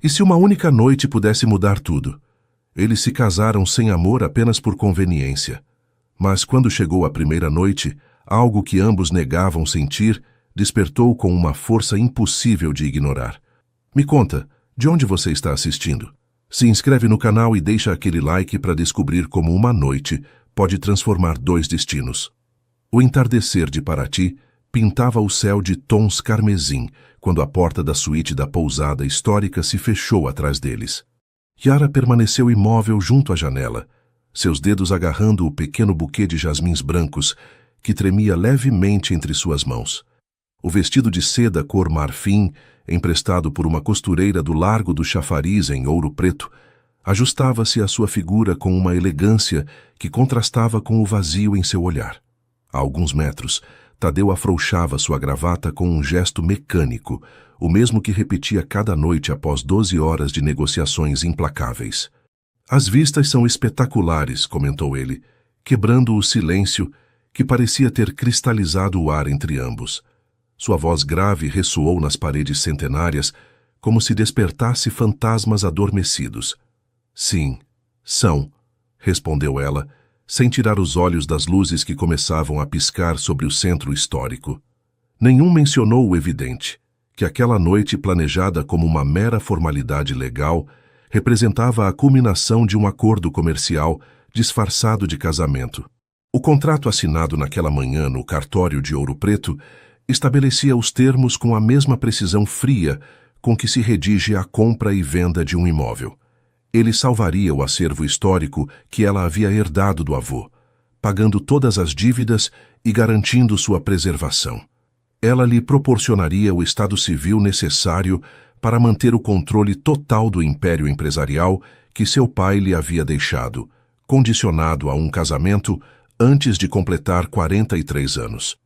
E se uma única noite pudesse mudar tudo? Eles se casaram sem amor apenas por conveniência. Mas quando chegou a primeira noite, algo que ambos negavam sentir despertou com uma força impossível de ignorar. Me conta, de onde você está assistindo? Se inscreve no canal e deixa aquele like para descobrir como uma noite pode transformar dois destinos. O entardecer de Paraty pintava o céu de tons carmesim quando a porta da suíte da pousada histórica se fechou atrás deles. Yara permaneceu imóvel junto à janela, seus dedos agarrando o pequeno buquê de jasmins brancos que tremia levemente entre suas mãos. O vestido de seda cor marfim, emprestado por uma costureira do Largo do Chafariz em ouro preto, ajustava-se à sua figura com uma elegância que contrastava com o vazio em seu olhar. A alguns metros, Tadeu afrouxava sua gravata com um gesto mecânico, o mesmo que repetia cada noite após 12 horas de negociações implacáveis. As vistas são espetaculares, comentou ele, quebrando o silêncio que parecia ter cristalizado o ar entre ambos. Sua voz grave ressoou nas paredes centenárias, como se despertasse fantasmas adormecidos. Sim, são, respondeu ela, sem tirar os olhos das luzes que começavam a piscar sobre o centro histórico. Nenhum mencionou o evidente, que aquela noite planejada como uma mera formalidade legal representava a culminação de um acordo comercial disfarçado de casamento. O contrato assinado naquela manhã no cartório de Ouro Preto estabelecia os termos com a mesma precisão fria com que se redige a compra e venda de um imóvel. Ele salvaria o acervo histórico que ela havia herdado do avô, pagando todas as dívidas e garantindo sua preservação. Ela lhe proporcionaria o estado civil necessário para manter o controle total do império empresarial que seu pai lhe havia deixado, condicionado a um casamento antes de completar 43 anos.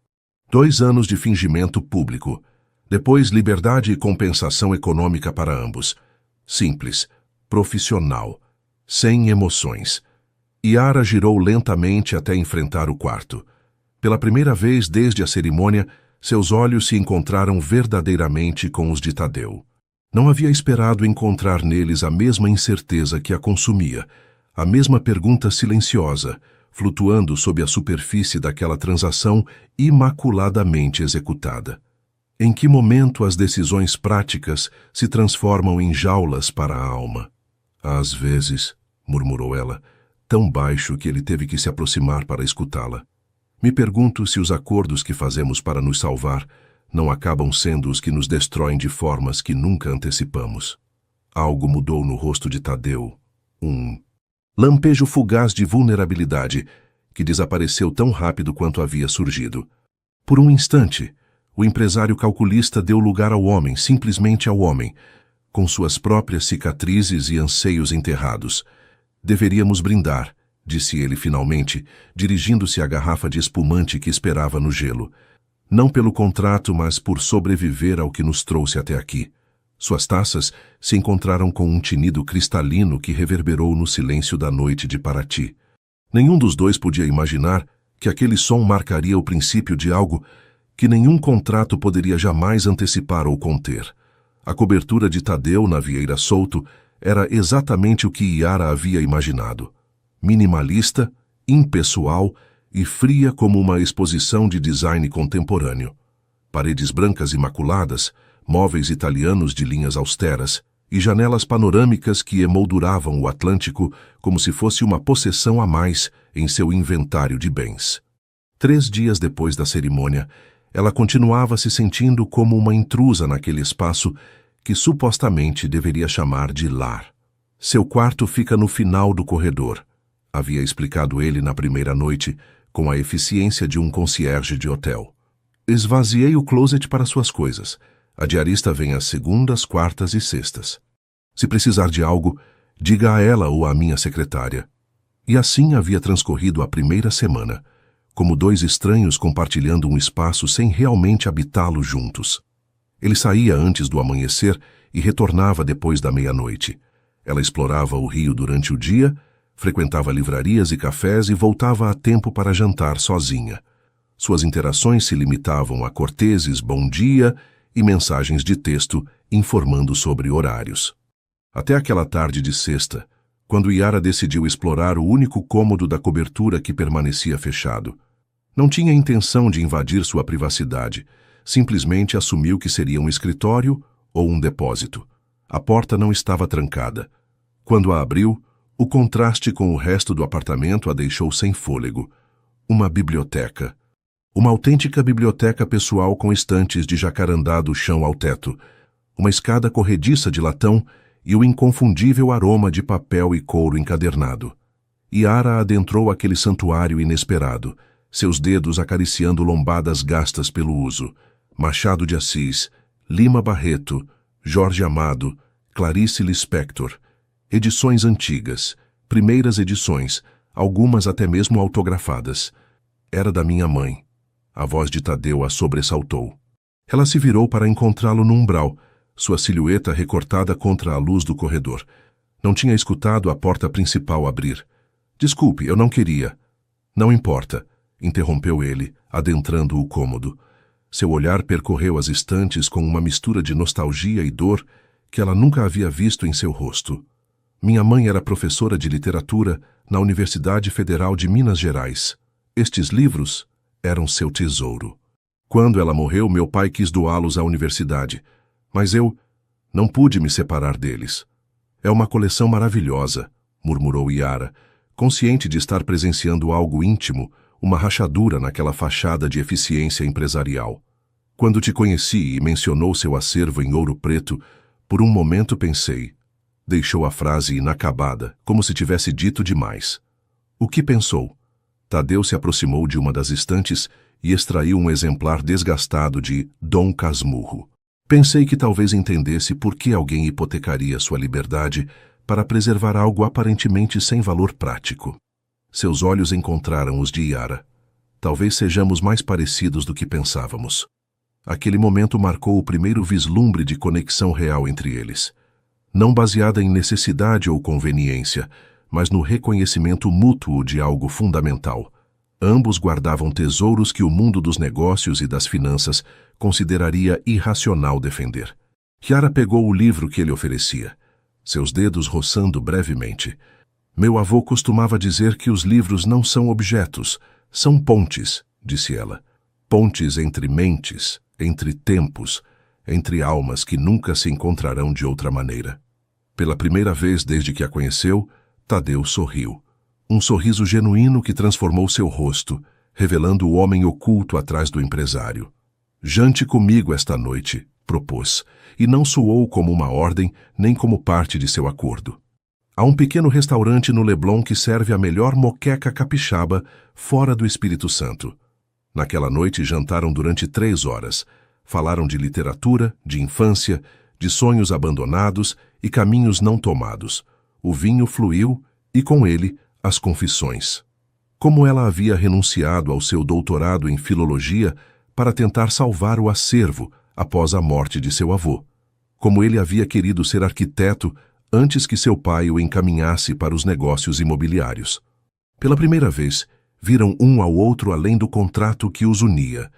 2 anos de fingimento público, depois liberdade e compensação econômica para ambos. Simples, profissional, sem emoções. Yara girou lentamente até enfrentar o quarto. Pela primeira vez desde a cerimônia, seus olhos se encontraram verdadeiramente com os de Tadeu. Não havia esperado encontrar neles a mesma incerteza que a consumia, a mesma pergunta silenciosa, flutuando sob a superfície daquela transação imaculadamente executada. Em que momento as decisões práticas se transformam em jaulas para a alma? Às vezes, murmurou ela, tão baixo que ele teve que se aproximar para escutá-la. Me pergunto se os acordos que fazemos para nos salvar não acabam sendo os que nos destroem de formas que nunca antecipamos. Algo mudou no rosto de Tadeu. Um lampejo fugaz de vulnerabilidade que desapareceu tão rápido quanto havia surgido. Por um instante, o empresário calculista deu lugar ao homem, simplesmente ao homem, com suas próprias cicatrizes e anseios enterrados. Deveríamos brindar, disse ele finalmente, dirigindo-se à garrafa de espumante que esperava no gelo. Não pelo contrato, mas por sobreviver ao que nos trouxe até aqui. Suas taças se encontraram com um tinido cristalino que reverberou no silêncio da noite de Paraty. Nenhum dos dois podia imaginar que aquele som marcaria o princípio de algo que nenhum contrato poderia jamais antecipar ou conter. A cobertura de Tadeu na vieira solto era exatamente o que Yara havia imaginado. Minimalista, impessoal e fria como uma exposição de design contemporâneo. Paredes brancas imaculadas, móveis italianos de linhas austeras e janelas panorâmicas que emolduravam o Atlântico como se fosse uma possessão a mais em seu inventário de bens. 3 dias depois da cerimônia, ela continuava se sentindo como uma intrusa naquele espaço que supostamente deveria chamar de lar. Seu quarto fica no final do corredor, havia explicado ele na primeira noite, com a eficiência de um concierge de hotel. Esvaziei o closet para suas coisas. A diarista vem às segundas, quartas e sextas. Se precisar de algo, diga a ela ou à minha secretária. E assim havia transcorrido a primeira semana, como 2 estranhos compartilhando um espaço sem realmente habitá-lo juntos. Ele saía antes do amanhecer e retornava depois da meia-noite. Ela explorava o rio durante o dia, frequentava livrarias e cafés e voltava a tempo para jantar sozinha. Suas interações se limitavam a corteses bom dia e mensagens de texto informando sobre horários. Até aquela tarde de sexta, quando Yara decidiu explorar o único cômodo da cobertura que permanecia fechado. Não tinha intenção de invadir sua privacidade, simplesmente assumiu que seria um escritório ou um depósito. A porta não estava trancada. Quando a abriu, o contraste com o resto do apartamento a deixou sem fôlego. Uma biblioteca. Uma autêntica biblioteca pessoal com estantes de jacarandá do chão ao teto, uma escada corrediça de latão e o inconfundível aroma de papel e couro encadernado. Yara adentrou aquele santuário inesperado, seus dedos acariciando lombadas gastas pelo uso. Machado de Assis, Lima Barreto, Jorge Amado, Clarice Lispector. Edições antigas, primeiras edições, algumas até mesmo autografadas. Era da minha mãe. A voz de Tadeu a sobressaltou. Ela se virou para encontrá-lo no umbral, sua silhueta recortada contra a luz do corredor. Não tinha escutado a porta principal abrir. Desculpe, eu não queria. Não importa, interrompeu ele, adentrando o cômodo. Seu olhar percorreu as estantes com uma mistura de nostalgia e dor que ela nunca havia visto em seu rosto. Minha mãe era professora de literatura na Universidade Federal de Minas Gerais. Estes livros eram seu tesouro. Quando ela morreu, meu pai quis doá-los à universidade, mas eu não pude me separar deles. É uma coleção maravilhosa, murmurou Yara, consciente de estar presenciando algo íntimo, uma rachadura naquela fachada de eficiência empresarial. Quando te conheci e mencionou seu acervo em ouro preto, por um momento pensei. Deixou a frase inacabada, como se tivesse dito demais. O que pensou? Tadeu se aproximou de uma das estantes e extraiu um exemplar desgastado de Dom Casmurro. Pensei que talvez entendesse por que alguém hipotecaria sua liberdade para preservar algo aparentemente sem valor prático. Seus olhos encontraram os de Yara. Talvez sejamos mais parecidos do que pensávamos. Aquele momento marcou o primeiro vislumbre de conexão real entre eles. Não baseada em necessidade ou conveniência, mas no reconhecimento mútuo de algo fundamental. Ambos guardavam tesouros que o mundo dos negócios e das finanças consideraria irracional defender. Yara pegou o livro que ele oferecia, seus dedos roçando brevemente. Meu avô costumava dizer que os livros não são objetos, são pontes, disse ela. Pontes entre mentes, entre tempos, entre almas que nunca se encontrarão de outra maneira. Pela primeira vez desde que a conheceu, Tadeu sorriu. Um sorriso genuíno que transformou seu rosto, revelando o homem oculto atrás do empresário. Jante comigo esta noite, propôs, e não soou como uma ordem nem como parte de seu acordo. Há um pequeno restaurante no Leblon que serve a melhor moqueca capixaba fora do Espírito Santo. Naquela noite jantaram durante 3 horas. Falaram de literatura, de infância, de sonhos abandonados e caminhos não tomados. O vinho fluiu e, com ele, as confissões. Como ela havia renunciado ao seu doutorado em filologia para tentar salvar o acervo após a morte de seu avô. Como ele havia querido ser arquiteto antes que seu pai o encaminhasse para os negócios imobiliários. Pela primeira vez, viram um ao outro além do contrato que os unia.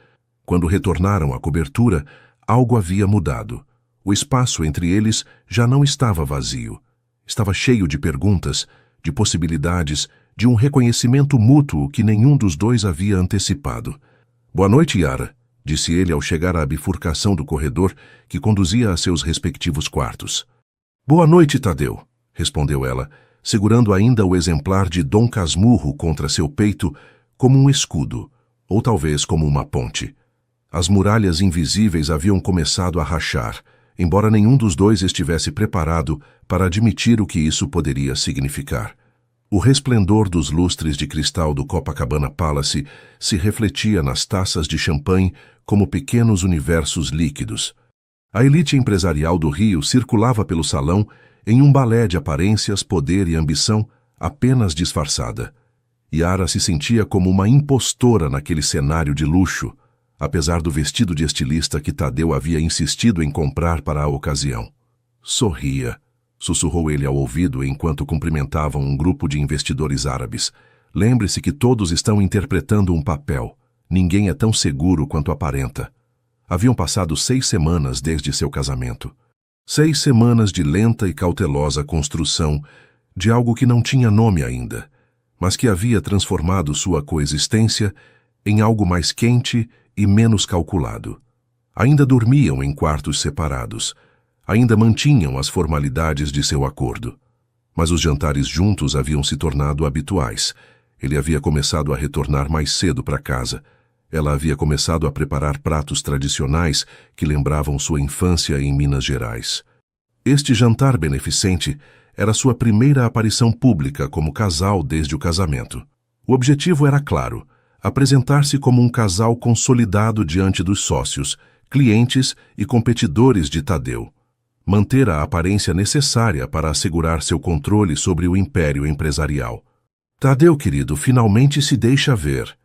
Quando retornaram à cobertura, algo havia mudado. O espaço entre eles já não estava vazio. Estava cheio de perguntas, de possibilidades, de um reconhecimento mútuo que nenhum dos dois havia antecipado. Boa noite, Yara, disse ele ao chegar à bifurcação do corredor que conduzia a seus respectivos quartos. Boa noite, Tadeu, respondeu ela, segurando ainda o exemplar de Dom Casmurro contra seu peito como um escudo, ou talvez como uma ponte. As muralhas invisíveis haviam começado a rachar, embora nenhum dos dois estivesse preparado para admitir o que isso poderia significar. O resplendor dos lustres de cristal do Copacabana Palace se refletia nas taças de champanhe como pequenos universos líquidos. A elite empresarial do Rio circulava pelo salão em um balé de aparências, poder e ambição apenas disfarçada. Yara se sentia como uma impostora naquele cenário de luxo, apesar do vestido de estilista que Tadeu havia insistido em comprar para a ocasião. Sorria, sussurrou ele ao ouvido enquanto cumprimentavam um grupo de investidores árabes. Lembre-se que todos estão interpretando um papel. Ninguém é tão seguro quanto aparenta. Haviam passado 6 semanas desde seu casamento. 6 semanas de lenta e cautelosa construção de algo que não tinha nome ainda, mas que havia transformado sua coexistência em algo mais quente e menos calculado. Ainda dormiam em quartos separados, ainda mantinham as formalidades de seu acordo. Mas os jantares juntos haviam se tornado habituais. Ele havia começado a retornar mais cedo para casa. Ela havia começado a preparar pratos tradicionais que lembravam sua infância em Minas Gerais. Este jantar beneficente era sua primeira aparição pública como casal desde o casamento. O objetivo era claro: apresentar-se como um casal consolidado diante dos sócios, clientes e competidores de Tadeu. Manter a aparência necessária para assegurar seu controle sobre o império empresarial. Tadeu, querido, finalmente se deixa ver.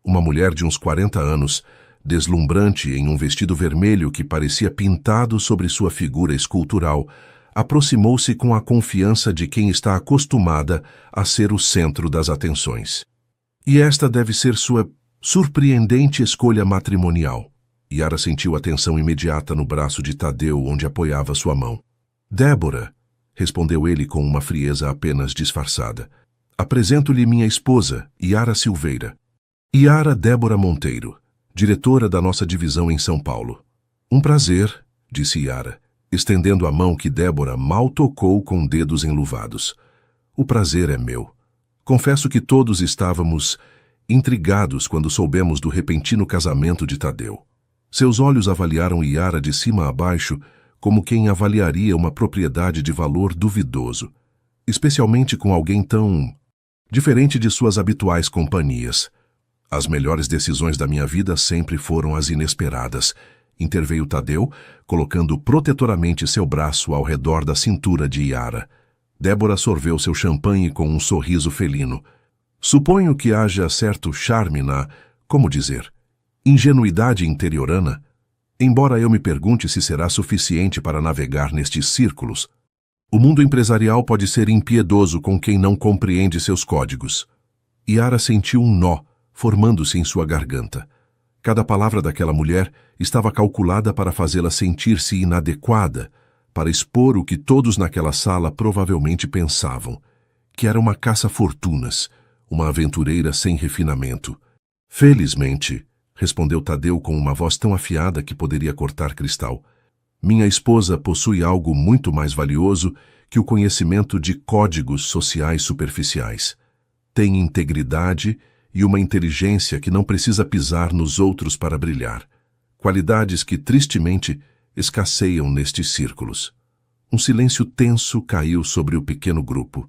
Uma mulher de uns 40 anos, deslumbrante em um vestido vermelho que parecia pintado sobre sua figura escultural, aproximou-se com a confiança de quem está acostumada a ser o centro das atenções. E esta deve ser sua surpreendente escolha matrimonial. Yara sentiu a tensão imediata no braço de Tadeu, onde apoiava sua mão. Débora, respondeu ele com uma frieza apenas disfarçada. Apresento-lhe minha esposa, Yara Silveira. Yara Débora Monteiro, diretora da nossa divisão em São Paulo. Um prazer, disse Yara, estendendo a mão que Débora mal tocou com dedos enluvados. O prazer é meu. Confesso que todos estávamos intrigados quando soubemos do repentino casamento de Tadeu. Seus olhos avaliaram Yara de cima a baixo como quem avaliaria uma propriedade de valor duvidoso, especialmente com alguém tão diferente de suas habituais companhias. As melhores decisões da minha vida sempre foram as inesperadas, interveio Tadeu, colocando protetoramente seu braço ao redor da cintura de Yara. Débora sorveu seu champanhe com um sorriso felino. Suponho que haja certo charme na, como dizer, ingenuidade interiorana, embora eu me pergunte se será suficiente para navegar nestes círculos. O mundo empresarial pode ser impiedoso com quem não compreende seus códigos. Yara sentiu um nó formando-se em sua garganta. Cada palavra daquela mulher estava calculada para fazê-la sentir-se inadequada, para expor o que todos naquela sala provavelmente pensavam, que era uma caça-fortunas, uma aventureira sem refinamento. Felizmente, respondeu Tadeu com uma voz tão afiada que poderia cortar cristal, minha esposa possui algo muito mais valioso que o conhecimento de códigos sociais superficiais. Tem integridade e uma inteligência que não precisa pisar nos outros para brilhar, qualidades que, tristemente, escasseiam nestes círculos. Um silêncio tenso caiu sobre o pequeno grupo.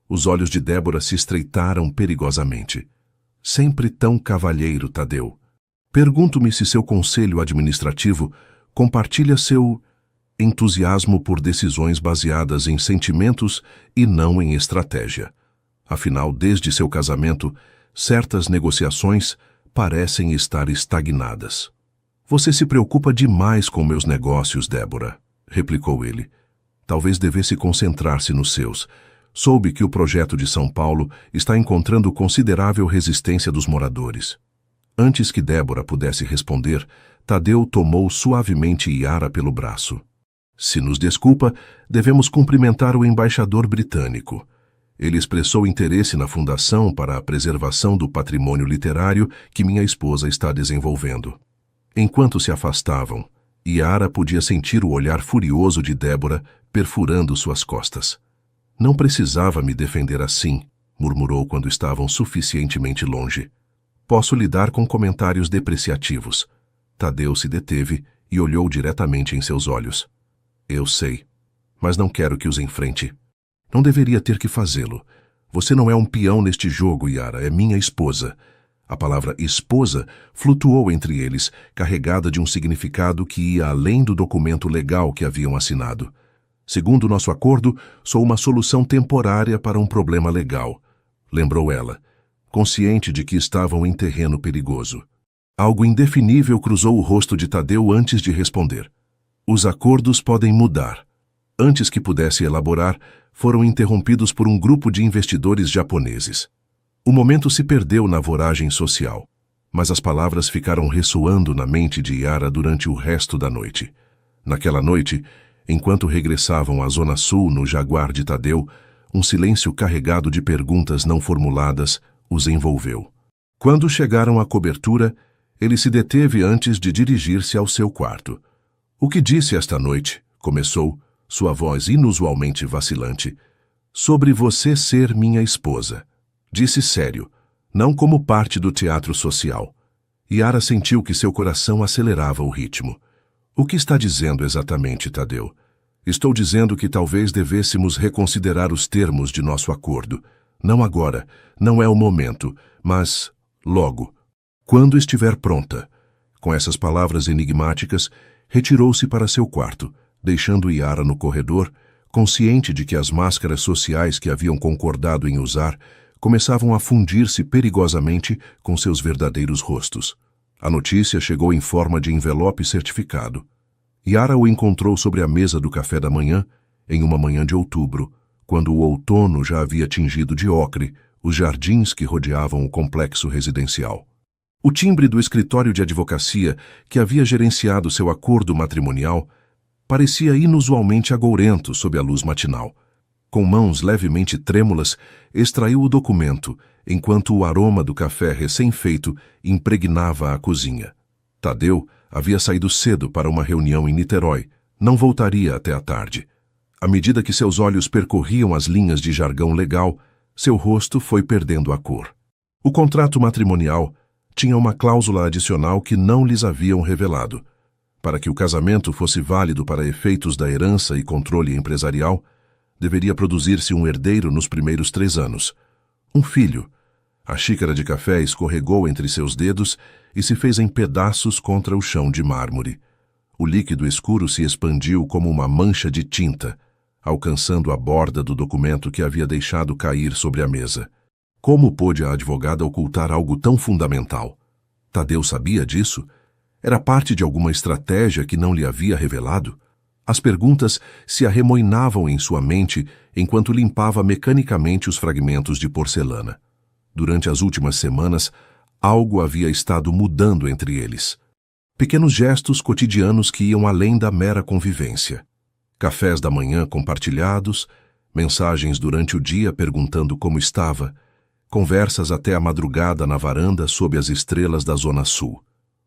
Os olhos de Débora se estreitaram perigosamente. Sempre tão cavalheiro, Tadeu. Pergunto-me se seu conselho administrativo compartilha seu entusiasmo por decisões baseadas em sentimentos e não em estratégia. Afinal, desde seu casamento, certas negociações parecem estar estagnadas. Você se preocupa demais com meus negócios, Débora, replicou ele. Talvez devesse concentrar-se nos seus. Soube que o projeto de São Paulo está encontrando considerável resistência dos moradores. Antes que Débora pudesse responder, Tadeu tomou suavemente Yara pelo braço. Se nos desculpa, devemos cumprimentar o embaixador britânico. Ele expressou interesse na fundação para a preservação do patrimônio literário que minha esposa está desenvolvendo. Enquanto se afastavam, Yara podia sentir o olhar furioso de Débora perfurando suas costas. Não precisava me defender assim, murmurou quando estavam suficientemente longe. Posso lidar com comentários depreciativos. Tadeu se deteve e olhou diretamente em seus olhos. Eu sei, mas não quero que os enfrente. Não deveria ter que fazê-lo. Você não é um peão neste jogo, Yara, é minha esposa. A palavra esposa flutuou entre eles, carregada de um significado que ia além do documento legal que haviam assinado. Segundo nosso acordo, sou uma solução temporária para um problema legal, lembrou ela, consciente de que estavam em terreno perigoso. Algo indefinível cruzou o rosto de Tadeu antes de responder. Os acordos podem mudar. Antes que pudesse elaborar, foram interrompidos por um grupo de investidores japoneses. O momento se perdeu na voragem social, mas as palavras ficaram ressoando na mente de Yara durante o resto da noite. Naquela noite, Enquanto regressavam à Zona Sul no Jaguar de Tadeu, um silêncio carregado de perguntas não formuladas os envolveu. Quando chegaram à cobertura, ele se deteve antes de dirigir-se ao seu quarto. "O que disse esta noite?" começou, sua voz inusualmente vacilante. "Sobre você ser minha esposa." Disse sério, não como parte do teatro social. Yara sentiu que seu coração acelerava o ritmo. "O que está dizendo exatamente, Tadeu?" "Estou dizendo que talvez devêssemos reconsiderar os termos de nosso acordo. Não agora, não é o momento, mas logo, quando estiver pronta." Com essas palavras enigmáticas, retirou-se para seu quarto, deixando Yara no corredor, consciente de que as máscaras sociais que haviam concordado em usar começavam a fundir-se perigosamente com seus verdadeiros rostos. A notícia chegou em forma de envelope certificado. Yara o encontrou sobre a mesa do café da manhã, em uma manhã de outubro, quando o outono já havia tingido de ocre os jardins que rodeavam o complexo residencial. O timbre do escritório de advocacia que havia gerenciado seu acordo matrimonial parecia inusualmente agourento sob a luz matinal. Com mãos levemente trêmulas, extraiu o documento, enquanto o aroma do café recém-feito impregnava a cozinha. Tadeu havia saído cedo para uma reunião em Niterói. Não voltaria até a tarde. À medida que seus olhos percorriam as linhas de jargão legal, seu rosto foi perdendo a cor. O contrato matrimonial tinha uma cláusula adicional que não lhes haviam revelado. Para que o casamento fosse válido para efeitos da herança e controle empresarial, deveria produzir-se um herdeiro nos primeiros 3 anos. Um filho. A xícara de café escorregou entre seus dedos e se fez em pedaços contra o chão de mármore. O líquido escuro se expandiu como uma mancha de tinta, alcançando a borda do documento que havia deixado cair sobre a mesa. Como pôde a advogada ocultar algo tão fundamental? Tadeu sabia disso? Era parte de alguma estratégia que não lhe havia revelado? As perguntas se arremoinavam em sua mente enquanto limpava mecanicamente os fragmentos de porcelana. Durante as últimas semanas, algo havia estado mudando entre eles. Pequenos gestos cotidianos que iam além da mera convivência. Cafés da manhã compartilhados, mensagens durante o dia perguntando como estava, conversas até a madrugada na varanda sob as estrelas da Zona Sul.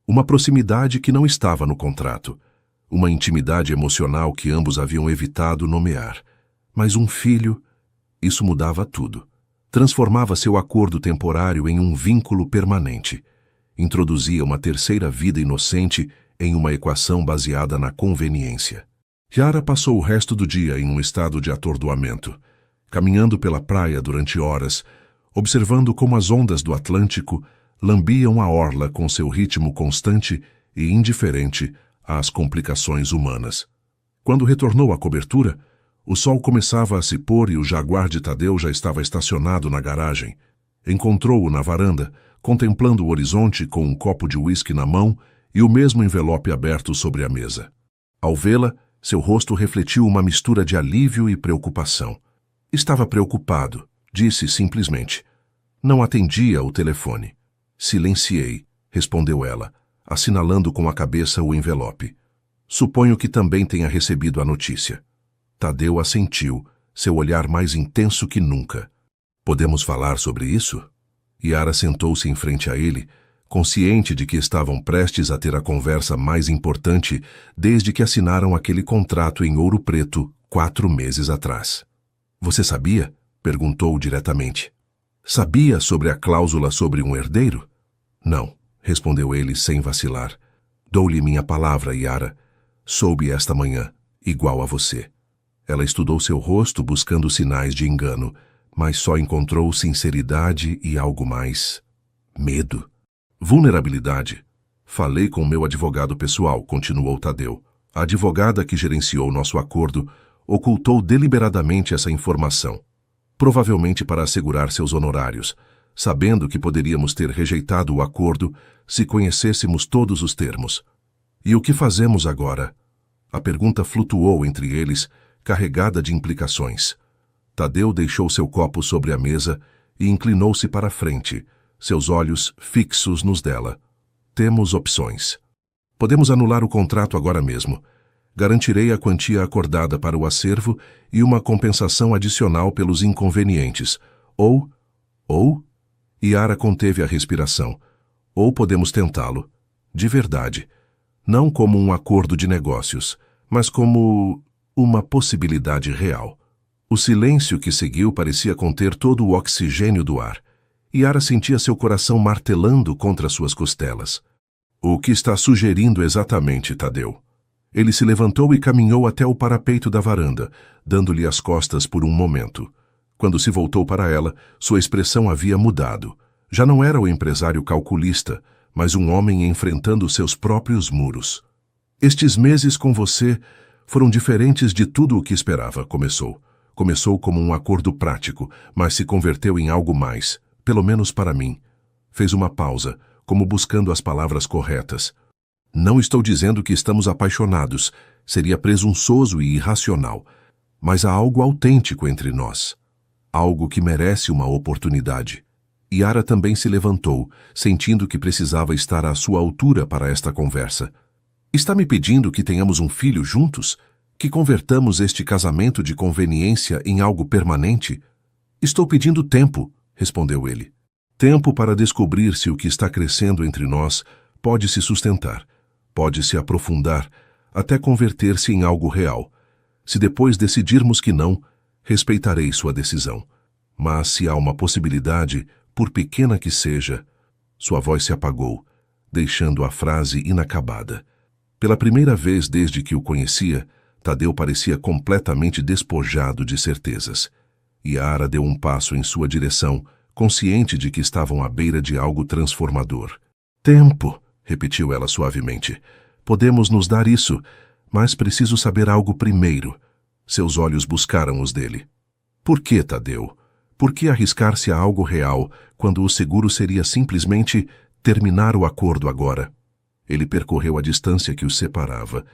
Uma proximidade que não estava no contrato. Uma intimidade emocional que ambos haviam evitado nomear. Mas um filho, isso mudava tudo. Transformava seu acordo temporário em um vínculo permanente. Introduzia uma terceira vida inocente em uma equação baseada na conveniência. Yara passou o resto do dia em um estado de atordoamento, caminhando pela praia durante horas, observando como as ondas do Atlântico lambiam a orla com seu ritmo constante e indiferente às complicações humanas. Quando retornou à cobertura, o sol começava a se pôr e o Jaguar de Tadeu já estava estacionado na garagem. Encontrou-o na varanda, contemplando o horizonte com um copo de uísque na mão e o mesmo envelope aberto sobre a mesa. Ao vê-la, seu rosto refletiu uma mistura de alívio e preocupação. Estava preocupado, disse simplesmente. Não atendia o telefone. Silenciei, respondeu ela, assinalando com a cabeça o envelope. Suponho que também tenha recebido a notícia. Tadeu assentiu, seu olhar mais intenso que nunca. Podemos falar sobre isso? Yara sentou-se em frente a ele, consciente de que estavam prestes a ter a conversa mais importante desde que assinaram aquele contrato em ouro preto 4 meses atrás. Você sabia? Perguntou diretamente. Sabia sobre a cláusula sobre um herdeiro? Não, respondeu ele sem vacilar. Dou-lhe minha palavra, Yara. Soube esta manhã, igual a você. Ela estudou seu rosto buscando sinais de engano, mas só encontrou sinceridade e algo mais. Medo. Vulnerabilidade. Falei com meu advogado pessoal, continuou Tadeu. A advogada que gerenciou nosso acordo ocultou deliberadamente essa informação, provavelmente para assegurar seus honorários, sabendo que poderíamos ter rejeitado o acordo se conhecêssemos todos os termos. E o que fazemos agora? A pergunta flutuou entre eles, carregada de implicações. Tadeu deixou seu copo sobre a mesa e inclinou-se para a frente, seus olhos fixos nos dela. Temos opções. Podemos anular o contrato agora mesmo. Garantirei a quantia acordada para o acervo e uma compensação adicional pelos inconvenientes. Ou... Yara conteve a respiração. Ou podemos tentá-lo. De verdade. Não como um acordo de negócios, mas como uma possibilidade real. O silêncio que seguiu parecia conter todo o oxigênio do ar. Yara sentia seu coração martelando contra suas costelas. O que está sugerindo exatamente, Tadeu? Ele se levantou e caminhou até o parapeito da varanda, dando-lhe as costas por um momento. Quando se voltou para ela, sua expressão havia mudado. Já não era o empresário calculista, mas um homem enfrentando seus próprios muros. Estes meses com você foram diferentes de tudo o que esperava, começou. Começou como um acordo prático, mas se converteu em algo mais, pelo menos para mim. Fez uma pausa, como buscando as palavras corretas. Não estou dizendo que estamos apaixonados, seria presunçoso e irracional, mas há algo autêntico entre nós. Algo que merece uma oportunidade. Yara também se levantou, sentindo que precisava estar à sua altura para esta conversa. Está me pedindo que tenhamos um filho juntos? Que convertamos este casamento de conveniência em algo permanente? Estou pedindo tempo, respondeu ele. Tempo para descobrir se o que está crescendo entre nós pode se sustentar, pode se aprofundar, até converter-se em algo real. Se depois decidirmos que não, respeitarei sua decisão. Mas se há uma possibilidade, por pequena que seja... Sua voz se apagou, deixando a frase inacabada. Pela primeira vez desde que o conhecia, Tadeu parecia completamente despojado de certezas. Yara deu um passo em sua direção, consciente de que estavam à beira de algo transformador. Tempo, repetiu ela suavemente. Podemos nos dar isso, mas preciso saber algo primeiro. Seus olhos buscaram os dele. Por que, Tadeu? Por que arriscar-se a algo real, quando o seguro seria simplesmente terminar o acordo agora? Ele percorreu a distância que os separava,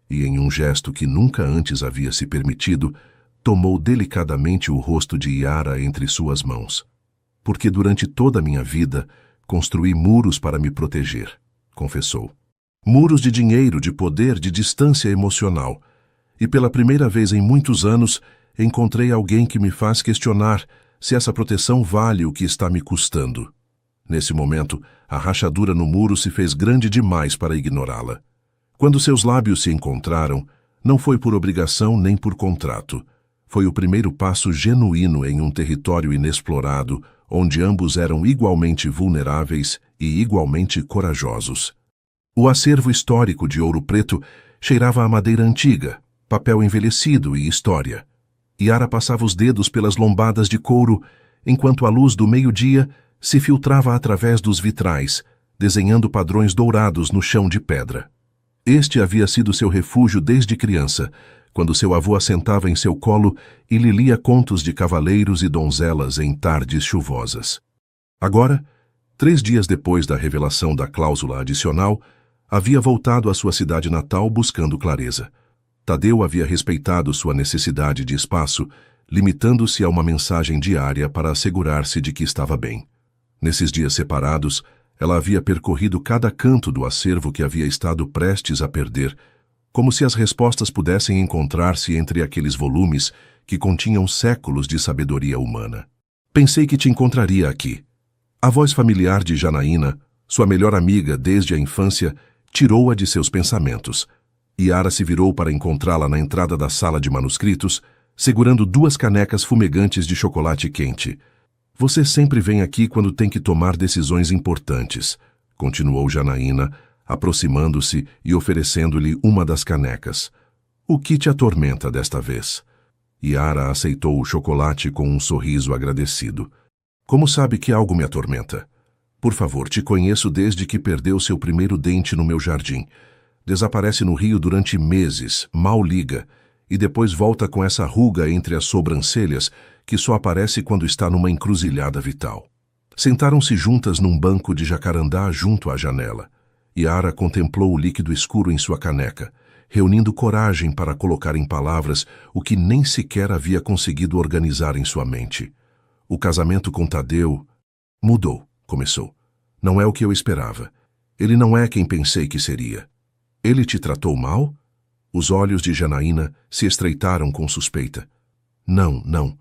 e em um gesto que nunca antes havia se permitido, tomou delicadamente o rosto de Yara entre suas mãos. Porque durante toda a minha vida, construí muros para me proteger, confessou. Muros de dinheiro, de poder, de distância emocional. E pela primeira vez em muitos anos, encontrei alguém que me faz questionar se essa proteção vale o que está me custando. Nesse momento, a rachadura no muro se fez grande demais para ignorá-la. Quando seus lábios se encontraram, não foi por obrigação nem por contrato. Foi o primeiro passo genuíno em um território inexplorado, onde ambos eram igualmente vulneráveis e igualmente corajosos. O acervo histórico de Ouro Preto cheirava a madeira antiga, papel envelhecido e história. Yara passava os dedos pelas lombadas de couro, enquanto a luz do meio-dia se filtrava através dos vitrais, desenhando padrões dourados no chão de pedra. Este havia sido seu refúgio desde criança, quando seu avô assentava em seu colo e lhe lia contos de cavaleiros e donzelas em tardes chuvosas. Agora, 3 dias depois da revelação da cláusula adicional, havia voltado à sua cidade natal buscando clareza. Tadeu havia respeitado sua necessidade de espaço, limitando-se a uma mensagem diária para assegurar-se de que estava bem. Nesses dias separados, ela havia percorrido cada canto do acervo que havia estado prestes a perder, como se as respostas pudessem encontrar-se entre aqueles volumes que continham séculos de sabedoria humana. Pensei que te encontraria aqui. A voz familiar de Janaína, sua melhor amiga desde a infância, tirou-a de seus pensamentos. Yara se virou para encontrá-la na entrada da sala de manuscritos, segurando 2 canecas fumegantes de chocolate quente. Você sempre vem aqui quando tem que tomar decisões importantes, continuou Janaína, aproximando-se e oferecendo-lhe uma das canecas. O que te atormenta desta vez? Yara aceitou o chocolate com um sorriso agradecido. Como sabe que algo me atormenta? Por favor, te conheço desde que perdeu seu primeiro dente no meu jardim. Desaparece no rio durante meses, mal liga, e depois volta com essa ruga entre as sobrancelhas que só aparece quando está numa encruzilhada vital. Sentaram-se juntas num banco de jacarandá junto à janela. Yara contemplou o líquido escuro em sua caneca, reunindo coragem para colocar em palavras o que nem sequer havia conseguido organizar em sua mente. O casamento com Tadeu mudou, começou. Não é o que eu esperava. Ele não é quem pensei que seria. Ele te tratou mal? Os olhos de Janaína se estreitaram com suspeita. Não, não.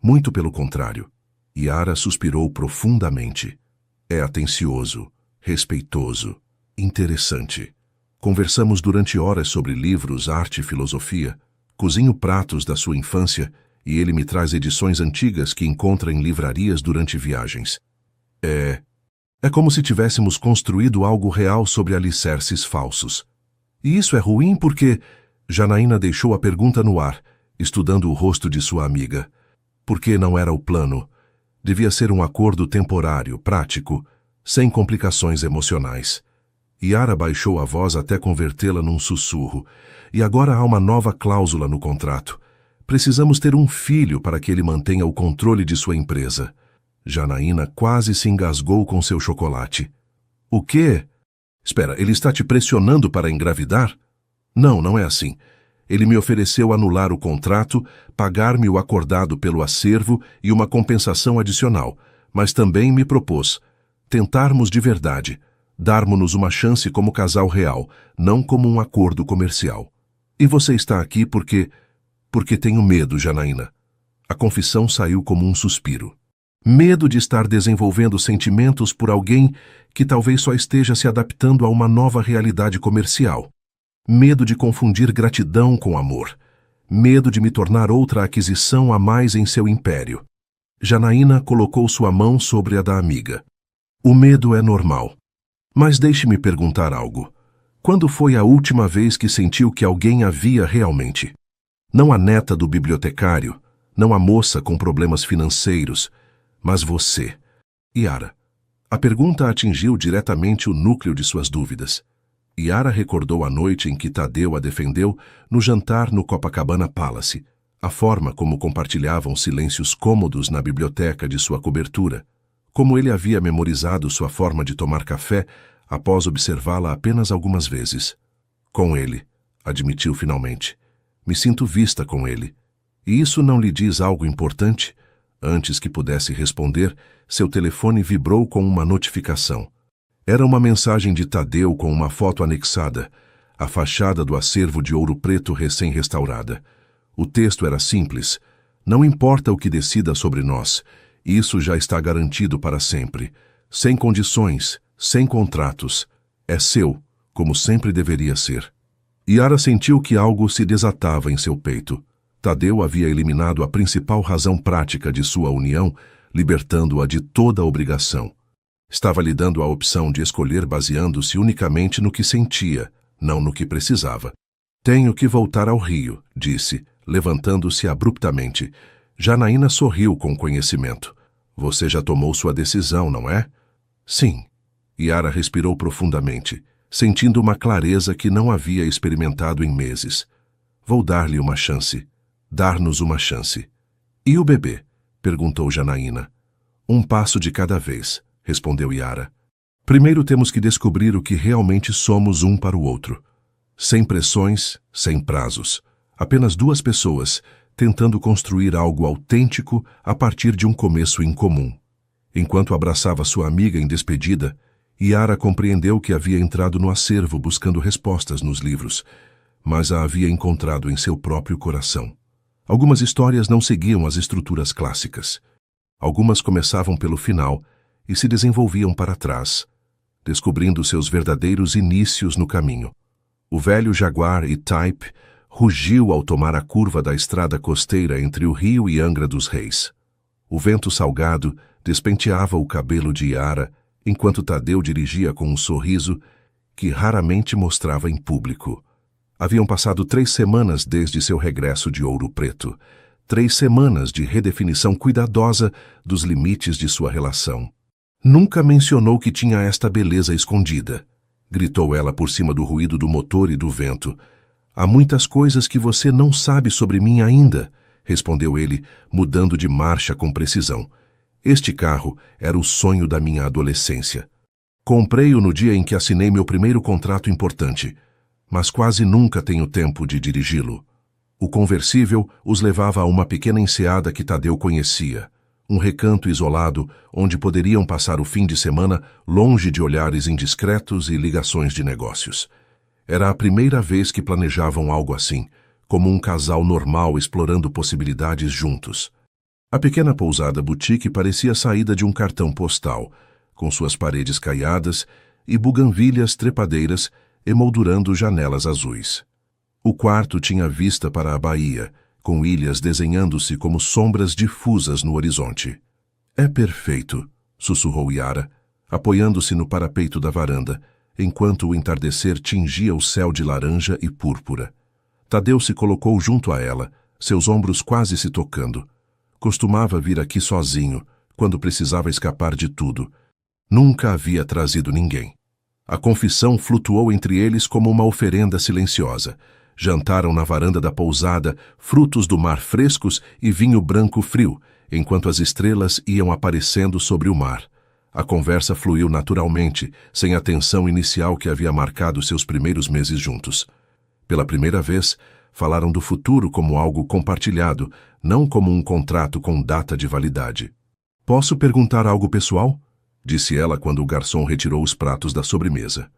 Muito pelo contrário. Yara suspirou profundamente. É atencioso, respeitoso, interessante. Conversamos durante horas sobre livros, arte e filosofia. Cozinho pratos da sua infância e ele me traz edições antigas que encontra em livrarias durante viagens. É como se tivéssemos construído algo real sobre alicerces falsos. E isso é ruim porque... Janaína deixou a pergunta no ar, estudando o rosto de sua amiga. Porque não era o plano. Devia ser um acordo temporário, prático, sem complicações emocionais. Yara baixou a voz até convertê-la num sussurro. E agora há uma nova cláusula no contrato. Precisamos ter um filho para que ele mantenha o controle de sua empresa. Janaína quase se engasgou com seu chocolate. O quê? Espera, ele está te pressionando para engravidar? Não, não é assim. Ele me ofereceu anular o contrato, pagar-me o acordado pelo acervo e uma compensação adicional, mas também me propôs tentarmos de verdade, darmos-nos uma chance como casal real, não como um acordo comercial. E você está aqui porque tenho medo, Janaína. A confissão saiu como um suspiro. Medo de estar desenvolvendo sentimentos por alguém que talvez só esteja se adaptando a uma nova realidade comercial. Medo de confundir gratidão com amor. Medo de me tornar outra aquisição a mais em seu império. Janaína colocou sua mão sobre a da amiga. O medo é normal. Mas deixe-me perguntar algo. Quando foi a última vez que sentiu que alguém a via realmente? Não a neta do bibliotecário, não a moça com problemas financeiros, mas você. Yara. A pergunta atingiu diretamente o núcleo de suas dúvidas. Yara recordou a noite em que Tadeu a defendeu no jantar no Copacabana Palace, a forma como compartilhavam silêncios cômodos na biblioteca de sua cobertura, como ele havia memorizado sua forma de tomar café após observá-la apenas algumas vezes. Com ele, admitiu finalmente. Me sinto vista com ele. E isso não lhe diz algo importante? Antes que pudesse responder, seu telefone vibrou com uma notificação. Era uma mensagem de Tadeu com uma foto anexada, a fachada do acervo de Ouro Preto recém-restaurada. O texto era simples. Não importa o que decida sobre nós, isso já está garantido para sempre. Sem condições, sem contratos. É seu, como sempre deveria ser. Yara sentiu que algo se desatava em seu peito. Tadeu havia eliminado a principal razão prática de sua união, libertando-a de toda a obrigação. Estava lhe dando a opção de escolher baseando-se unicamente no que sentia, não no que precisava. Tenho que voltar ao Rio, disse, levantando-se abruptamente. Janaína sorriu com conhecimento. Você já tomou sua decisão, não é? Sim. Yara respirou profundamente, sentindo uma clareza que não havia experimentado em meses. Vou dar-lhe uma chance. Dar-nos uma chance. E o bebê? Perguntou Janaína. Um passo de cada vez, respondeu Yara. Primeiro temos que descobrir o que realmente somos um para o outro. Sem pressões, sem prazos. Apenas duas pessoas, tentando construir algo autêntico a partir de um começo incomum. Enquanto abraçava sua amiga em despedida, Yara compreendeu que havia entrado no acervo buscando respostas nos livros, mas a havia encontrado em seu próprio coração. Algumas histórias não seguiam as estruturas clássicas. Algumas começavam pelo final e se desenvolviam para trás, descobrindo seus verdadeiros inícios no caminho. O velho Jaguar E-Type rugiu ao tomar a curva da estrada costeira entre o Rio e Angra dos Reis. O vento salgado despenteava o cabelo de Yara, enquanto Tadeu dirigia com um sorriso que raramente mostrava em público. Haviam passado 3 semanas desde seu regresso de Ouro Preto. 3 semanas de redefinição cuidadosa dos limites de sua relação. Nunca mencionou que tinha esta beleza escondida, gritou ela por cima do ruído do motor e do vento. Há muitas coisas que você não sabe sobre mim ainda, respondeu ele, mudando de marcha com precisão. Este carro era o sonho da minha adolescência. Comprei-o no dia em que assinei meu primeiro contrato importante, mas quase nunca tenho tempo de dirigi-lo. O conversível os levava a uma pequena enseada que Tadeu conhecia, um recanto isolado onde poderiam passar o fim de semana longe de olhares indiscretos e ligações de negócios. Era a primeira vez que planejavam algo assim, como um casal normal explorando possibilidades juntos. A pequena pousada boutique parecia saída de um cartão postal, com suas paredes caiadas e buganvílias trepadeiras emoldurando janelas azuis. O quarto tinha vista para a baía, com ilhas desenhando-se como sombras difusas no horizonte. É perfeito, sussurrou Yara, apoiando-se no parapeito da varanda, enquanto o entardecer tingia o céu de laranja e púrpura. Tadeu se colocou junto a ela, seus ombros quase se tocando. Costumava vir aqui sozinho, quando precisava escapar de tudo. Nunca havia trazido ninguém. A confissão flutuou entre eles como uma oferenda silenciosa. Jantaram na varanda da pousada, frutos do mar frescos e vinho branco frio, enquanto as estrelas iam aparecendo sobre o mar. A conversa fluiu naturalmente, sem a tensão inicial que havia marcado seus primeiros meses juntos. Pela primeira vez, falaram do futuro como algo compartilhado, não como um contrato com data de validade. "Posso perguntar algo pessoal?" disse ela quando o garçom retirou os pratos da sobremesa.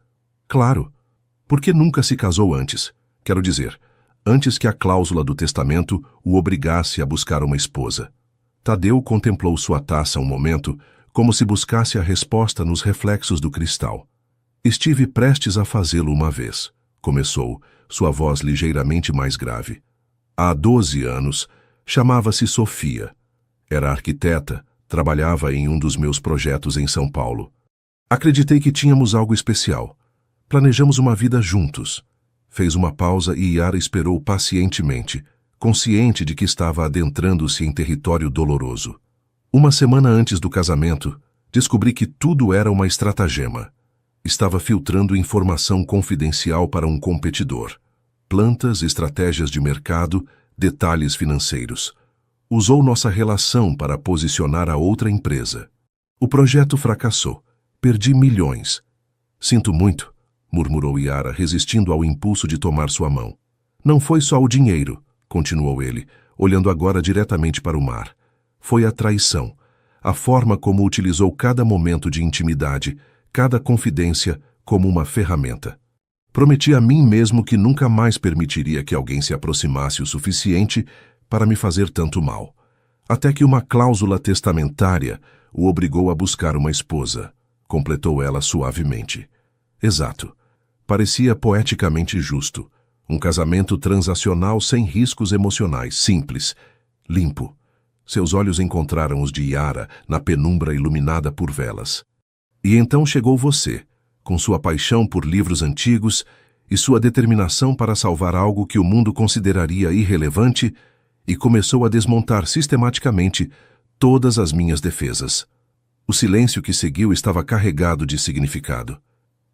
"Claro. Por que nunca se casou antes? Quero dizer, antes que a cláusula do testamento o obrigasse a buscar uma esposa." Tadeu contemplou sua taça um momento, como se buscasse a resposta nos reflexos do cristal. "Estive prestes a fazê-lo uma vez", começou, sua voz ligeiramente mais grave. "Há 12 anos, chamava-se Sofia. Era arquiteta, trabalhava em um dos meus projetos em São Paulo. Acreditei que tínhamos algo especial. Planejamos uma vida juntos." Fez uma pausa e Yara esperou pacientemente, consciente de que estava adentrando-se em território doloroso. "Uma semana antes do casamento, descobri que tudo era uma estratagema. Estava filtrando informação confidencial para um competidor. Plantas, estratégias de mercado, detalhes financeiros. Usou nossa relação para posicionar a outra empresa. O projeto fracassou. Perdi milhões. Sinto muito", murmurou Yara, resistindo ao impulso de tomar sua mão. "Não foi só o dinheiro", continuou ele, olhando agora diretamente para o mar. "Foi a traição, a forma como utilizou cada momento de intimidade, cada confidência como uma ferramenta. Prometi a mim mesmo que nunca mais permitiria que alguém se aproximasse o suficiente para me fazer tanto mal. Até que uma cláusula testamentária o obrigou a buscar uma esposa", completou ela suavemente. "Exato. Parecia poeticamente justo. Um casamento transacional sem riscos emocionais, simples, limpo." Seus olhos encontraram os de Yara na penumbra iluminada por velas. "E então chegou você, com sua paixão por livros antigos e sua determinação para salvar algo que o mundo consideraria irrelevante, e começou a desmontar sistematicamente todas as minhas defesas." O silêncio que seguiu estava carregado de significado.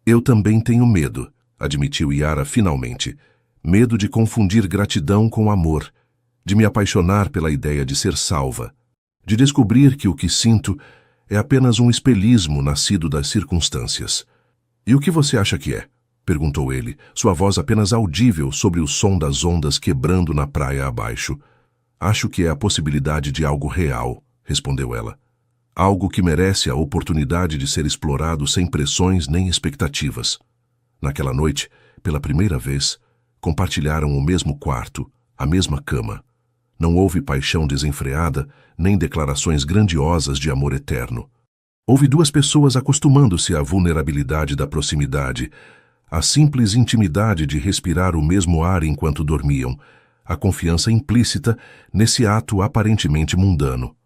"Eu também tenho medo", admitiu Yara finalmente. "Medo de confundir gratidão com amor, de me apaixonar pela ideia de ser salva, de descobrir que o que sinto é apenas um espelhismo nascido das circunstâncias." "E o que você acha que é?" perguntou ele, sua voz apenas audível sobre o som das ondas quebrando na praia abaixo. "Acho que é a possibilidade de algo real", respondeu ela. "Algo que merece a oportunidade de ser explorado sem pressões nem expectativas." Naquela noite, pela primeira vez, compartilharam o mesmo quarto, a mesma cama. Não houve paixão desenfreada, nem declarações grandiosas de amor eterno. Houve duas pessoas acostumando-se à vulnerabilidade da proximidade, à simples intimidade de respirar o mesmo ar enquanto dormiam, a confiança implícita nesse ato aparentemente mundano.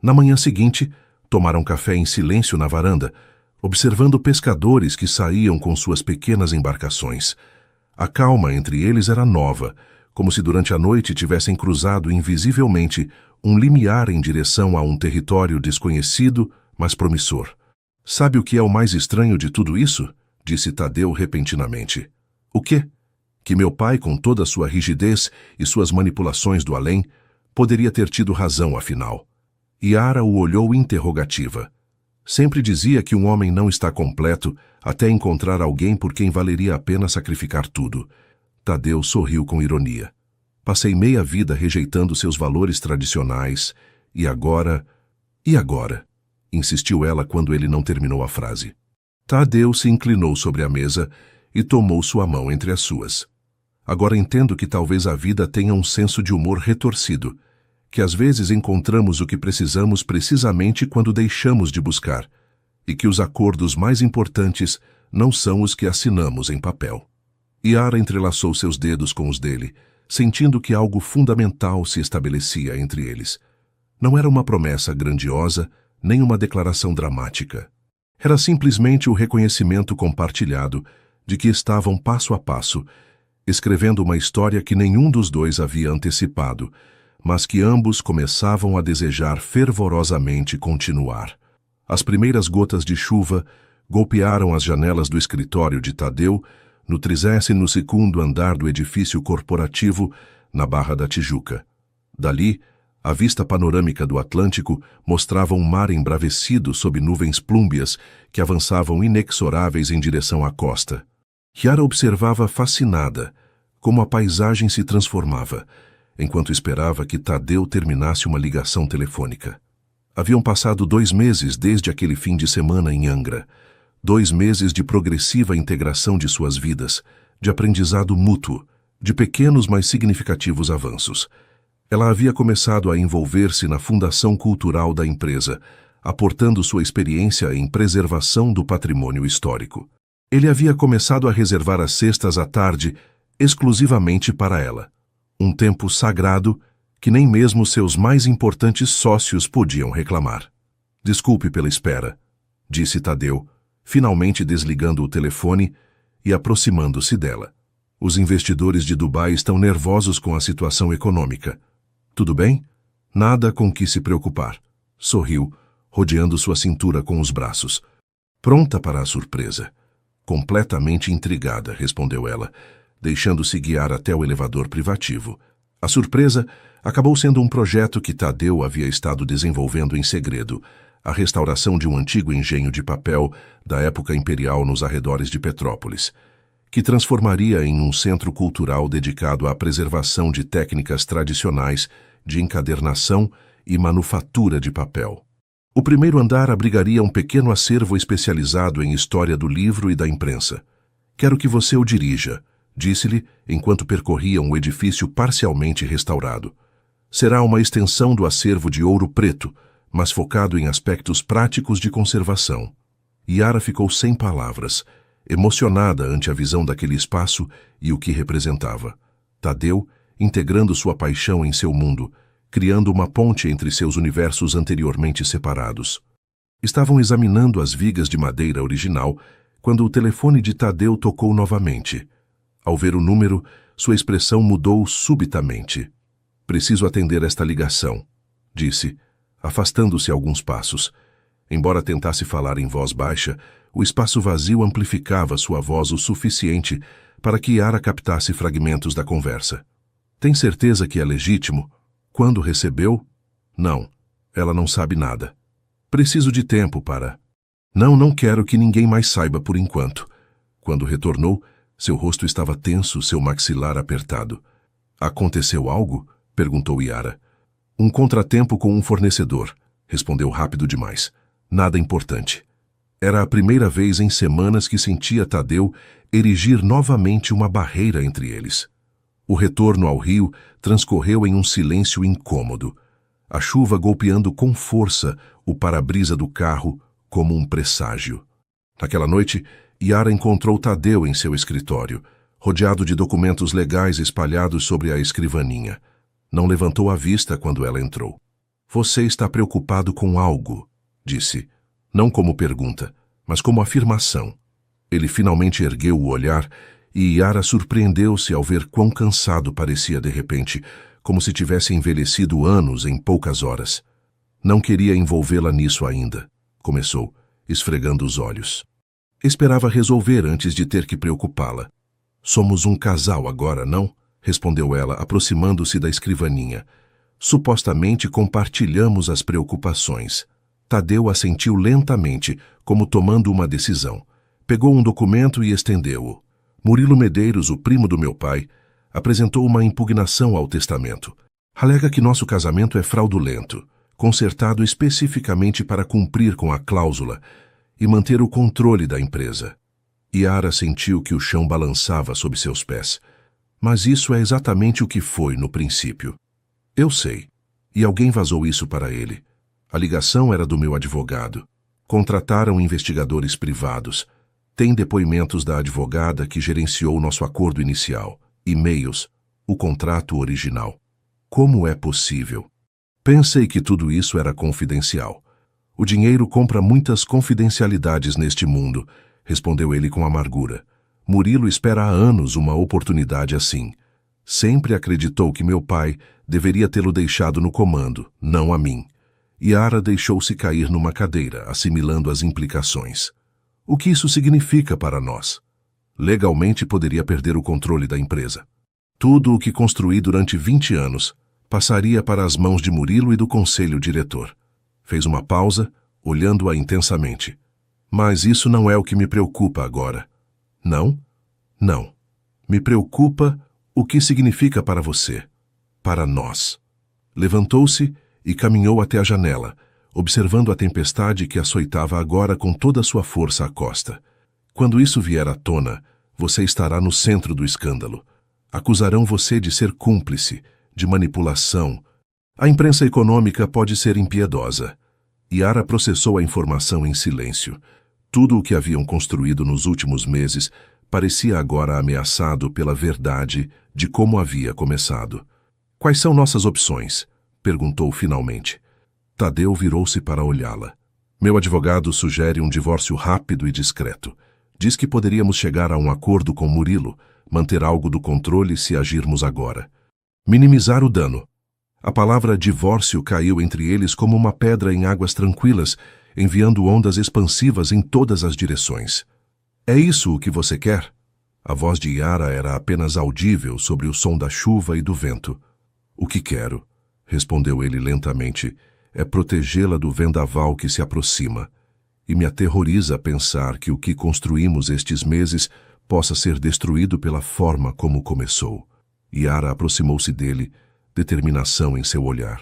Na manhã seguinte, tomaram café em silêncio na varanda, observando pescadores que saíam com suas pequenas embarcações. A calma entre eles era nova, como se durante a noite tivessem cruzado invisivelmente um limiar em direção a um território desconhecido, mas promissor. "Sabe o que é o mais estranho de tudo isso?" disse Tadeu repentinamente. "O quê?" "Que meu pai, com toda a sua rigidez e suas manipulações do além, poderia ter tido razão, afinal." Yara o olhou interrogativa. "Sempre dizia que um homem não está completo até encontrar alguém por quem valeria a pena sacrificar tudo." Tadeu sorriu com ironia. "Passei meia vida rejeitando seus valores tradicionais, e agora..." "E agora?" insistiu ela quando ele não terminou a frase. Tadeu se inclinou sobre a mesa, e tomou sua mão entre as suas. Agora entendo que talvez a vida tenha um senso de humor retorcido, que às vezes encontramos o que precisamos precisamente quando deixamos de buscar, e que os acordos mais importantes não são os que assinamos em papel. Yara entrelaçou seus dedos com os dele, sentindo que algo fundamental se estabelecia entre eles. Não era uma promessa grandiosa, nem uma declaração dramática. Era simplesmente o reconhecimento compartilhado de que estavam passo a passo, escrevendo uma história que nenhum dos dois havia antecipado, mas que ambos começavam a desejar fervorosamente continuar. As primeiras gotas de chuva golpearam as janelas do escritório de Tadeu, no 32º andar do edifício corporativo, na Barra da Tijuca. Dali, a vista panorâmica do Atlântico mostrava um mar embravecido sob nuvens plúmbeas que avançavam inexoráveis em direção à costa. Yara observava fascinada como a paisagem se transformava, enquanto esperava que Tadeu terminasse uma ligação telefônica. Haviam passado 2 meses desde aquele fim de semana em Angra, 2 meses de progressiva integração de suas vidas, de aprendizado mútuo, de pequenos mas significativos avanços. Ela havia começado a envolver-se na fundação cultural da empresa, aportando sua experiência em preservação do patrimônio histórico. Ele havia começado a reservar as sextas à tarde exclusivamente para ela. Um tempo sagrado que nem mesmo seus mais importantes sócios podiam reclamar. Desculpe pela espera, disse Tadeu, finalmente desligando o telefone e aproximando-se dela. Os investidores de Dubai estão nervosos com a situação econômica. Tudo bem? Nada com que se preocupar. Sorriu, rodeando sua cintura com os braços. Pronta para a surpresa. Completamente intrigada, respondeu ela, deixando-se guiar até o elevador privativo. A surpresa acabou sendo um projeto que Tadeu havia estado desenvolvendo em segredo, a restauração de um antigo engenho de papel da época imperial nos arredores de Petrópolis, que transformaria em um centro cultural dedicado à preservação de técnicas tradicionais de encadernação e manufatura de papel. O primeiro andar abrigaria um pequeno acervo especializado em história do livro e da imprensa. Quero que você o dirija, disse-lhe enquanto percorriam o edifício parcialmente restaurado. Será uma extensão do acervo de Ouro Preto, mas focado em aspectos práticos de conservação. Yara ficou sem palavras, emocionada ante a visão daquele espaço e o que representava. Tadeu, integrando sua paixão em seu mundo, criando uma ponte entre seus universos anteriormente separados. Estavam examinando as vigas de madeira original quando o telefone de Tadeu tocou novamente. Ao ver o número, sua expressão mudou subitamente. Preciso atender esta ligação, disse, afastando-se alguns passos. Embora tentasse falar em voz baixa, o espaço vazio amplificava sua voz o suficiente para que Yara captasse fragmentos da conversa. Tem certeza que é legítimo? Quando recebeu? Não, ela não sabe nada. Preciso de tempo para... Não quero que ninguém mais saiba por enquanto. Quando retornou, seu rosto estava tenso, seu maxilar apertado. Aconteceu algo? Perguntou Yara. Um contratempo com um fornecedor, respondeu rápido demais. Nada importante. Era a primeira vez em semanas que sentia Tadeu erigir novamente uma barreira entre eles. O retorno ao rio transcorreu em um silêncio incômodo, a chuva golpeando com força o para-brisa do carro como um presságio. Naquela noite, Yara encontrou Tadeu em seu escritório, rodeado de documentos legais espalhados sobre a escrivaninha. Não levantou a vista quando ela entrou. Você está preocupado com algo, disse, não como pergunta, mas como afirmação. Ele finalmente ergueu o olhar e Yara surpreendeu-se ao ver quão cansado parecia de repente, como se tivesse envelhecido anos em poucas horas. Não queria envolvê-la nisso ainda, começou, esfregando os olhos. Esperava resolver antes de ter que preocupá-la. Somos um casal agora, não? Respondeu ela, aproximando-se da escrivaninha. Supostamente compartilhamos as preocupações. Tadeu assentiu lentamente, como tomando uma decisão. Pegou um documento e estendeu-o. Murilo Medeiros, o primo do meu pai, apresentou uma impugnação ao testamento. Alega que nosso casamento é fraudulento, concertado especificamente para cumprir com a cláusula e manter o controle da empresa. Yara sentiu que o chão balançava sob seus pés. Mas isso é exatamente o que foi no princípio. Eu sei. E alguém vazou isso para ele. A ligação era do meu advogado. Contrataram investigadores privados. Tem depoimentos da advogada que gerenciou nosso acordo inicial, e-mails, o contrato original. Como é possível? Pensei que tudo isso era confidencial. O dinheiro compra muitas confidencialidades neste mundo, respondeu ele com amargura. Murilo espera há anos uma oportunidade assim. Sempre acreditou que meu pai deveria tê-lo deixado no comando, não a mim. Yara deixou-se cair numa cadeira, assimilando as implicações. O que isso significa para nós? Legalmente poderia perder o controle da empresa. Tudo o que construí durante 20 anos passaria para as mãos de Murilo e do conselho diretor. Fez uma pausa, olhando-a intensamente. Mas isso não é o que me preocupa agora. Não? Não. Me preocupa o que significa para você, para nós. Levantou-se e caminhou até a janela, observando a tempestade que açoitava agora com toda a sua força à costa. Quando isso vier à tona, você estará no centro do escândalo. Acusarão você de ser cúmplice, de manipulação. A imprensa econômica pode ser impiedosa. Yara processou a informação em silêncio. Tudo o que haviam construído nos últimos meses parecia agora ameaçado pela verdade de como havia começado. Quais são nossas opções? Perguntou finalmente. Tadeu virou-se para olhá-la. Meu advogado sugere um divórcio rápido e discreto. Diz que poderíamos chegar a um acordo com Murilo, manter algo do controle se agirmos agora. Minimizar o dano. A palavra divórcio caiu entre eles como uma pedra em águas tranquilas, enviando ondas expansivas em todas as direções. É isso o que você quer? A voz de Yara era apenas audível sobre o som da chuva e do vento. O que quero, respondeu ele lentamente, é protegê-la do vendaval que se aproxima. E me aterroriza pensar que o que construímos estes meses possa ser destruído pela forma como começou. Yara aproximou-se dele, determinação em seu olhar.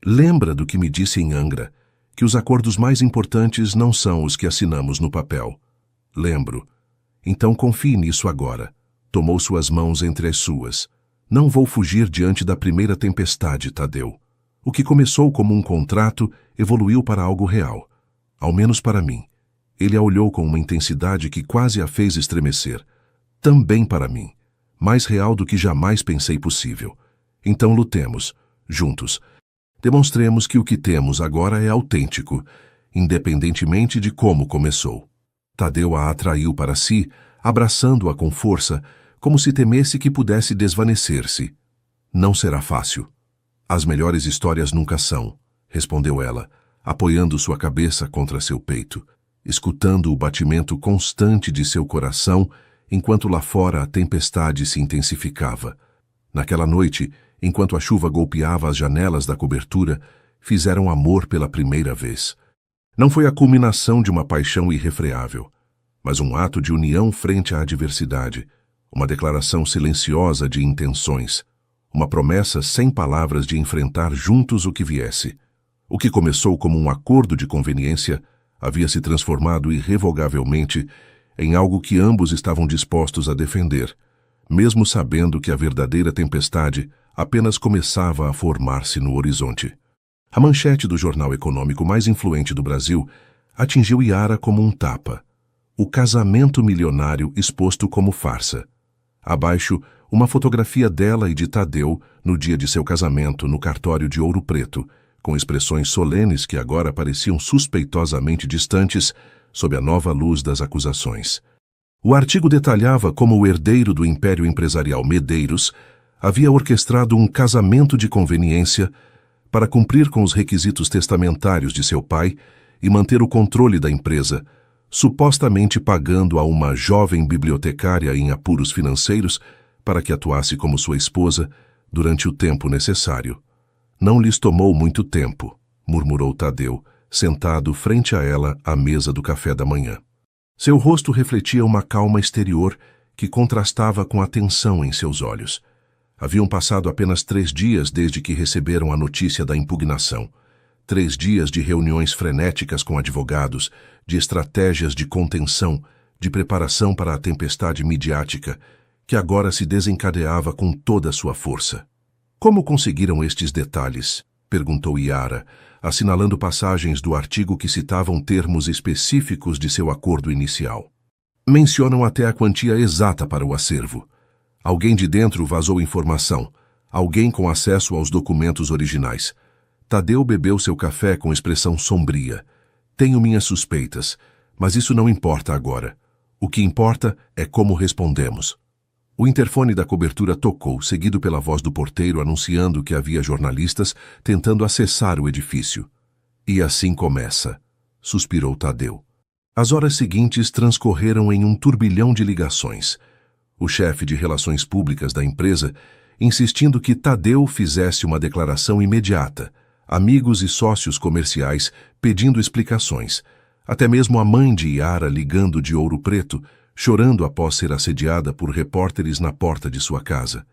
Lembra do que me disse em Angra, que os acordos mais importantes não são os que assinamos no papel. Lembro. Então confie nisso agora. Tomou suas mãos entre as suas. Não vou fugir diante da primeira tempestade, Tadeu. O que começou como um contrato evoluiu para algo real. Ao menos para mim. Ele a olhou com uma intensidade que quase a fez estremecer. Também para mim. Mais real do que jamais pensei possível. Então lutemos, juntos. Demonstremos que o que temos agora é autêntico, independentemente de como começou. Tadeu a atraiu para si, abraçando-a com força, como se temesse que pudesse desvanecer-se. Não será fácil. As melhores histórias nunca são, respondeu ela, apoiando sua cabeça contra seu peito, escutando o batimento constante de seu coração, enquanto lá fora a tempestade se intensificava. Naquela noite, enquanto a chuva golpeava as janelas da cobertura, fizeram amor pela primeira vez. Não foi a culminação de uma paixão irrefreável, mas um ato de união frente à adversidade, uma declaração silenciosa de intenções, uma promessa sem palavras de enfrentar juntos o que viesse. O que começou como um acordo de conveniência havia se transformado irrevogavelmente em algo que ambos estavam dispostos a defender, mesmo sabendo que a verdadeira tempestade apenas começava a formar-se no horizonte. A manchete do jornal econômico mais influente do Brasil atingiu Yara como um tapa. O casamento milionário exposto como farsa. Abaixo, uma fotografia dela e de Tadeu no dia de seu casamento no cartório de Ouro Preto, com expressões solenes que agora pareciam suspeitosamente distantes sob a nova luz das acusações. O artigo detalhava como o herdeiro do império empresarial Medeiros havia orquestrado um casamento de conveniência para cumprir com os requisitos testamentários de seu pai e manter o controle da empresa, supostamente pagando a uma jovem bibliotecária em apuros financeiros para que atuasse como sua esposa durante o tempo necessário. Não lhes tomou muito tempo, murmurou Tadeu, sentado frente a ela à mesa do café da manhã. Seu rosto refletia uma calma exterior que contrastava com a tensão em seus olhos. Haviam passado apenas 3 dias desde que receberam a notícia da impugnação. 3 dias de reuniões frenéticas com advogados, de estratégias de contenção, de preparação para a tempestade midiática que agora se desencadeava com toda a sua força. Como conseguiram estes detalhes? Perguntou Yara, assinalando passagens do artigo que citavam termos específicos de seu acordo inicial. Mencionam até a quantia exata para o acervo. Alguém de dentro vazou informação. Alguém com acesso aos documentos originais. Tadeu bebeu seu café com expressão sombria. Tenho minhas suspeitas, mas isso não importa agora. O que importa é como respondemos. O interfone da cobertura tocou, seguido pela voz do porteiro anunciando que havia jornalistas tentando acessar o edifício. E assim começa, suspirou Tadeu. As horas seguintes transcorreram em um turbilhão de ligações. O chefe de relações públicas da empresa insistindo que Tadeu fizesse uma declaração imediata, amigos e sócios comerciais pedindo explicações, até mesmo a mãe de Yara ligando de Ouro Preto, chorando após ser assediada por repórteres na porta de sua casa.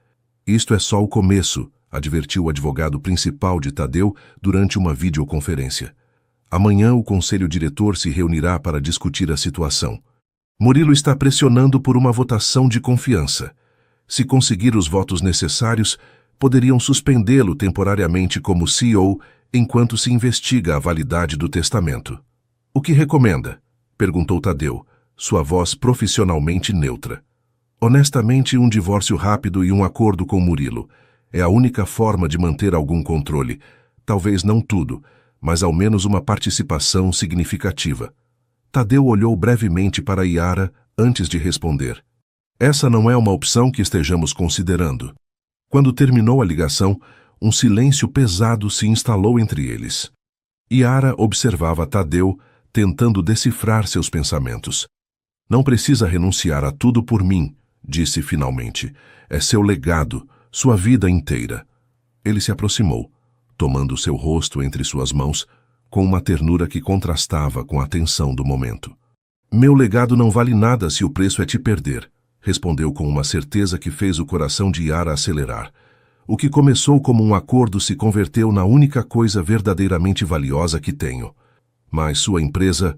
Isto é só o começo, advertiu o advogado principal de Tadeu durante uma videoconferência. Amanhã o conselho diretor se reunirá para discutir a situação. Murilo está pressionando por uma votação de confiança. Se conseguir os votos necessários, poderiam suspendê-lo temporariamente como CEO enquanto se investiga a validade do testamento. O que recomenda? Perguntou Tadeu, sua voz profissionalmente neutra. Honestamente, um divórcio rápido e um acordo com Murilo. É a única forma de manter algum controle. Talvez não tudo, mas ao menos uma participação significativa. Tadeu olhou brevemente para Yara antes de responder. Essa não é uma opção que estejamos considerando. Quando terminou a ligação, um silêncio pesado se instalou entre eles. Yara observava Tadeu, tentando decifrar seus pensamentos. Não precisa renunciar a tudo por mim, disse finalmente. É seu legado, sua vida inteira. Ele se aproximou, tomando seu rosto entre suas mãos, com uma ternura que contrastava com a tensão do momento. Meu legado não vale nada se o preço é te perder, respondeu com uma certeza que fez o coração de Yara acelerar. O que começou como um acordo se converteu na única coisa verdadeiramente valiosa que tenho. Mas sua empresa...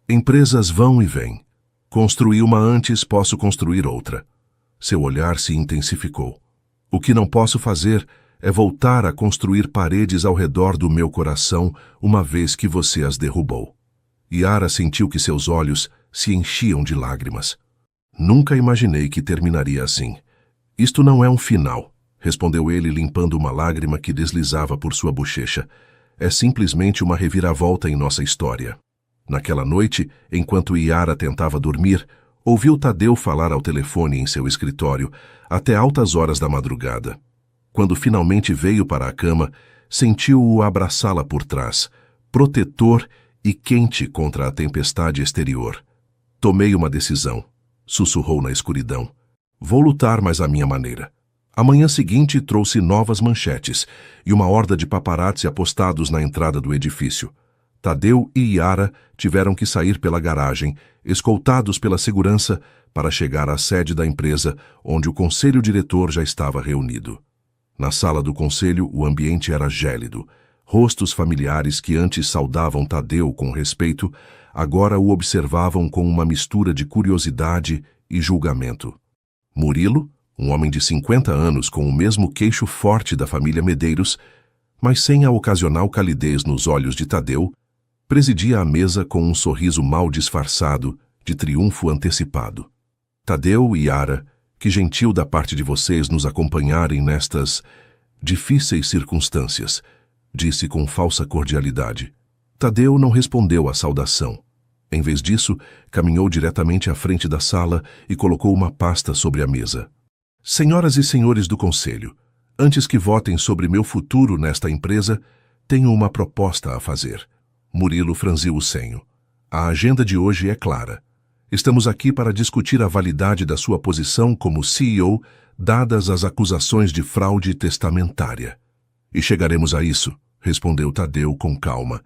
Empresas vão e vêm. Construí uma antes, posso construir outra. Seu olhar se intensificou. O que não posso fazer é voltar a construir paredes ao redor do meu coração uma vez que você as derrubou. Yara sentiu que seus olhos se enchiam de lágrimas. Nunca imaginei que terminaria assim. Isto não é um final, respondeu ele limpando uma lágrima que deslizava por sua bochecha. É simplesmente uma reviravolta em nossa história. Naquela noite, enquanto Yara tentava dormir, ouviu Tadeu falar ao telefone em seu escritório até altas horas da madrugada. Quando finalmente veio para a cama, sentiu-o abraçá-la por trás, protetor e quente contra a tempestade exterior. Tomei uma decisão, sussurrou na escuridão. Vou lutar, mas à minha maneira. A manhã seguinte trouxe novas manchetes e uma horda de paparazzi apostados na entrada do edifício. Tadeu e Yara tiveram que sair pela garagem, escoltados pela segurança, para chegar à sede da empresa, onde o conselho diretor já estava reunido. Na sala do conselho, o ambiente era gélido. Rostos familiares que antes saudavam Tadeu com respeito, agora o observavam com uma mistura de curiosidade e julgamento. Murilo, um homem de 50 anos com o mesmo queixo forte da família Medeiros, mas sem a ocasional calidez nos olhos de Tadeu, presidia a mesa com um sorriso mal disfarçado, de triunfo antecipado. Tadeu e Yara, que gentil da parte de vocês nos acompanharem nestas difíceis circunstâncias, disse com falsa cordialidade. Tadeu não respondeu à saudação. Em vez disso, caminhou diretamente à frente da sala e colocou uma pasta sobre a mesa. Senhoras e senhores do conselho, antes que votem sobre meu futuro nesta empresa, tenho uma proposta a fazer. Murilo franziu o senho. A agenda de hoje é clara. Estamos aqui para discutir a validade da sua posição como CEO, dadas as acusações de fraude testamentária. E chegaremos a isso, respondeu Tadeu com calma.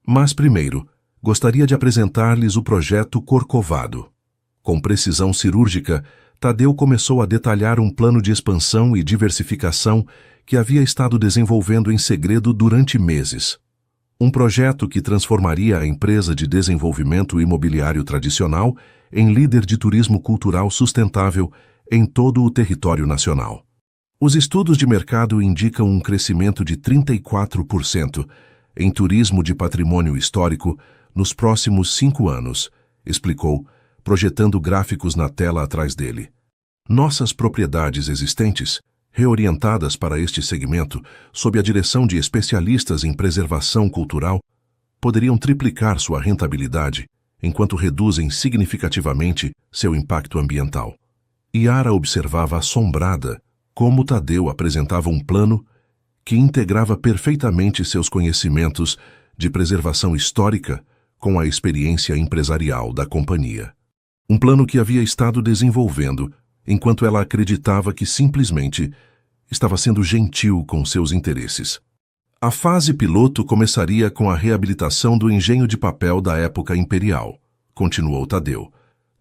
Mas primeiro, gostaria de apresentar-lhes o projeto Corcovado. Com precisão cirúrgica, Tadeu começou a detalhar um plano de expansão e diversificação que havia estado desenvolvendo em segredo durante meses. Um projeto que transformaria a empresa de desenvolvimento imobiliário tradicional em líder de turismo cultural sustentável em todo o território nacional. Os estudos de mercado indicam um crescimento de 34% em turismo de patrimônio histórico nos próximos 5 anos, explicou, projetando gráficos na tela atrás dele. Nossas propriedades existentes, reorientadas para este segmento sob a direção de especialistas em preservação cultural, poderiam triplicar sua rentabilidade, enquanto reduzem significativamente seu impacto ambiental. Yara observava assombrada como Tadeu apresentava um plano que integrava perfeitamente seus conhecimentos de preservação histórica com a experiência empresarial da companhia. Um plano que havia estado desenvolvendo enquanto ela acreditava que simplesmente estava sendo gentil com seus interesses. A fase piloto começaria com a reabilitação do engenho de papel da época imperial, continuou Tadeu,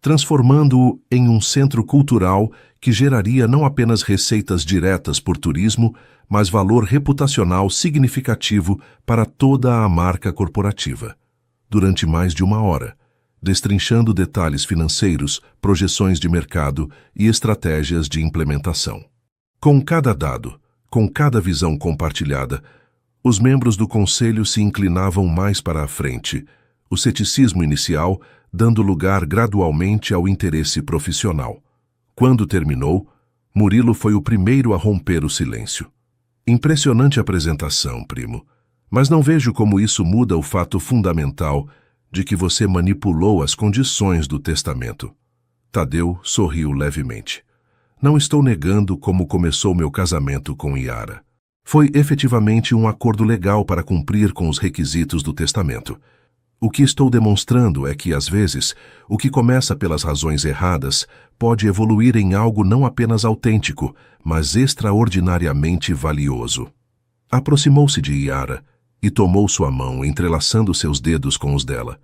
transformando-o em um centro cultural que geraria não apenas receitas diretas por turismo, mas valor reputacional significativo para toda a marca corporativa. Durante mais de 1 hora, destrinchando detalhes financeiros, projeções de mercado e estratégias de implementação. Com cada dado, com cada visão compartilhada, os membros do conselho se inclinavam mais para a frente, o ceticismo inicial dando lugar gradualmente ao interesse profissional. Quando terminou, Murilo foi o primeiro a romper o silêncio. Impressionante apresentação, primo, mas não vejo como isso muda o fato fundamental de que você manipulou as condições do testamento. Tadeu sorriu levemente. Não estou negando como começou meu casamento com Yara. Foi efetivamente um acordo legal para cumprir com os requisitos do testamento. O que estou demonstrando é que, às vezes, o que começa pelas razões erradas pode evoluir em algo não apenas autêntico, mas extraordinariamente valioso. Aproximou-se de Yara e tomou sua mão, entrelaçando seus dedos com os dela.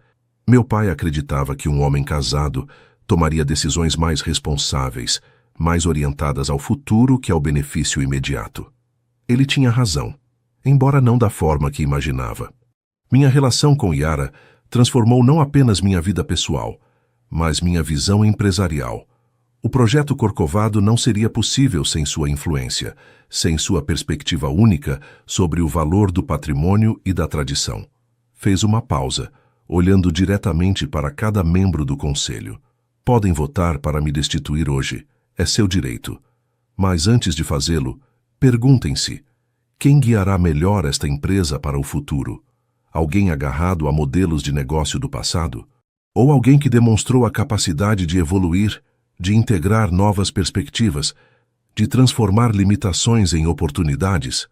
Meu pai acreditava que um homem casado tomaria decisões mais responsáveis, mais orientadas ao futuro que ao benefício imediato. Ele tinha razão, embora não da forma que imaginava. Minha relação com Yara transformou não apenas minha vida pessoal, mas minha visão empresarial. O projeto Corcovado não seria possível sem sua influência, sem sua perspectiva única sobre o valor do patrimônio e da tradição. Fez uma pausa, olhando diretamente para cada membro do conselho. Podem votar para me destituir hoje, é seu direito. Mas antes de fazê-lo, perguntem-se, quem guiará melhor esta empresa para o futuro? Alguém agarrado a modelos de negócio do passado? Ou alguém que demonstrou a capacidade de evoluir, de integrar novas perspectivas, de transformar limitações em oportunidades?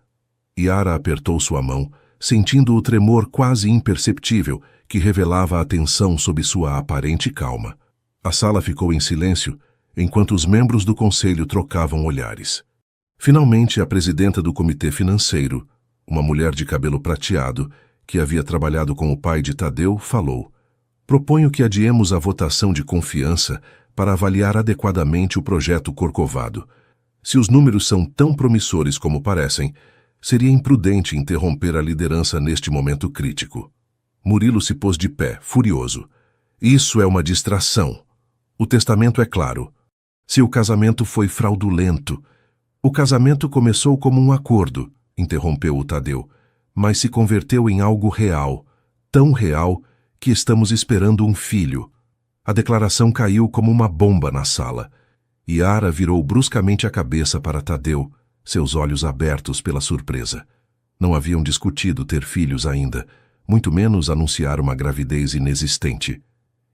Yara apertou sua mão, sentindo o tremor quase imperceptível que revelava a tensão sob sua aparente calma. A sala ficou em silêncio, enquanto os membros do conselho trocavam olhares. Finalmente, a presidenta do comitê financeiro, uma mulher de cabelo prateado, que havia trabalhado com o pai de Tadeu, falou: proponho que adiemos a votação de confiança para avaliar adequadamente o projeto Corcovado. Se os números são tão promissores como parecem, seria imprudente interromper a liderança neste momento crítico. Murilo se pôs de pé, furioso. Isso é uma distração. O testamento é claro. Se o casamento foi fraudulento... O casamento começou como um acordo, interrompeu o Tadeu, mas se converteu em algo real, tão real que estamos esperando um filho. A declaração caiu como uma bomba na sala. Yara virou bruscamente a cabeça para Tadeu, seus olhos abertos pela surpresa. Não haviam discutido ter filhos ainda, muito menos anunciar uma gravidez inexistente.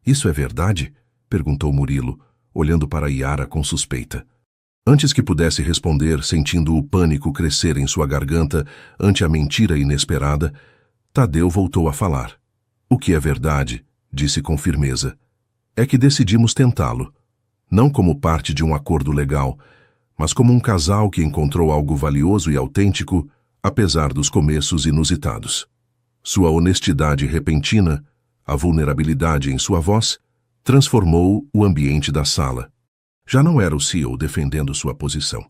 Isso é verdade? Perguntou Murilo, olhando para Yara com suspeita. Antes que pudesse responder, sentindo o pânico crescer em sua garganta ante a mentira inesperada, Tadeu voltou a falar. O que é verdade, disse com firmeza, é que decidimos tentá-lo, não como parte de um acordo legal, mas como um casal que encontrou algo valioso e autêntico, apesar dos começos inusitados. Sua honestidade repentina, a vulnerabilidade em sua voz, transformou o ambiente da sala. Já não era o CEO defendendo sua posição.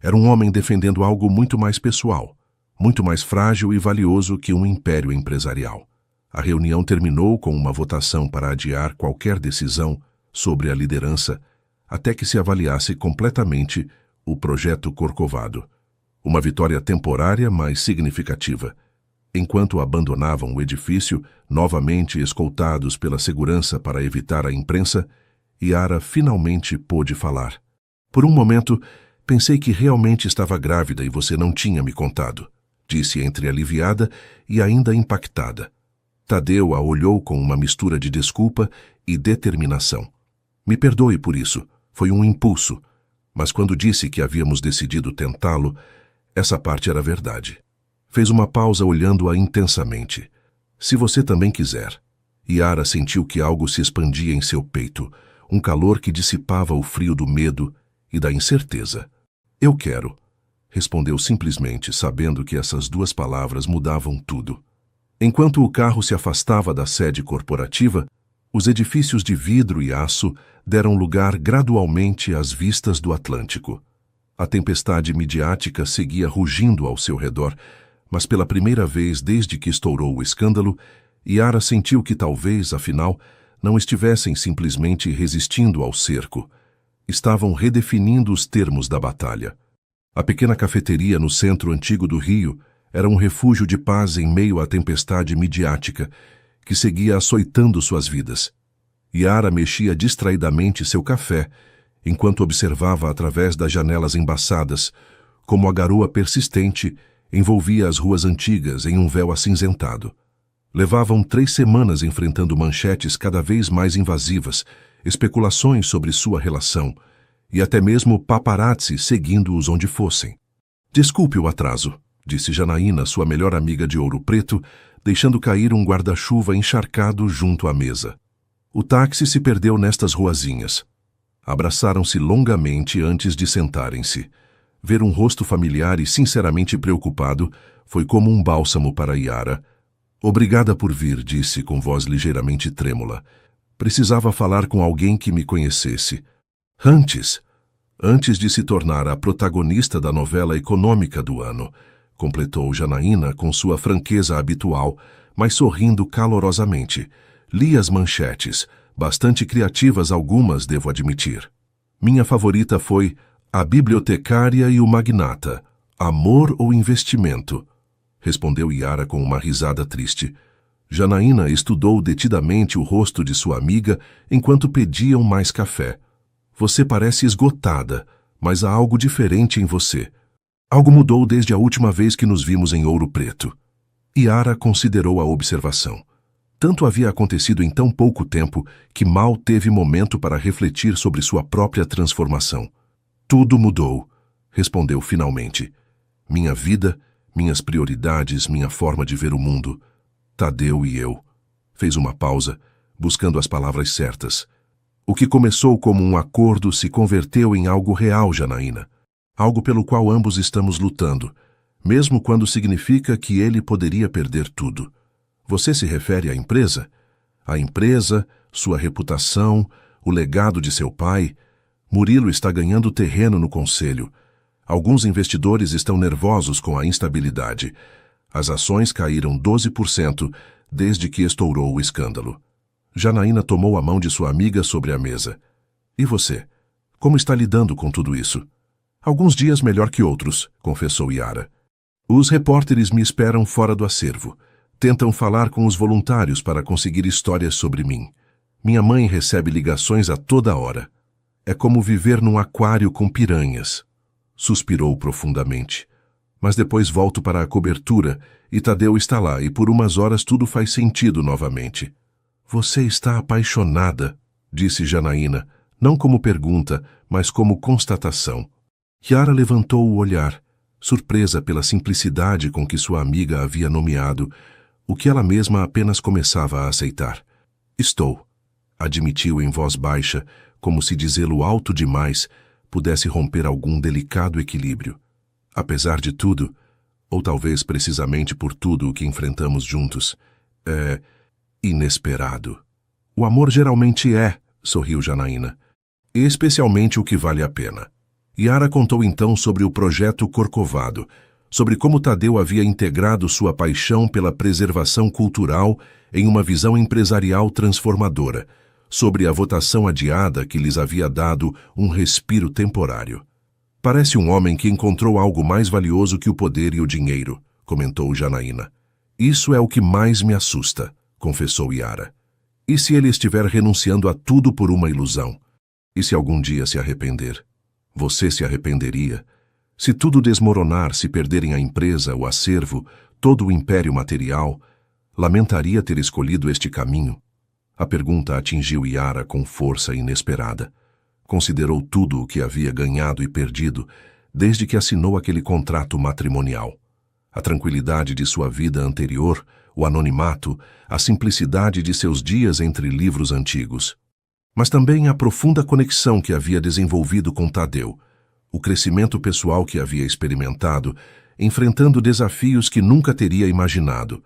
Era um homem defendendo algo muito mais pessoal, muito mais frágil e valioso que um império empresarial. A reunião terminou com uma votação para adiar qualquer decisão sobre a liderança até que se avaliasse completamente o projeto Corcovado. Uma vitória temporária, mas significativa. Enquanto abandonavam o edifício, novamente escoltados pela segurança para evitar a imprensa, Yara finalmente pôde falar. Por um momento, pensei que realmente estava grávida e você não tinha me contado, disse entre aliviada e ainda impactada. Tadeu a olhou com uma mistura de desculpa e determinação. Me perdoe por isso, foi um impulso, mas quando disse que havíamos decidido tentá-lo, essa parte era verdade. Fez uma pausa olhando-a intensamente. Se você também quiser. Yara sentiu que algo se expandia em seu peito, um calor que dissipava o frio do medo e da incerteza. Eu quero, respondeu simplesmente, sabendo que essas duas palavras mudavam tudo. Enquanto o carro se afastava da sede corporativa, os edifícios de vidro e aço deram lugar gradualmente às vistas do Atlântico. A tempestade midiática seguia rugindo ao seu redor, mas pela primeira vez desde que estourou o escândalo, Yara sentiu que talvez, afinal, não estivessem simplesmente resistindo ao cerco. Estavam redefinindo os termos da batalha. A pequena cafeteria no centro antigo do Rio era um refúgio de paz em meio à tempestade midiática que seguia açoitando suas vidas. Yara mexia distraidamente seu café, enquanto observava através das janelas embaçadas como a garoa persistente envolvia as ruas antigas em um véu acinzentado. Levavam 3 semanas enfrentando manchetes cada vez mais invasivas, especulações sobre sua relação e até mesmo paparazzi seguindo-os onde fossem. Desculpe o atraso, disse Janaína, sua melhor amiga de Ouro Preto, deixando cair um guarda-chuva encharcado junto à mesa. O táxi se perdeu nestas ruazinhas. Abraçaram-se longamente antes de sentarem-se. Ver um rosto familiar e sinceramente preocupado foi como um bálsamo para Yara. Obrigada por vir, disse com voz ligeiramente trêmula. Precisava falar com alguém que me conhecesse. Antes de se tornar a protagonista da novela econômica do ano, completou Janaína com sua franqueza habitual, mas sorrindo calorosamente. Li as manchetes, bastante criativas algumas, devo admitir. Minha favorita foi A Bibliotecária e o Magnata, Amor ou Investimento? Respondeu Yara com uma risada triste. Janaína estudou detidamente o rosto de sua amiga enquanto pediam mais café. Você parece esgotada, mas há algo diferente em você. Algo mudou desde a última vez que nos vimos em Ouro Preto. Yara considerou a observação. Tanto havia acontecido em tão pouco tempo que mal teve momento para refletir sobre sua própria transformação. Tudo mudou, respondeu finalmente. Minha vida, minhas prioridades, minha forma de ver o mundo. Tadeu e eu. Fez uma pausa, buscando as palavras certas. O que começou como um acordo se converteu em algo real, Janaína. Algo pelo qual ambos estamos lutando, mesmo quando significa que ele poderia perder tudo. Você se refere à empresa? A empresa, sua reputação, o legado de seu pai. Murilo está ganhando terreno no conselho. Alguns investidores estão nervosos com a instabilidade. As ações caíram 12% desde que estourou o escândalo. Janaína tomou a mão de sua amiga sobre a mesa. E você? Como está lidando com tudo isso? Alguns dias melhor que outros, confessou Yara. Os repórteres me esperam fora do acervo. Tentam falar com os voluntários para conseguir histórias sobre mim. Minha mãe recebe ligações a toda hora. É como viver num aquário com piranhas. Suspirou profundamente. Mas depois volto para a cobertura e Tadeu está lá e por umas horas tudo faz sentido novamente. Você está apaixonada, disse Janaína, não como pergunta, mas como constatação. Yara levantou o olhar, surpresa pela simplicidade com que sua amiga havia nomeado, o que ela mesma apenas começava a aceitar. Estou, admitiu em voz baixa, como se dizê-lo alto demais pudesse romper algum delicado equilíbrio. Apesar de tudo, ou talvez precisamente por tudo o que enfrentamos juntos, é inesperado. O amor geralmente é, sorriu Janaína, especialmente o que vale a pena. Yara contou então sobre o projeto Corcovado, sobre como Tadeu havia integrado sua paixão pela preservação cultural em uma visão empresarial transformadora, sobre a votação adiada que lhes havia dado um respiro temporário. Parece um homem que encontrou algo mais valioso que o poder e o dinheiro, comentou Janaína. Isso é o que mais me assusta, confessou Yara. E se ele estiver renunciando a tudo por uma ilusão? E se algum dia se arrepender? Você se arrependeria? Se tudo desmoronar, se perderem a empresa, o acervo, todo o império material, lamentaria ter escolhido este caminho? A pergunta atingiu Yara com força inesperada. Considerou tudo o que havia ganhado e perdido desde que assinou aquele contrato matrimonial. A tranquilidade de sua vida anterior, o anonimato, a simplicidade de seus dias entre livros antigos. Mas também a profunda conexão que havia desenvolvido com Tadeu, o crescimento pessoal que havia experimentado, enfrentando desafios que nunca teria imaginado,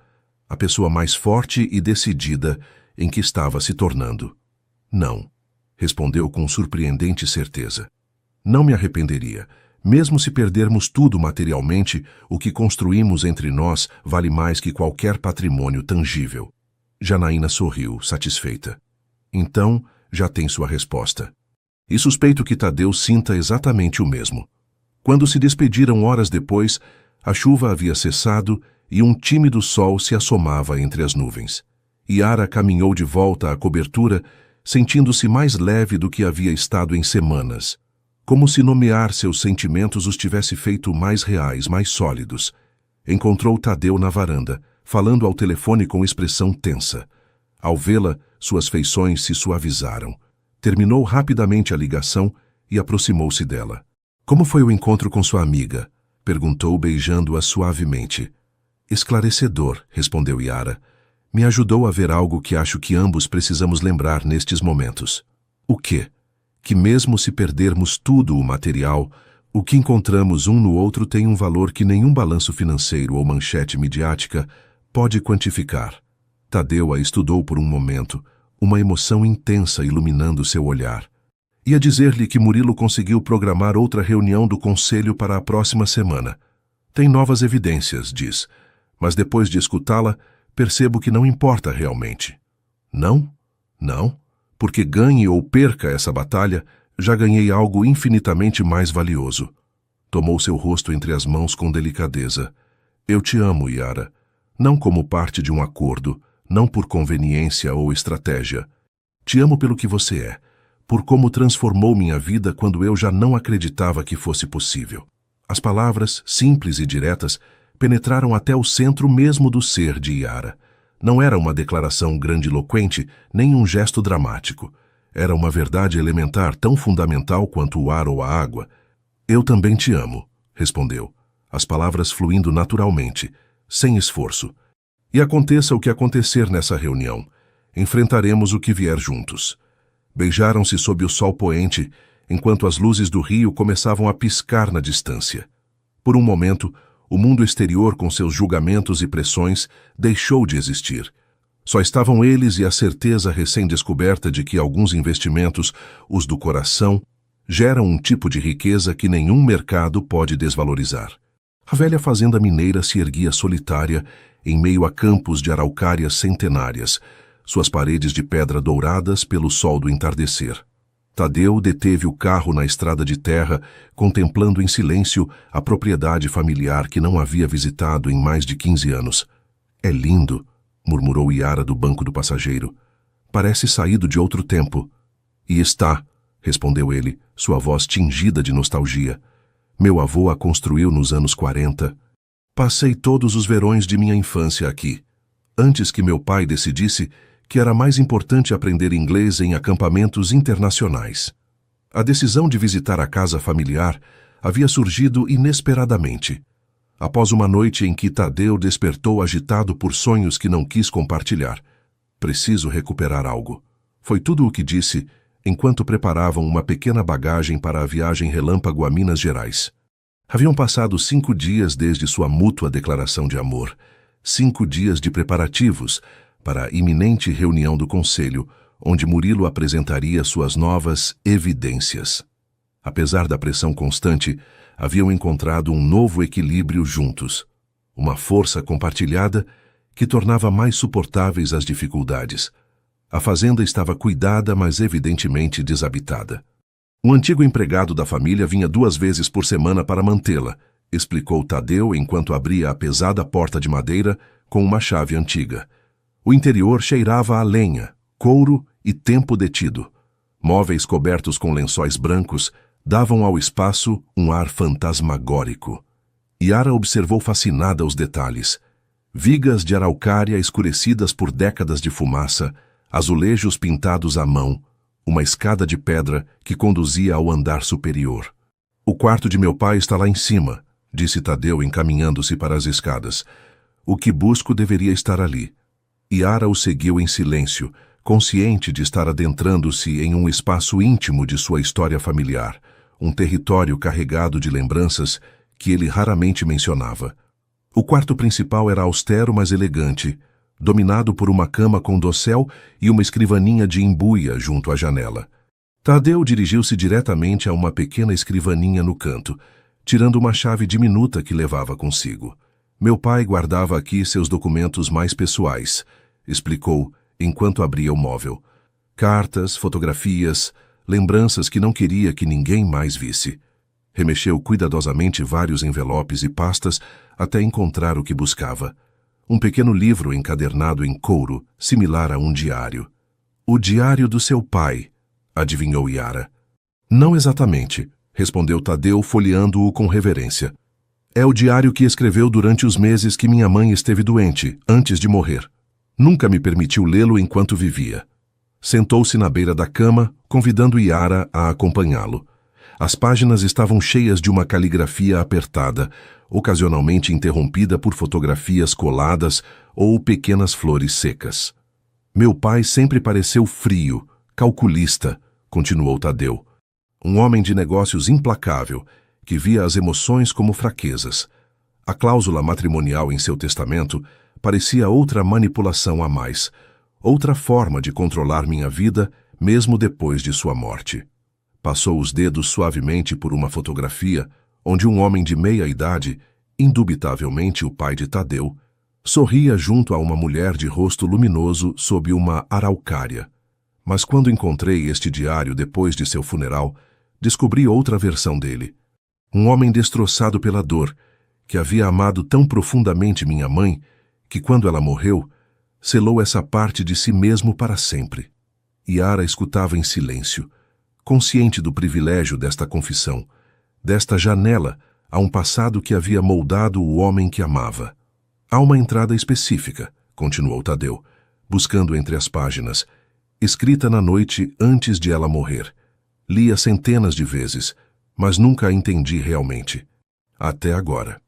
a pessoa mais forte e decidida em que estava se tornando. Não, respondeu com surpreendente certeza. Não me arrependeria. Mesmo se perdermos tudo materialmente, o que construímos entre nós vale mais que qualquer patrimônio tangível. Janaína sorriu, satisfeita. Então, já tem sua resposta. E suspeito que Tadeu sinta exatamente o mesmo. Quando se despediram horas depois, a chuva havia cessado e um tímido sol se assomava entre as nuvens. Yara caminhou de volta à cobertura, sentindo-se mais leve do que havia estado em semanas, como se nomear seus sentimentos os tivesse feito mais reais, mais sólidos. Encontrou Tadeu na varanda, falando ao telefone com expressão tensa. Ao vê-la, suas feições se suavizaram. Terminou rapidamente a ligação e aproximou-se dela. Como foi o encontro com sua amiga? Perguntou, beijando-a suavemente. Esclarecedor, respondeu Yara. Me ajudou a ver algo que acho que ambos precisamos lembrar nestes momentos. O quê? Que mesmo se perdermos tudo o material, o que encontramos um no outro tem um valor que nenhum balanço financeiro ou manchete midiática pode quantificar. Tadeu a estudou por um momento, uma emoção intensa iluminando seu olhar. Ia dizer-lhe que Murilo conseguiu programar outra reunião do conselho para a próxima semana. Tem novas evidências, diz, mas depois de escutá-la, percebo que não importa realmente. Não? Não? Porque ganhe ou perca essa batalha, já ganhei algo infinitamente mais valioso. Tomou seu rosto entre as mãos com delicadeza. Eu te amo, Yara. Não como parte de um acordo, não por conveniência ou estratégia. Te amo pelo que você é, por como transformou minha vida quando eu já não acreditava que fosse possível. As palavras, simples e diretas, penetraram até o centro mesmo do ser de Yara. Não era uma declaração grandiloquente, nem um gesto dramático. Era uma verdade elementar tão fundamental quanto o ar ou a água. Eu também te amo, respondeu, as palavras fluindo naturalmente, sem esforço. E aconteça o que acontecer nessa reunião, enfrentaremos o que vier juntos. Beijaram-se sob o sol poente, enquanto as luzes do rio começavam a piscar na distância. Por um momento, o mundo exterior, com seus julgamentos e pressões, deixou de existir. Só estavam eles e a certeza recém-descoberta de que alguns investimentos, os do coração, geram um tipo de riqueza que nenhum mercado pode desvalorizar. A velha fazenda mineira se erguia solitária em meio a campos de araucárias centenárias, suas paredes de pedra douradas pelo sol do entardecer. Tadeu deteve o carro na estrada de terra, contemplando em silêncio a propriedade familiar que não havia visitado em mais de 15 anos. É lindo, murmurou Yara do banco do passageiro. Parece saído de outro tempo. E está, respondeu ele, sua voz tingida de nostalgia. Meu avô a construiu nos anos 40. Passei todos os verões de minha infância aqui, antes que meu pai decidisse que era mais importante aprender inglês em acampamentos internacionais. A decisão de visitar a casa familiar havia surgido inesperadamente, após uma noite em que Tadeu despertou agitado por sonhos que não quis compartilhar. Preciso recuperar algo. Foi tudo o que disse enquanto preparavam uma pequena bagagem para a viagem relâmpago a Minas Gerais. Haviam passado 5 dias desde sua mútua declaração de amor, 5 dias de preparativos para a iminente reunião do conselho, onde Murilo apresentaria suas novas evidências. Apesar da pressão constante, haviam encontrado um novo equilíbrio juntos, uma força compartilhada que tornava mais suportáveis as dificuldades. A fazenda estava cuidada, mas evidentemente desabitada. O antigo empregado da família vinha 2 vezes por semana para mantê-la, explicou Tadeu enquanto abria a pesada porta de madeira com uma chave antiga. O interior cheirava a lenha, couro e tempo detido. Móveis cobertos com lençóis brancos davam ao espaço um ar fantasmagórico. Yara observou fascinada os detalhes. Vigas de araucária escurecidas por décadas de fumaça, azulejos pintados à mão, uma escada de pedra que conduzia ao andar superior. O quarto de meu pai está lá em cima, disse Tadeu encaminhando-se para as escadas. O que busco deveria estar ali. Yara o seguiu em silêncio, consciente de estar adentrando-se em um espaço íntimo de sua história familiar, um território carregado de lembranças que ele raramente mencionava. O quarto principal era austero, mas elegante, dominado por uma cama com dossel e uma escrivaninha de embuia junto à janela. Tadeu dirigiu-se diretamente a uma pequena escrivaninha no canto, tirando uma chave diminuta que levava consigo. Meu pai guardava aqui seus documentos mais pessoais, explicou, enquanto abria o móvel. Cartas, fotografias, lembranças que não queria que ninguém mais visse. Remexeu cuidadosamente vários envelopes e pastas até encontrar o que buscava. Um pequeno livro encadernado em couro, similar a um diário. O diário do seu pai, adivinhou Yara. Não exatamente, respondeu Tadeu, folheando-o com reverência. É o diário que escreveu durante os meses que minha mãe esteve doente, antes de morrer. Nunca me permitiu lê-lo enquanto vivia. Sentou-se na beira da cama, convidando Yara a acompanhá-lo. As páginas estavam cheias de uma caligrafia apertada, ocasionalmente interrompida por fotografias coladas ou pequenas flores secas. Meu pai sempre pareceu frio, calculista, continuou Tadeu. Um homem de negócios implacável, que via as emoções como fraquezas. A cláusula matrimonial em seu testamento parecia outra manipulação a mais, outra forma de controlar minha vida mesmo depois de sua morte. Passou os dedos suavemente por uma fotografia onde um homem de meia idade, indubitavelmente o pai de Tadeu, sorria junto a uma mulher de rosto luminoso sob uma araucária. Mas quando encontrei este diário depois de seu funeral, descobri outra versão dele. Um homem destroçado pela dor, que havia amado tão profundamente minha mãe, que quando ela morreu, selou essa parte de si mesmo para sempre. Yara escutava em silêncio, consciente do privilégio desta confissão, desta janela a um passado que havia moldado o homem que amava. Há uma entrada específica, continuou Tadeu, buscando entre as páginas, escrita na noite antes de ela morrer. Li-a centenas de vezes, mas nunca a entendi realmente. Até agora.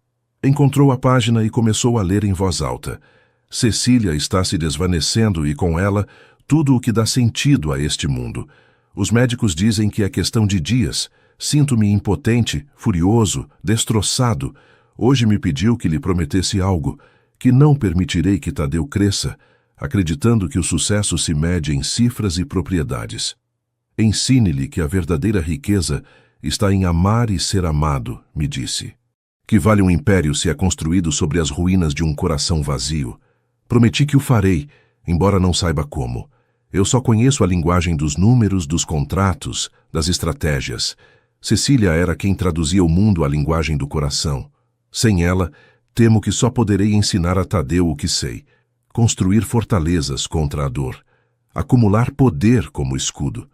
Encontrou a página e começou a ler em voz alta. Cecília está se desvanecendo e, com ela, tudo o que dá sentido a este mundo. Os médicos dizem que é questão de dias. Sinto-me impotente, furioso, destroçado. Hoje me pediu que lhe prometesse algo, que não permitirei que Tadeu cresça, acreditando que o sucesso se mede em cifras e propriedades. Ensine-lhe que a verdadeira riqueza está em amar e ser amado, me disse. Que vale um império se é construído sobre as ruínas de um coração vazio. Prometi que o farei, embora não saiba como. Eu só conheço a linguagem dos números, dos contratos, das estratégias. Cecília era quem traduzia o mundo à linguagem do coração. Sem ela, temo que só poderei ensinar a Tadeu o que sei. Construir fortalezas contra a dor. Acumular poder como escudo.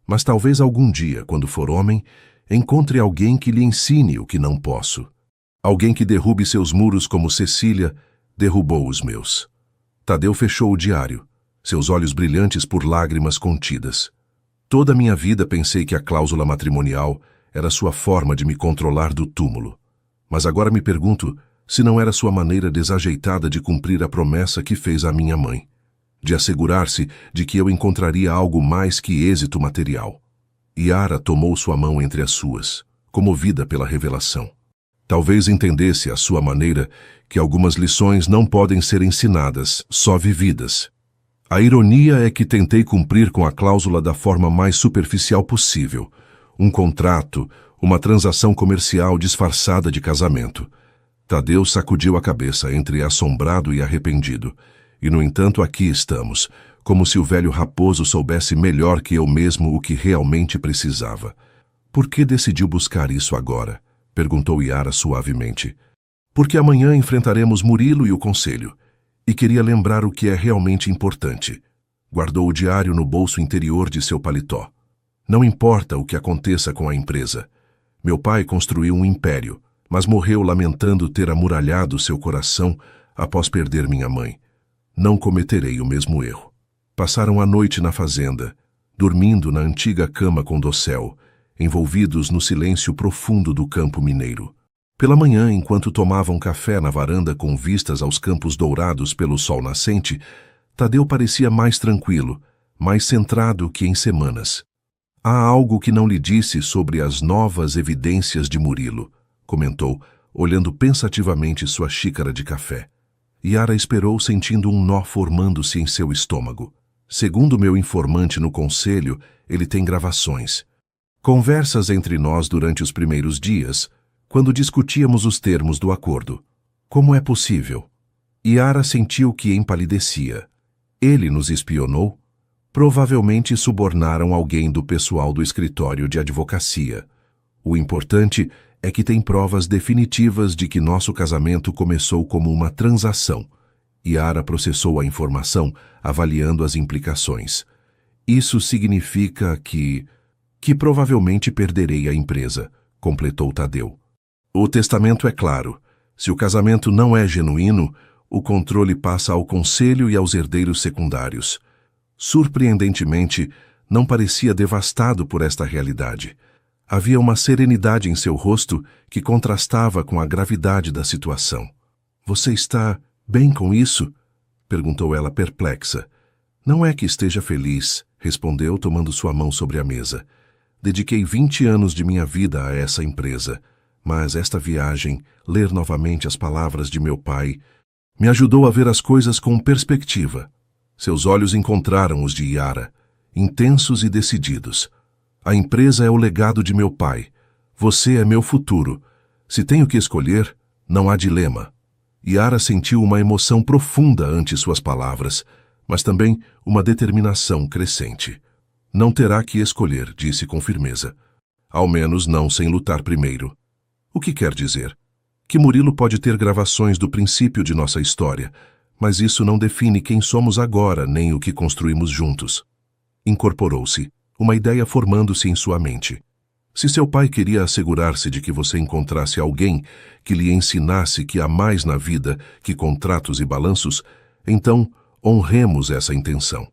Mas talvez algum dia, quando for homem, encontre alguém que lhe ensine o que não posso. Alguém que derrube seus muros como Cecília derrubou os meus. Tadeu fechou o diário, seus olhos brilhantes por lágrimas contidas. Toda a minha vida pensei que a cláusula matrimonial era sua forma de me controlar do túmulo. Mas agora me pergunto se não era sua maneira desajeitada de cumprir a promessa que fez à minha mãe, de assegurar-se de que eu encontraria algo mais que êxito material. Yara tomou sua mão entre as suas, comovida pela revelação. Talvez entendesse à sua maneira que algumas lições não podem ser ensinadas, só vividas. A ironia é que tentei cumprir com a cláusula da forma mais superficial possível, um contrato, Uma transação comercial disfarçada de casamento. Tadeu sacudiu a cabeça entre assombrado e arrependido. E, no entanto, aqui estamos, como se o velho raposo soubesse melhor que eu mesmo o que realmente precisava. Por que decidiu buscar isso agora? Perguntou Yara suavemente. Porque amanhã enfrentaremos Murilo e o conselho. E queria lembrar o que é realmente importante. Guardou o diário no bolso interior de seu paletó. Não importa o que aconteça com a empresa. Meu pai construiu um império, mas morreu lamentando ter amuralhado seu coração após perder minha mãe. Não cometerei o mesmo erro. Passaram a noite na fazenda, dormindo na antiga cama com dossel, envolvidos no silêncio profundo do campo mineiro. Pela manhã, enquanto tomavam café na varanda com vistas aos campos dourados pelo sol nascente, Tadeu parecia mais tranquilo, mais centrado que em semanas. Há algo que não lhe disse sobre as novas evidências de Murilo, comentou, olhando pensativamente sua xícara de café. Yara esperou, sentindo um nó formando-se em seu estômago. Segundo meu informante no conselho, ele tem gravações. Conversas entre nós durante os primeiros dias, quando discutíamos os termos do acordo. Como é possível? Yara sentiu que empalidecia. Ele nos espionou? Provavelmente subornaram alguém do pessoal do escritório de advocacia. O importante é que tem provas definitivas de que nosso casamento começou como uma transação. Yara processou a informação, avaliando as implicações. Isso significa que provavelmente perderei a empresa, completou Tadeu. O testamento é claro. Se o casamento não é genuíno, o controle passa ao conselho e aos herdeiros secundários. Surpreendentemente, não parecia devastado por esta realidade. Havia uma serenidade em seu rosto que contrastava com a gravidade da situação. Você está bem com isso? Perguntou ela perplexa. Não é que esteja feliz, respondeu tomando sua mão sobre a mesa. Dediquei 20 anos de minha vida a essa empresa, mas esta viagem, ler novamente as palavras de meu pai, me ajudou a ver as coisas com perspectiva. Seus olhos encontraram os de Yara, intensos e decididos. A empresa é o legado de meu pai. Você é meu futuro. Se tenho que escolher, não há dilema. Yara sentiu uma emoção profunda ante suas palavras, mas também uma determinação crescente. Não terá que escolher, disse com firmeza. Ao menos não sem lutar primeiro. O que quer dizer? Que Murilo pode ter gravações do princípio de nossa história, mas isso não define quem somos agora nem o que construímos juntos. Incorporou-se, uma ideia formando-se em sua mente. Se seu pai queria assegurar-se de que você encontrasse alguém que lhe ensinasse que há mais na vida que contratos e balanços, então honremos essa intenção.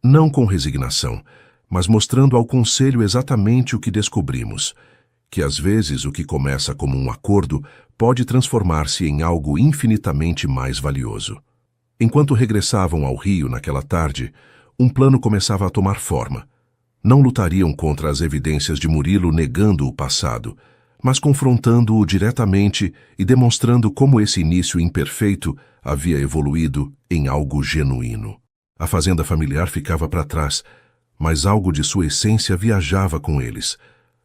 Não com resignação, mas mostrando ao conselho exatamente o que descobrimos, que às vezes o que começa como um acordo pode transformar-se em algo infinitamente mais valioso. Enquanto regressavam ao Rio naquela tarde, um plano começava a tomar forma. Não lutariam contra as evidências de Murilo negando o passado, mas confrontando-o diretamente e demonstrando como esse início imperfeito havia evoluído em algo genuíno. A fazenda familiar ficava para trás, mas algo de sua essência viajava com eles.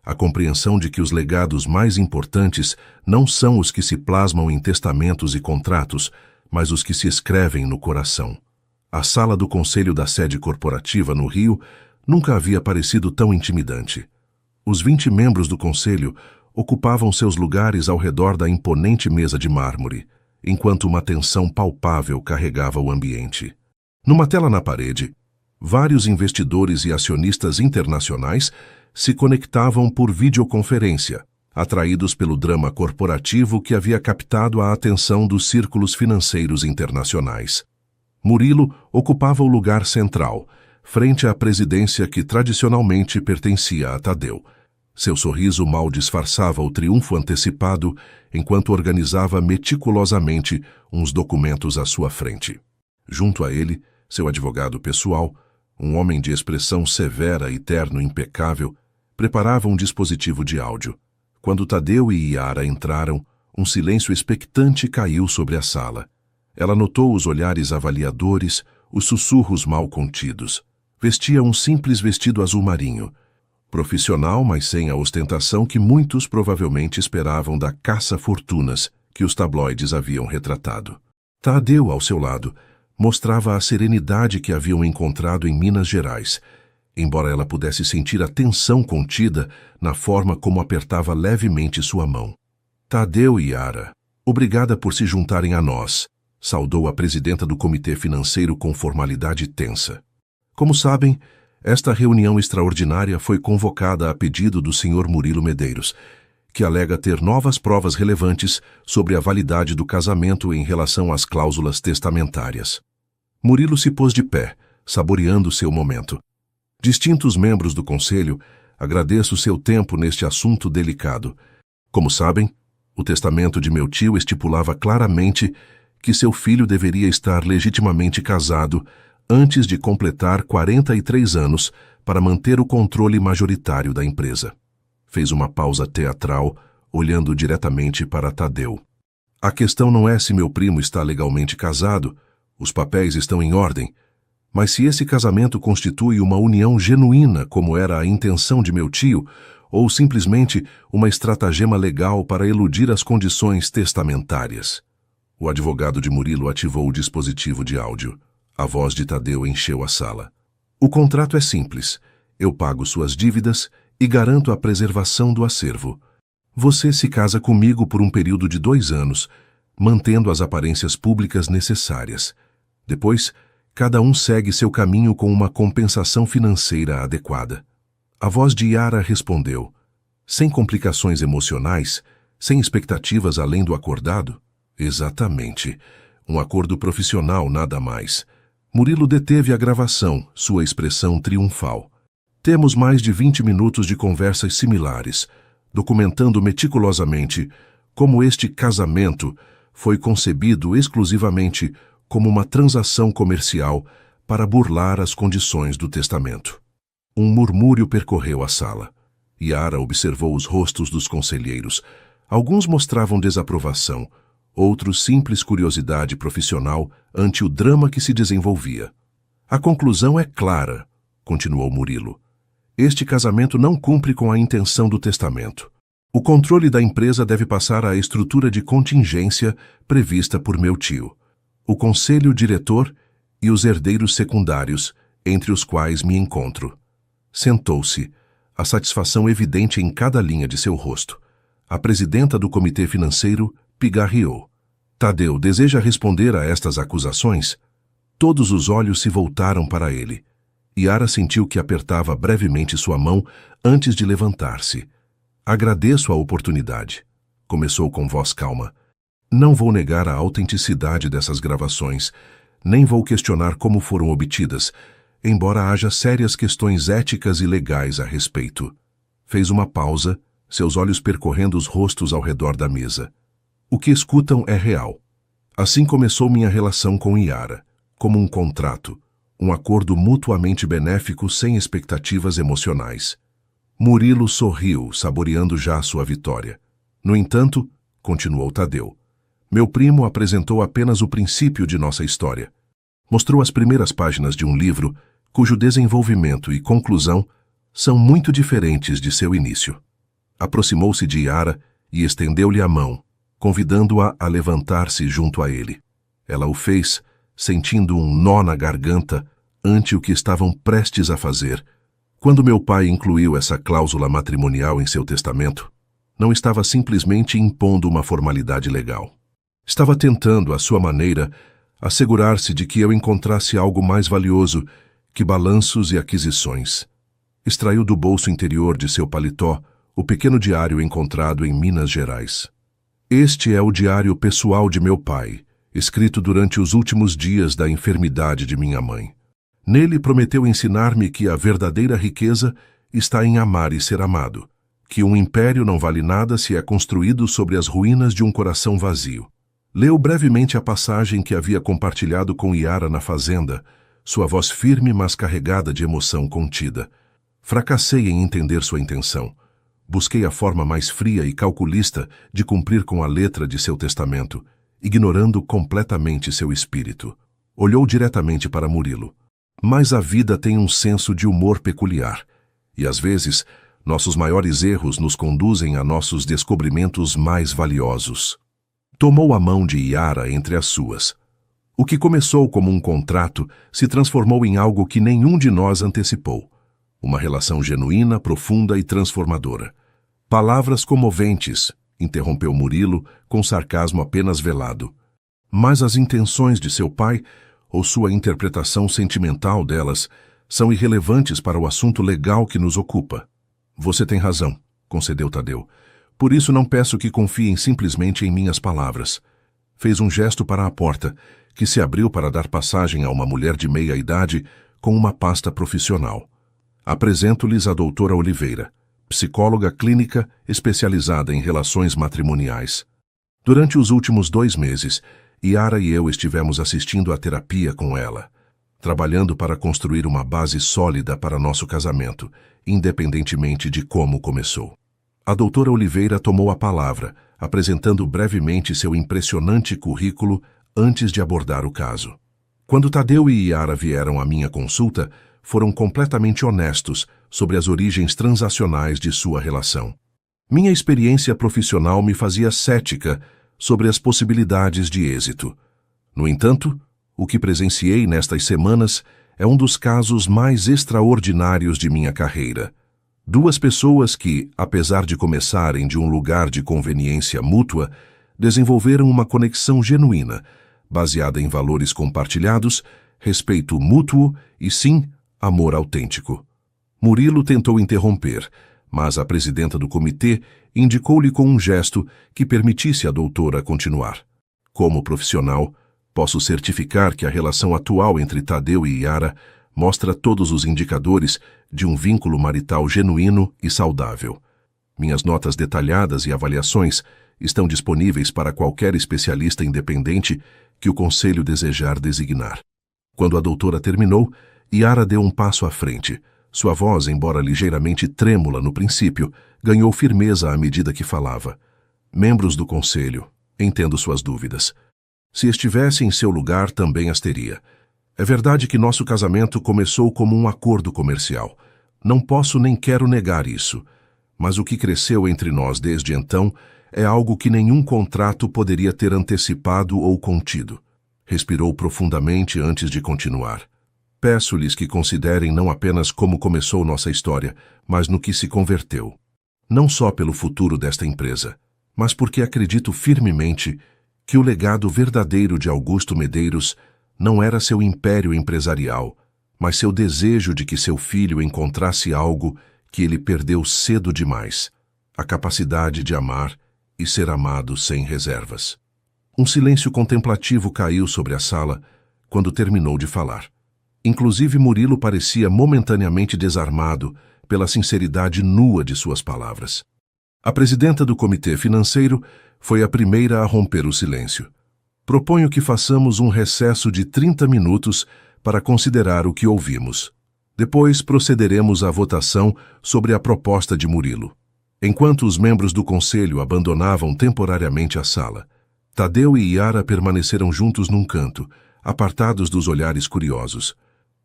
A compreensão de que os legados mais importantes não são os que se plasmam em testamentos e contratos, mas os que se escrevem no coração. A sala do conselho da sede corporativa no Rio nunca havia parecido tão intimidante. Os 20 membros do conselho ocupavam seus lugares ao redor da imponente mesa de mármore, enquanto uma tensão palpável carregava o ambiente. Numa tela na parede, vários investidores e acionistas internacionais se conectavam por videoconferência, atraídos pelo drama corporativo que havia captado a atenção dos círculos financeiros internacionais. Murilo ocupava o lugar central, frente à presidência que tradicionalmente pertencia a Tadeu. Seu sorriso mal disfarçava o triunfo antecipado enquanto organizava meticulosamente uns documentos à sua frente. Junto a ele, seu advogado pessoal, um homem de expressão severa e terno impecável, preparava um dispositivo de áudio. Quando Tadeu e Yara entraram, um silêncio expectante caiu sobre a sala. Ela notou os olhares avaliadores, os sussurros mal contidos. Vestia um simples vestido azul marinho. Profissional, mas sem a ostentação que muitos provavelmente esperavam da caça-fortunas que os tabloides haviam retratado. Tadeu, ao seu lado, mostrava a serenidade que haviam encontrado em Minas Gerais, embora ela pudesse sentir a tensão contida na forma como apertava levemente sua mão. Tadeu e Yara, obrigada por se juntarem a nós, saudou a presidenta do Comitê Financeiro com formalidade tensa. Como sabem, esta reunião extraordinária foi convocada a pedido do Sr. Murilo Medeiros, que alega ter novas provas relevantes sobre a validade do casamento em relação às cláusulas testamentárias. Murilo se pôs de pé, saboreando seu momento. Distintos membros do Conselho, agradeço seu tempo neste assunto delicado. Como sabem, o testamento de meu tio estipulava claramente que seu filho deveria estar legitimamente casado antes de completar 43 anos para manter o controle majoritário da empresa. Fez uma pausa teatral, olhando diretamente para Tadeu. A questão não é se meu primo está legalmente casado, os papéis estão em ordem, mas se esse casamento constitui uma união genuína, como era a intenção de meu tio, ou simplesmente uma estratagema legal para eludir as condições testamentárias. O advogado de Murilo ativou o dispositivo de áudio. A voz de Tadeu encheu a sala. O contrato é simples. Eu pago suas dívidas e garanto a preservação do acervo. Você se casa comigo por um período de 2 anos, mantendo as aparências públicas necessárias. Depois, cada um segue seu caminho com uma compensação financeira adequada. A voz de Yara respondeu, sem complicações emocionais, sem expectativas além do acordado? Exatamente. Um acordo profissional, nada mais. Murilo deteve a gravação, sua expressão triunfal. Temos mais de 20 minutos de conversas similares, documentando meticulosamente como este casamento foi concebido exclusivamente como uma transação comercial para burlar as condições do testamento. Um murmúrio percorreu a sala. Yara observou os rostos dos conselheiros. Alguns mostravam desaprovação, outros simples curiosidade profissional ante o drama que se desenvolvia. A conclusão é clara, continuou Murilo. Este casamento não cumpre com a intenção do testamento. O controle da empresa deve passar à estrutura de contingência prevista por meu tio, o conselho diretor e os herdeiros secundários, entre os quais me encontro. Sentou-se, a satisfação evidente em cada linha de seu rosto. A presidenta do Comitê Financeiro pigarreou. Tadeu deseja responder a estas acusações? Todos os olhos se voltaram para ele. Yara sentiu que apertava brevemente sua mão antes de levantar-se. Agradeço a oportunidade, começou com voz calma. Não vou negar a autenticidade dessas gravações, nem vou questionar como foram obtidas, embora haja sérias questões éticas e legais a respeito. Fez uma pausa, seus olhos percorrendo os rostos ao redor da mesa. O que escutam é real. Assim começou minha relação com Yara, como um contrato, um acordo mutuamente benéfico sem expectativas emocionais. Murilo sorriu, saboreando já sua vitória. No entanto, continuou Tadeu, meu primo apresentou apenas o princípio de nossa história. Mostrou as primeiras páginas de um livro cujo desenvolvimento e conclusão são muito diferentes de seu início. Aproximou-se de Yara e estendeu-lhe a mão, convidando-a a levantar-se junto a ele. Ela o fez, sentindo um nó na garganta ante o que estavam prestes a fazer. Quando meu pai incluiu essa cláusula matrimonial em seu testamento, não estava simplesmente impondo uma formalidade legal. Estava tentando, à sua maneira, assegurar-se de que eu encontrasse algo mais valioso que balanços e aquisições. Extraiu do bolso interior de seu paletó o pequeno diário encontrado em Minas Gerais. Este é o diário pessoal de meu pai, escrito durante os últimos dias da enfermidade de minha mãe. Nele prometeu ensinar-me que a verdadeira riqueza está em amar e ser amado, que um império não vale nada se é construído sobre as ruínas de um coração vazio. Leu brevemente a passagem que havia compartilhado com Yara na fazenda, sua voz firme mas carregada de emoção contida. Fracassei em entender sua intenção. Busquei a forma mais fria e calculista de cumprir com a letra de seu testamento, ignorando completamente seu espírito. Olhou diretamente para Murilo. Mas a vida tem um senso de humor peculiar, e às vezes Nossos maiores erros nos conduzem a nossos descobrimentos mais valiosos. Tomou a mão de Yara entre as suas. O que começou como um contrato se transformou em algo que nenhum de nós antecipou. Uma relação genuína, profunda e transformadora. Palavras comoventes, interrompeu Murilo com sarcasmo apenas velado. Mas as intenções de seu pai, ou sua interpretação sentimental delas, são irrelevantes para o assunto legal que nos ocupa. Você tem razão, concedeu Tadeu. Por isso não peço que confiem simplesmente em minhas palavras. Fez um gesto para a porta, que se abriu para dar passagem a uma mulher de meia idade com uma pasta profissional. Apresento-lhes a doutora Oliveira, psicóloga clínica especializada em relações matrimoniais. Durante os últimos 2 meses, Yara e eu estivemos assistindo à terapia com ela, trabalhando para construir uma base sólida para nosso casamento, independentemente de como começou. A doutora Oliveira tomou a palavra, apresentando brevemente seu impressionante currículo antes de abordar o caso. Quando Tadeu e Yara vieram à minha consulta, foram completamente honestos sobre as origens transacionais de sua relação. Minha experiência profissional me fazia cética sobre as possibilidades de êxito. No entanto, o que presenciei nestas semanas é um dos casos mais extraordinários de minha carreira. 2 pessoas que, apesar de começarem de um lugar de conveniência mútua, desenvolveram uma conexão genuína, baseada em valores compartilhados, respeito mútuo e, sim, amor autêntico. Murilo tentou interromper, mas a presidenta do comitê indicou-lhe com um gesto que permitisse à doutora continuar. Como profissional, posso certificar que a relação atual entre Tadeu e Yara mostra todos os indicadores de um vínculo marital genuíno e saudável. Minhas notas detalhadas e avaliações estão disponíveis para qualquer especialista independente que o conselho desejar designar. Quando a doutora terminou, Yara deu um passo à frente. Sua voz, embora ligeiramente trêmula no princípio, ganhou firmeza à medida que falava. Membros do conselho, entendo suas dúvidas. Se estivesse em seu lugar, também as teria. É verdade que nosso casamento começou como um acordo comercial. Não posso nem quero negar isso. Mas o que cresceu entre nós desde então é algo que nenhum contrato poderia ter antecipado ou contido. Respirou profundamente antes de continuar. Peço-lhes que considerem não apenas como começou nossa história, mas no que se converteu. Não só pelo futuro desta empresa, mas porque acredito firmemente que o legado verdadeiro de Augusto Medeiros não era seu império empresarial, mas seu desejo de que seu filho encontrasse algo que ele perdeu cedo demais, a capacidade de amar e ser amado sem reservas. Um silêncio contemplativo caiu sobre a sala quando terminou de falar. Inclusive Murilo parecia momentaneamente desarmado pela sinceridade nua de suas palavras. A presidenta do comitê financeiro foi a primeira a romper o silêncio. Proponho que façamos um recesso de 30 minutos para considerar o que ouvimos. Depois procederemos à votação sobre a proposta de Murilo. Enquanto os membros do conselho abandonavam temporariamente a sala, Tadeu e Yara permaneceram juntos num canto, apartados dos olhares curiosos.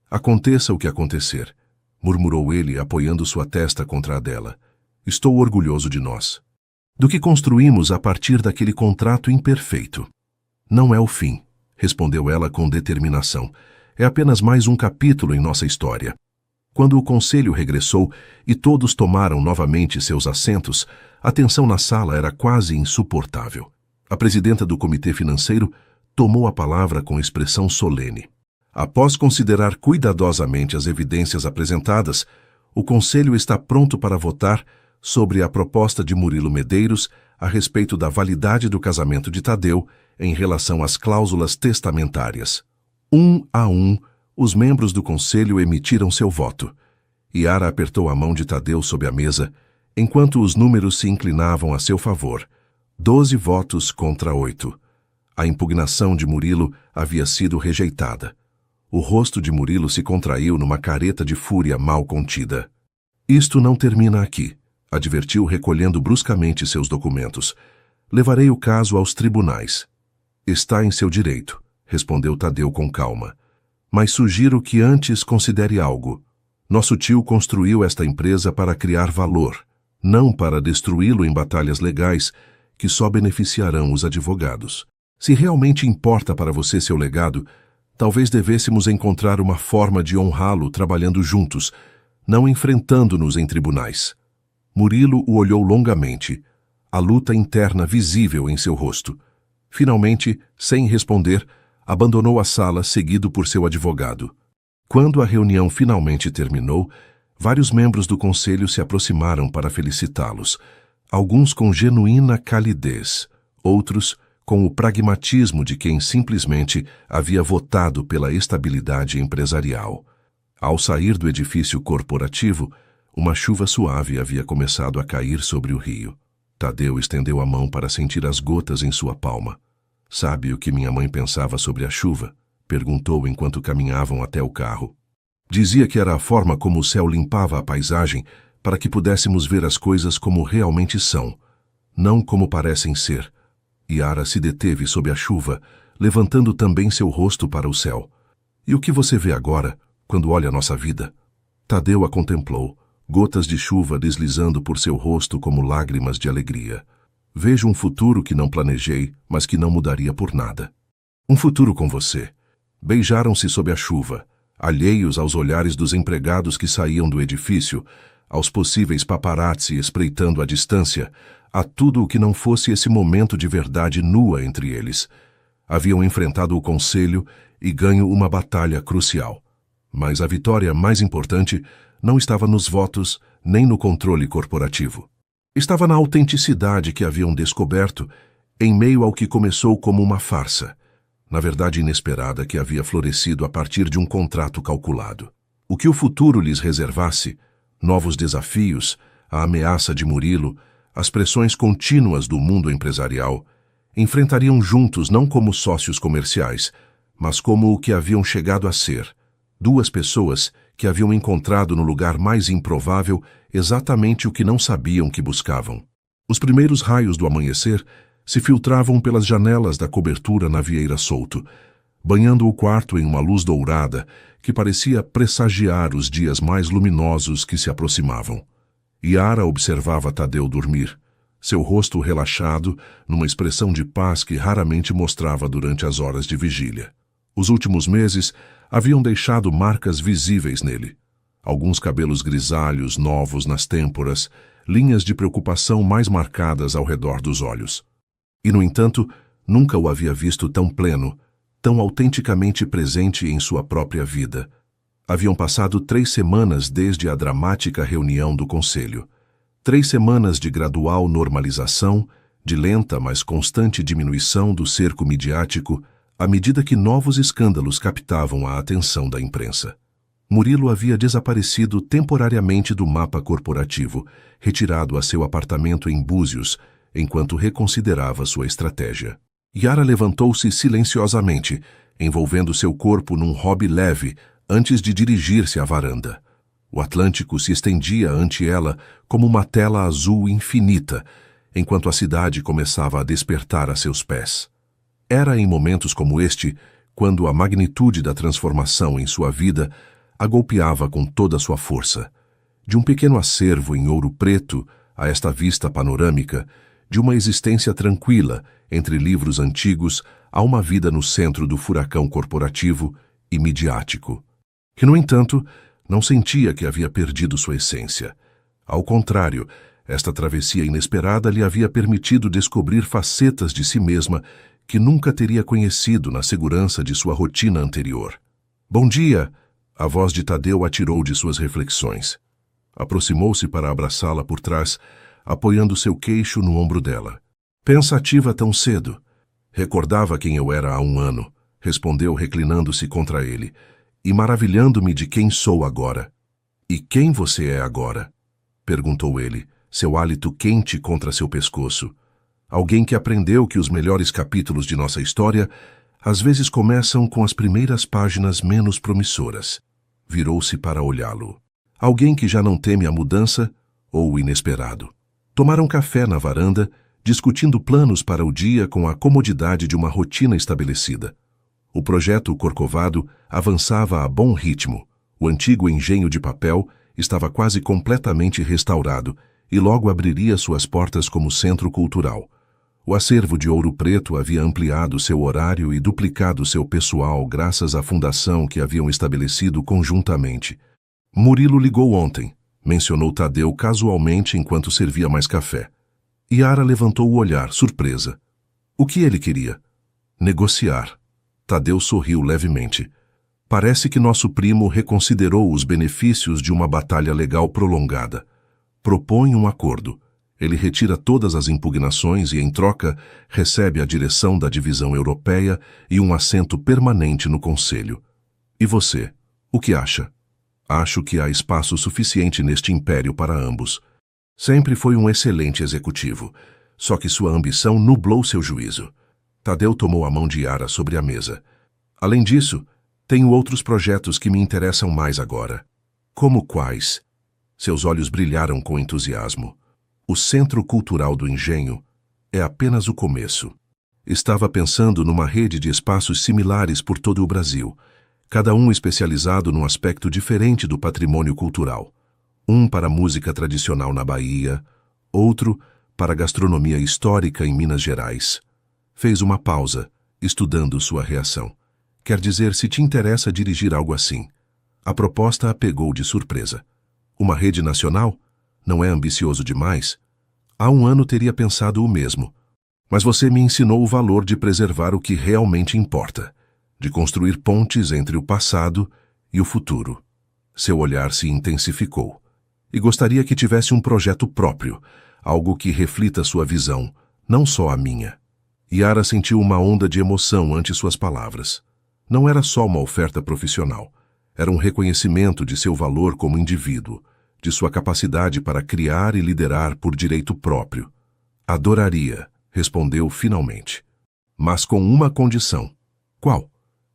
Aconteça o que acontecer, murmurou ele, apoiando sua testa contra a dela. Estou orgulhoso de nós. Do que construímos a partir daquele contrato imperfeito. Não é o fim, respondeu ela com determinação. É apenas mais um capítulo em nossa história. Quando o conselho regressou e todos tomaram novamente seus assentos, a tensão na sala era quase insuportável. A presidenta do comitê financeiro tomou a palavra com expressão solene. Após considerar cuidadosamente as evidências apresentadas, o conselho está pronto para votar sobre a proposta de Murilo Medeiros a respeito da validade do casamento de Tadeu em relação às cláusulas testamentárias. 1 a 1, os membros do conselho emitiram seu voto. Yara apertou a mão de Tadeu sob a mesa, enquanto os números se inclinavam a seu favor. 12 votos contra 8. A impugnação de Murilo havia sido rejeitada. O rosto de Murilo se contraiu numa careta de fúria mal contida. Isto não termina aqui, advertiu recolhendo bruscamente seus documentos. Levarei o caso aos tribunais. Está em seu direito, respondeu Tadeu com calma. Mas sugiro que antes considere algo. Nosso tio construiu esta empresa para criar valor, não para destruí-lo em batalhas legais que só beneficiarão os advogados. Se realmente importa para você seu legado, talvez devêssemos encontrar uma forma de honrá-lo trabalhando juntos, não enfrentando-nos em tribunais. Murilo o olhou longamente, a luta interna visível em seu rosto. Finalmente, sem responder, abandonou a sala seguido por seu advogado. Quando a reunião finalmente terminou, vários membros do conselho se aproximaram para felicitá-los, alguns com genuína calidez, outros com o pragmatismo de quem simplesmente havia votado pela estabilidade empresarial. Ao sair do edifício corporativo, uma chuva suave havia começado a cair sobre o rio. Tadeu estendeu a mão para sentir as gotas em sua palma. "Sabe o que minha mãe pensava sobre a chuva?" perguntou enquanto caminhavam até o carro. "Dizia que era a forma como o céu limpava a paisagem para que pudéssemos ver as coisas como realmente são, não como parecem ser." Yara se deteve sob a chuva, levantando também seu rosto para o céu. "E o que você vê agora, quando olha nossa vida?" Tadeu a contemplou, gotas de chuva deslizando por seu rosto como lágrimas de alegria. "Vejo um futuro que não planejei, mas que não mudaria por nada. Um futuro com você." Beijaram-se sob a chuva, alheios aos olhares dos empregados que saíam do edifício, aos possíveis paparazzi espreitando à distância, a tudo o que não fosse esse momento de verdade nua entre eles. Haviam enfrentado o conselho e ganho uma batalha crucial. Mas a vitória mais importante não estava nos votos nem no controle corporativo. Estava na autenticidade que haviam descoberto em meio ao que começou como uma farsa, na verdade inesperada que havia florescido a partir de um contrato calculado. O que o futuro lhes reservasse, novos desafios, a ameaça de Murilo, as pressões contínuas do mundo empresarial, enfrentariam juntos não como sócios comerciais, mas como o que haviam chegado a ser, duas pessoas que haviam encontrado no lugar mais improvável exatamente o que não sabiam que buscavam. Os primeiros raios do amanhecer se filtravam pelas janelas da cobertura na Vieira Solto, banhando o quarto em uma luz dourada que parecia pressagiar os dias mais luminosos que se aproximavam. Yara observava Tadeu dormir, seu rosto relaxado numa expressão de paz que raramente mostrava durante as horas de vigília. Os últimos meses haviam deixado marcas visíveis nele. Alguns cabelos grisalhos novos nas têmporas, linhas de preocupação mais marcadas ao redor dos olhos. E, no entanto, nunca o havia visto tão pleno, tão autenticamente presente em sua própria vida. Haviam passado 3 semanas desde a dramática reunião do conselho. 3 semanas de gradual normalização, de lenta mas constante diminuição do cerco midiático, à medida que novos escândalos captavam a atenção da imprensa. Murilo havia desaparecido temporariamente do mapa corporativo, retirado a seu apartamento em Búzios, enquanto reconsiderava sua estratégia. Yara levantou-se silenciosamente, envolvendo seu corpo num hobby leve, antes de dirigir-se à varanda. O Atlântico se estendia ante ela como uma tela azul infinita, enquanto a cidade começava a despertar a seus pés. Era em momentos como este, quando a magnitude da transformação em sua vida a golpeava com toda a sua força. De um pequeno acervo em ouro preto a esta vista panorâmica, de uma existência tranquila entre livros antigos a uma vida no centro do furacão corporativo e midiático, que, no entanto, não sentia que havia perdido sua essência. Ao contrário, esta travessia inesperada lhe havia permitido descobrir facetas de si mesma que nunca teria conhecido na segurança de sua rotina anterior. "Bom dia!" A voz de Tadeu a tirou de suas reflexões. Aproximou-se para abraçá-la por trás, apoiando seu queixo no ombro dela. "Pensativa tão cedo?" "Recordava quem eu era há 1 ano", respondeu reclinando-se contra ele, "e maravilhando-me de quem sou agora." "E quem você é agora?" perguntou ele, seu hálito quente contra seu pescoço. "Alguém que aprendeu que os melhores capítulos de nossa história às vezes começam com as primeiras páginas menos promissoras." Virou-se para olhá-lo. "Alguém que já não teme a mudança ou o inesperado." Tomaram café na varanda, discutindo planos para o dia com a comodidade de uma rotina estabelecida. O projeto Corcovado avançava a bom ritmo. O antigo engenho de papel estava quase completamente restaurado e logo abriria suas portas como centro cultural. O acervo de Ouro Preto havia ampliado seu horário e duplicado seu pessoal graças à fundação que haviam estabelecido conjuntamente. Murilo ligou ontem, mencionou Tadeu casualmente enquanto servia mais café. Yara levantou o olhar, surpresa. O que ele queria? Negociar. Tadeu sorriu levemente. Parece que nosso primo reconsiderou os benefícios de uma batalha legal prolongada. Propõe um acordo. Ele retira todas as impugnações e, em troca, recebe a direção da divisão europeia e um assento permanente no Conselho. E você, o que acha? Acho que há espaço suficiente neste império para ambos. Sempre foi um excelente executivo, só que sua ambição nublou seu juízo. Tadeu tomou a mão de Yara sobre a mesa. Além disso, tenho outros projetos que me interessam mais agora. Como quais? Seus olhos brilharam com entusiasmo. O Centro Cultural do Engenho é apenas o começo. Estava pensando numa rede de espaços similares por todo o Brasil, cada um especializado num aspecto diferente do patrimônio cultural. Um para música tradicional na Bahia, outro para gastronomia histórica em Minas Gerais. Fez uma pausa, estudando sua reação. Quer dizer, se te interessa dirigir algo assim. A proposta a pegou de surpresa. Uma rede nacional? Não é ambicioso demais? Há um ano teria pensado o mesmo. Mas você me ensinou o valor de preservar o que realmente importa, de construir pontes entre o passado e o futuro. Seu olhar se intensificou. E gostaria que tivesse um projeto próprio, algo que reflita sua visão, não só a minha. Yara sentiu uma onda de emoção ante suas palavras. Não era só uma oferta profissional. Era um reconhecimento de seu valor como indivíduo, de sua capacidade para criar e liderar por direito próprio. Adoraria, respondeu finalmente. Mas com uma condição. Qual?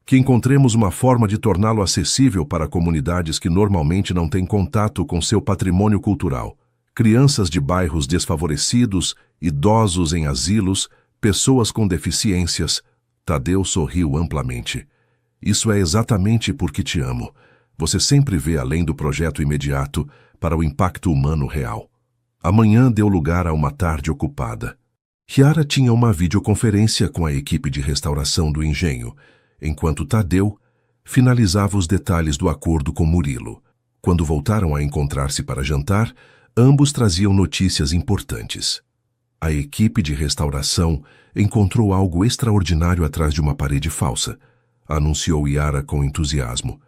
Que encontremos uma forma de torná-lo acessível para comunidades que normalmente não têm contato com seu patrimônio cultural. Crianças de bairros desfavorecidos, idosos em asilos, pessoas com deficiências. Tadeu sorriu amplamente. Isso é exatamente porque te amo. Você sempre vê além do projeto imediato para o impacto humano real. Amanhã deu lugar a uma tarde ocupada. Yara tinha uma videoconferência com a equipe de restauração do engenho, enquanto Tadeu finalizava os detalhes do acordo com Murilo. Quando voltaram a encontrar-se para jantar, ambos traziam notícias importantes. A equipe de restauração encontrou algo extraordinário atrás de uma parede falsa, anunciou Yara com entusiasmo.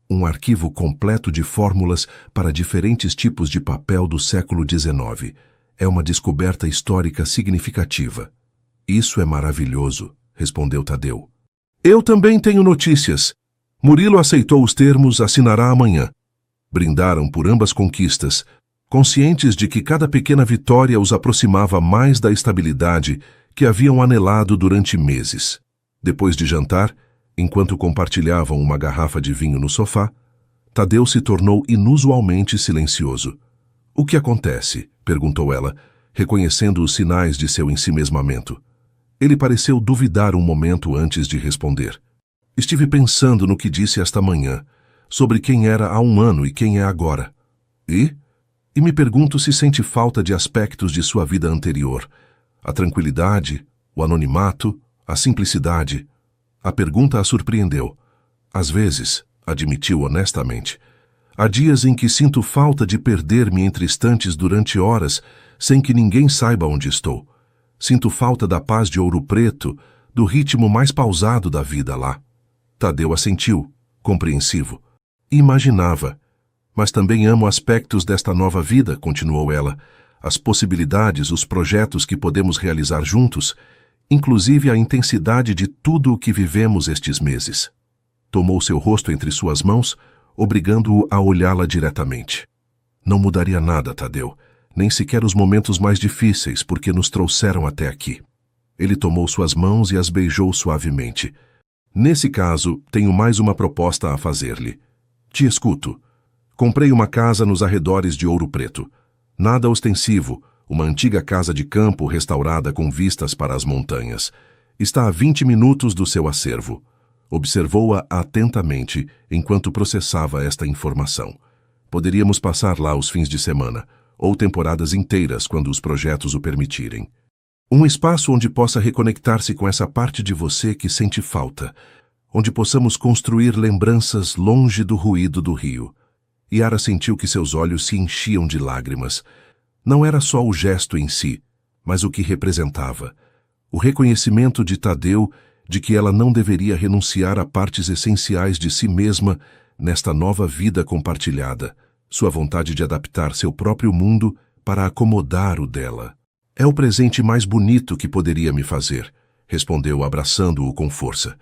Um arquivo completo de fórmulas para diferentes tipos de papel do século XIX. É uma descoberta histórica significativa. Isso é maravilhoso, respondeu Tadeu. Eu também tenho notícias. Murilo aceitou os termos, assinará amanhã. Brindaram por ambas conquistas, conscientes de que cada pequena vitória os aproximava mais da estabilidade que haviam anelado durante meses. Depois de jantar, enquanto compartilhavam uma garrafa de vinho no sofá, Tadeu se tornou inusualmente silencioso. O que acontece? Perguntou ela, reconhecendo os sinais de seu ensimesmamento. Ele pareceu duvidar um momento antes de responder. Estive pensando no que disse esta manhã, sobre quem era há um ano e quem é agora. E me pergunto se sente falta de aspectos de sua vida anterior. A tranquilidade, o anonimato, a simplicidade. A pergunta a surpreendeu. Às vezes, admitiu honestamente, há dias em que sinto falta de perder-me entre estantes durante horas, sem que ninguém saiba onde estou. Sinto falta da paz de Ouro Preto, do ritmo mais pausado da vida lá. Tadeu assentiu, compreensivo. Imaginava. Mas também amo aspectos desta nova vida, continuou ela, as possibilidades, os projetos que podemos realizar juntos, inclusive a intensidade de tudo o que vivemos estes meses. Tomou seu rosto entre suas mãos, obrigando-o a olhá-la diretamente. Não mudaria nada, Tadeu, nem sequer os momentos mais difíceis, porque nos trouxeram até aqui. Ele tomou suas mãos e as beijou suavemente. Nesse caso, tenho mais uma proposta a fazer-lhe. Te escuto. Comprei uma casa nos arredores de Ouro Preto. Nada ostensivo, uma antiga casa de campo restaurada com vistas para as montanhas. Está a 20 minutos do seu acervo. Observou-a atentamente enquanto processava esta informação. Poderíamos passar lá os fins de semana, ou temporadas inteiras quando os projetos o permitirem. Um espaço onde possa reconectar-se com essa parte de você que sente falta, onde possamos construir lembranças longe do ruído do rio. Yara sentiu que seus olhos se enchiam de lágrimas. Não era só o gesto em si, mas o que representava. O reconhecimento de Tadeu de que ela não deveria renunciar a partes essenciais de si mesma nesta nova vida compartilhada, sua vontade de adaptar seu próprio mundo para acomodar o dela. É o presente mais bonito que poderia me fazer, respondeu abraçando-o com força.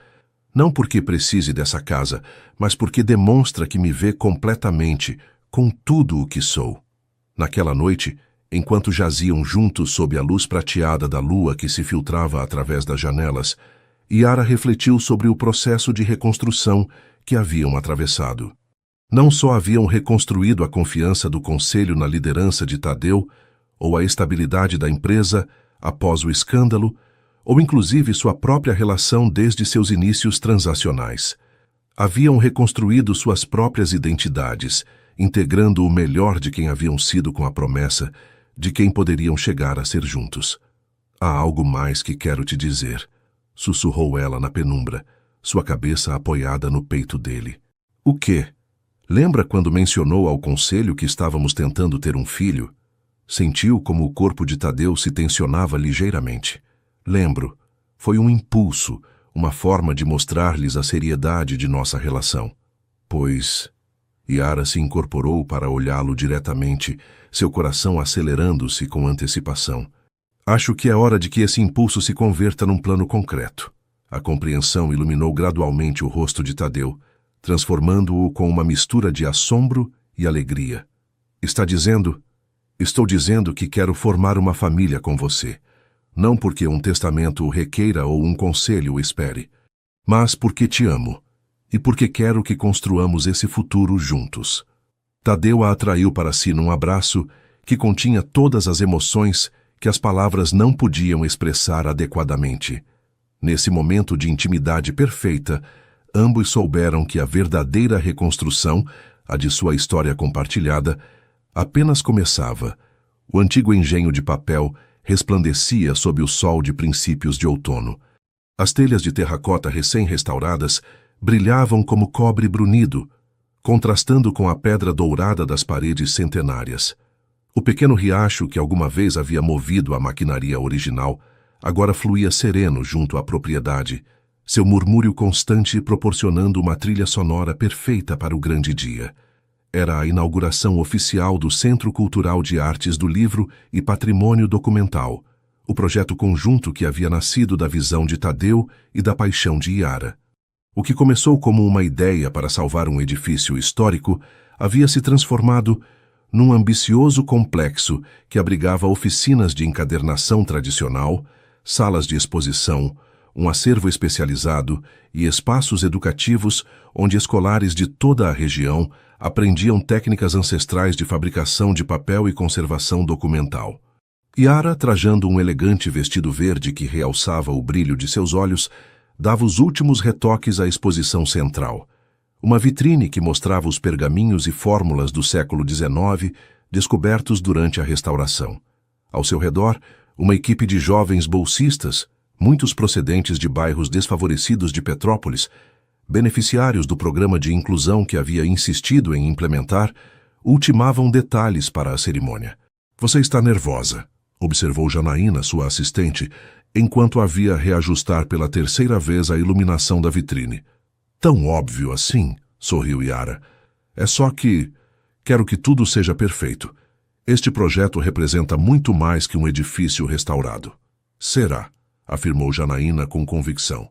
Não porque precise dessa casa, mas porque demonstra que me vê completamente, com tudo o que sou. Naquela noite, enquanto jaziam juntos sob a luz prateada da lua que se filtrava através das janelas, Yara refletiu sobre o processo de reconstrução que haviam atravessado. Não só haviam reconstruído a confiança do conselho na liderança de Tadeu, ou a estabilidade da empresa após o escândalo, ou inclusive sua própria relação desde seus inícios transacionais. Haviam reconstruído suas próprias identidades, integrando o melhor de quem haviam sido com a promessa de quem poderiam chegar a ser juntos. Há algo mais que quero te dizer, sussurrou ela na penumbra, sua cabeça apoiada no peito dele. O quê? Lembra quando mencionou ao conselho que estávamos tentando ter um filho? Sentiu como o corpo de Tadeu se tensionava ligeiramente. Lembro. Foi um impulso, uma forma de mostrar-lhes a seriedade de nossa relação. Pois... Yara se incorporou para olhá-lo diretamente, seu coração acelerando-se com antecipação. Acho que é hora de que esse impulso se converta num plano concreto. A compreensão iluminou gradualmente o rosto de Tadeu, transformando-o com uma mistura de assombro e alegria. Está dizendo... Estou dizendo que quero formar uma família com você. Não porque um testamento o requeira ou um conselho o espere, mas porque te amo e porque quero que construamos esse futuro juntos. Tadeu a atraiu para si num abraço que continha todas as emoções que as palavras não podiam expressar adequadamente. Nesse momento de intimidade perfeita, ambos souberam que a verdadeira reconstrução, a de sua história compartilhada, apenas começava. O antigo engenho de papel resplandecia sob o sol de princípios de outono. As telhas de terracota recém-restauradas brilhavam como cobre brunido, contrastando com a pedra dourada das paredes centenárias. O pequeno riacho que alguma vez havia movido a maquinaria original agora fluía sereno junto à propriedade, seu murmúrio constante proporcionando uma trilha sonora perfeita para o grande dia. Era a inauguração oficial do Centro Cultural de Artes do Livro e Patrimônio Documental, o projeto conjunto que havia nascido da visão de Tadeu e da paixão de Yara. O que começou como uma ideia para salvar um edifício histórico havia se transformado num ambicioso complexo que abrigava oficinas de encadernação tradicional, salas de exposição, um acervo especializado e espaços educativos onde escolares de toda a região aprendiam técnicas ancestrais de fabricação de papel e conservação documental. Yara, trajando um elegante vestido verde que realçava o brilho de seus olhos, dava os últimos retoques à exposição central. Uma vitrine que mostrava os pergaminhos e fórmulas do século XIX descobertos durante a restauração. Ao seu redor, uma equipe de jovens bolsistas, muitos procedentes de bairros desfavorecidos de Petrópolis, beneficiários do programa de inclusão que havia insistido em implementar, ultimavam detalhes para a cerimônia. Você está nervosa, observou Janaína, sua assistente, enquanto havia reajustar pela terceira vez a iluminação da vitrine. Tão óbvio assim, sorriu Yara. É só que quero que tudo seja perfeito. Este projeto representa muito mais que um edifício restaurado. Será, afirmou Janaína com convicção.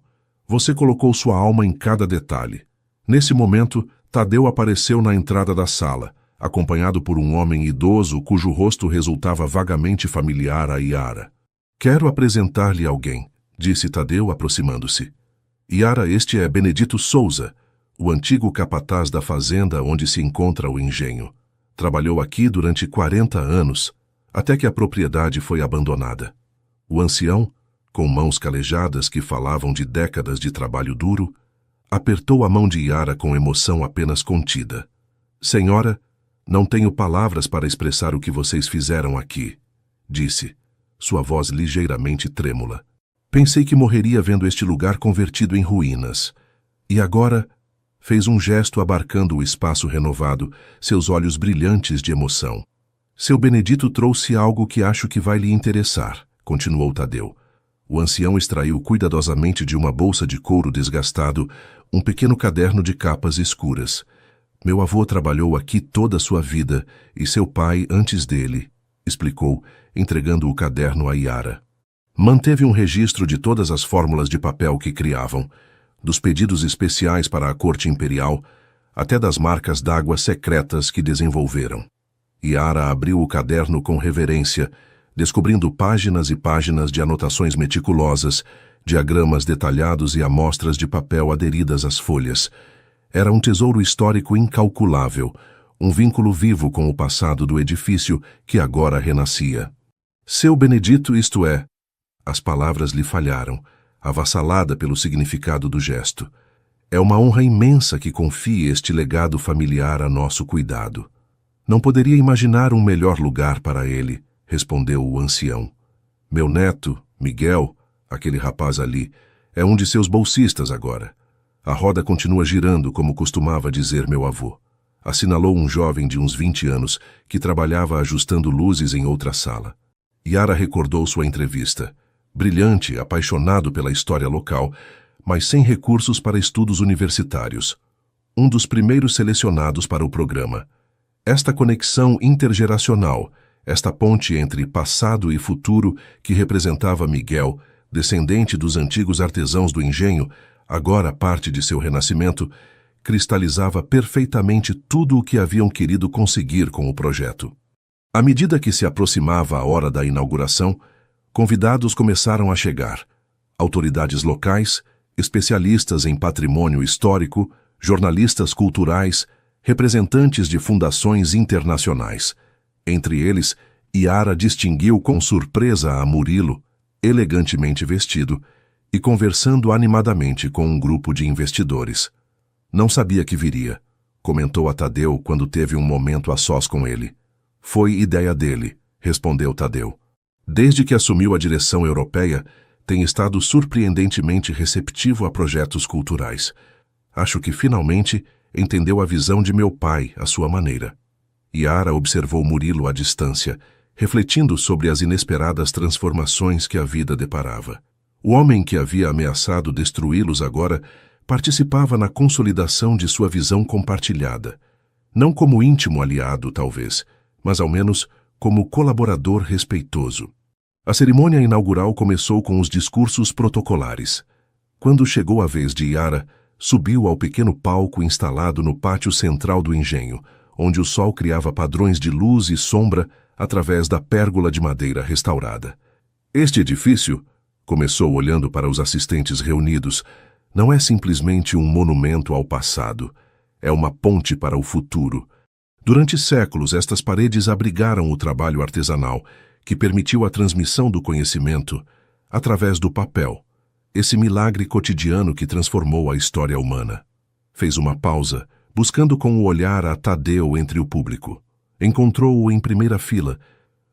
Você colocou sua alma em cada detalhe. Nesse momento, Tadeu apareceu na entrada da sala, acompanhado por um homem idoso cujo rosto resultava vagamente familiar a Yara. Quero apresentar-lhe alguém, disse Tadeu aproximando-se. Yara, este é Benedito Souza, o antigo capataz da fazenda onde se encontra o engenho. Trabalhou aqui durante 40 anos, até que a propriedade foi abandonada. O ancião, com mãos calejadas que falavam de décadas de trabalho duro, Apertou a mão de Yara com emoção apenas contida. Senhora, não tenho palavras para expressar o que vocês fizeram aqui, disse, sua voz ligeiramente trêmula. Pensei que morreria vendo este lugar convertido em ruínas. E agora, fez um gesto abarcando o espaço renovado, seus olhos brilhantes de emoção. Seu Benedito trouxe algo que acho que vai lhe interessar, continuou Tadeu. O ancião extraiu cuidadosamente de uma bolsa de couro desgastado um pequeno caderno de capas escuras. Meu avô trabalhou aqui toda a sua vida e seu pai antes dele, explicou, entregando o caderno a Yara. Manteve um registro de todas as fórmulas de papel que criavam, dos pedidos especiais para a corte imperial, até das marcas d'água secretas que desenvolveram. Yara abriu o caderno com reverência, descobrindo páginas e páginas de anotações meticulosas, diagramas detalhados e amostras de papel aderidas às folhas. Era um tesouro histórico incalculável, um vínculo vivo com o passado do edifício que agora renascia. Seu Benedito, isto é. As palavras lhe falharam, avassalada pelo significado do gesto. É uma honra imensa que confie este legado familiar a nosso cuidado. Não poderia imaginar um melhor lugar para ele, respondeu o ancião. Meu neto, Miguel, aquele rapaz ali, é um de seus bolsistas agora. A roda continua girando, como costumava dizer meu avô. Assinalou um jovem de uns 20 anos que trabalhava ajustando luzes em outra sala. Yara recordou sua entrevista. Brilhante, apaixonado pela história local, mas sem recursos para estudos universitários. Um dos primeiros selecionados para o programa. Esta conexão intergeracional, esta ponte entre passado e futuro que representava Miguel, descendente dos antigos artesãos do engenho, agora parte de seu renascimento, cristalizava perfeitamente tudo o que haviam querido conseguir com o projeto. À medida que se aproximava a hora da inauguração, convidados começaram a chegar. Autoridades locais, especialistas em patrimônio histórico, jornalistas culturais, representantes de fundações internacionais. Entre eles, Yara distinguiu com surpresa a Murilo, elegantemente vestido, e conversando animadamente com um grupo de investidores. Não sabia que viria, comentou a Tadeu quando teve um momento a sós com ele. Foi ideia dele, respondeu Tadeu. Desde que assumiu a direção europeia, tem estado surpreendentemente receptivo a projetos culturais. Acho que finalmente entendeu a visão de meu pai à sua maneira. Yara observou Murilo à distância, refletindo sobre as inesperadas transformações que a vida deparava. O homem que havia ameaçado destruí-los agora participava na consolidação de sua visão compartilhada. Não como íntimo aliado, talvez, mas ao menos como colaborador respeitoso. A cerimônia inaugural começou com os discursos protocolares. Quando chegou a vez de Yara, subiu ao pequeno palco instalado no pátio central do engenho, onde o sol criava padrões de luz e sombra através da pérgola de madeira restaurada. Este edifício, começou olhando para os assistentes reunidos, não é simplesmente um monumento ao passado, é uma ponte para o futuro. Durante séculos, estas paredes abrigaram o trabalho artesanal, que permitiu a transmissão do conhecimento através do papel, esse milagre cotidiano que transformou a história humana. Fez uma pausa, buscando com o olhar a Tadeu entre o público. Encontrou-o em primeira fila,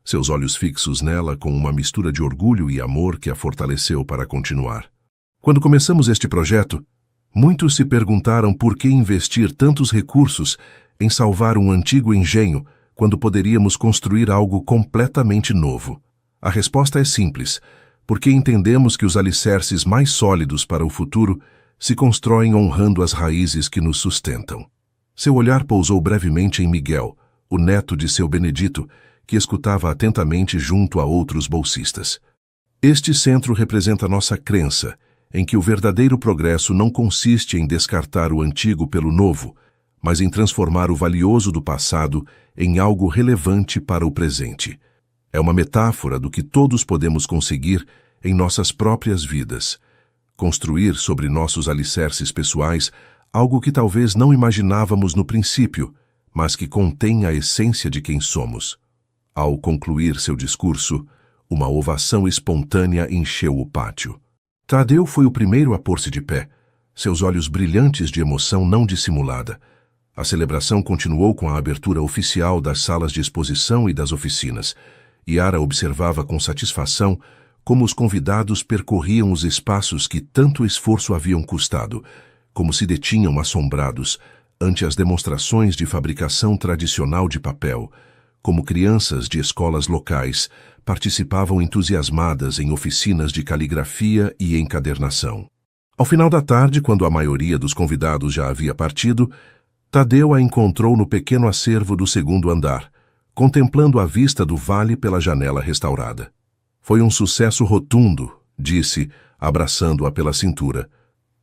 seus olhos fixos nela com uma mistura de orgulho e amor que a fortaleceu para continuar. Quando começamos este projeto, muitos se perguntaram por que investir tantos recursos em salvar um antigo engenho quando poderíamos construir algo completamente novo. A resposta é simples, porque entendemos que os alicerces mais sólidos para o futuro se constroem honrando as raízes que nos sustentam. Seu olhar pousou brevemente em Miguel, o neto de seu Benedito, que escutava atentamente junto a outros bolsistas. Este centro representa nossa crença em que o verdadeiro progresso não consiste em descartar o antigo pelo novo, mas em transformar o valioso do passado em algo relevante para o presente. É uma metáfora do que todos podemos conseguir em nossas próprias vidas. Construir sobre nossos alicerces pessoais algo que talvez não imaginávamos no princípio, mas que contém a essência de quem somos. Ao concluir seu discurso, uma ovação espontânea encheu o pátio. Tadeu foi o primeiro a pôr-se de pé, seus olhos brilhantes de emoção não dissimulada. A celebração continuou com a abertura oficial das salas de exposição e das oficinas. Yara observava com satisfação como os convidados percorriam os espaços que tanto esforço haviam custado, como se detinham assombrados ante as demonstrações de fabricação tradicional de papel, como crianças de escolas locais participavam entusiasmadas em oficinas de caligrafia e encadernação. Ao final da tarde, quando a maioria dos convidados já havia partido, Tadeu a encontrou no pequeno acervo do segundo andar, contemplando a vista do vale pela janela restaurada. Foi um sucesso rotundo, disse, abraçando-a pela cintura.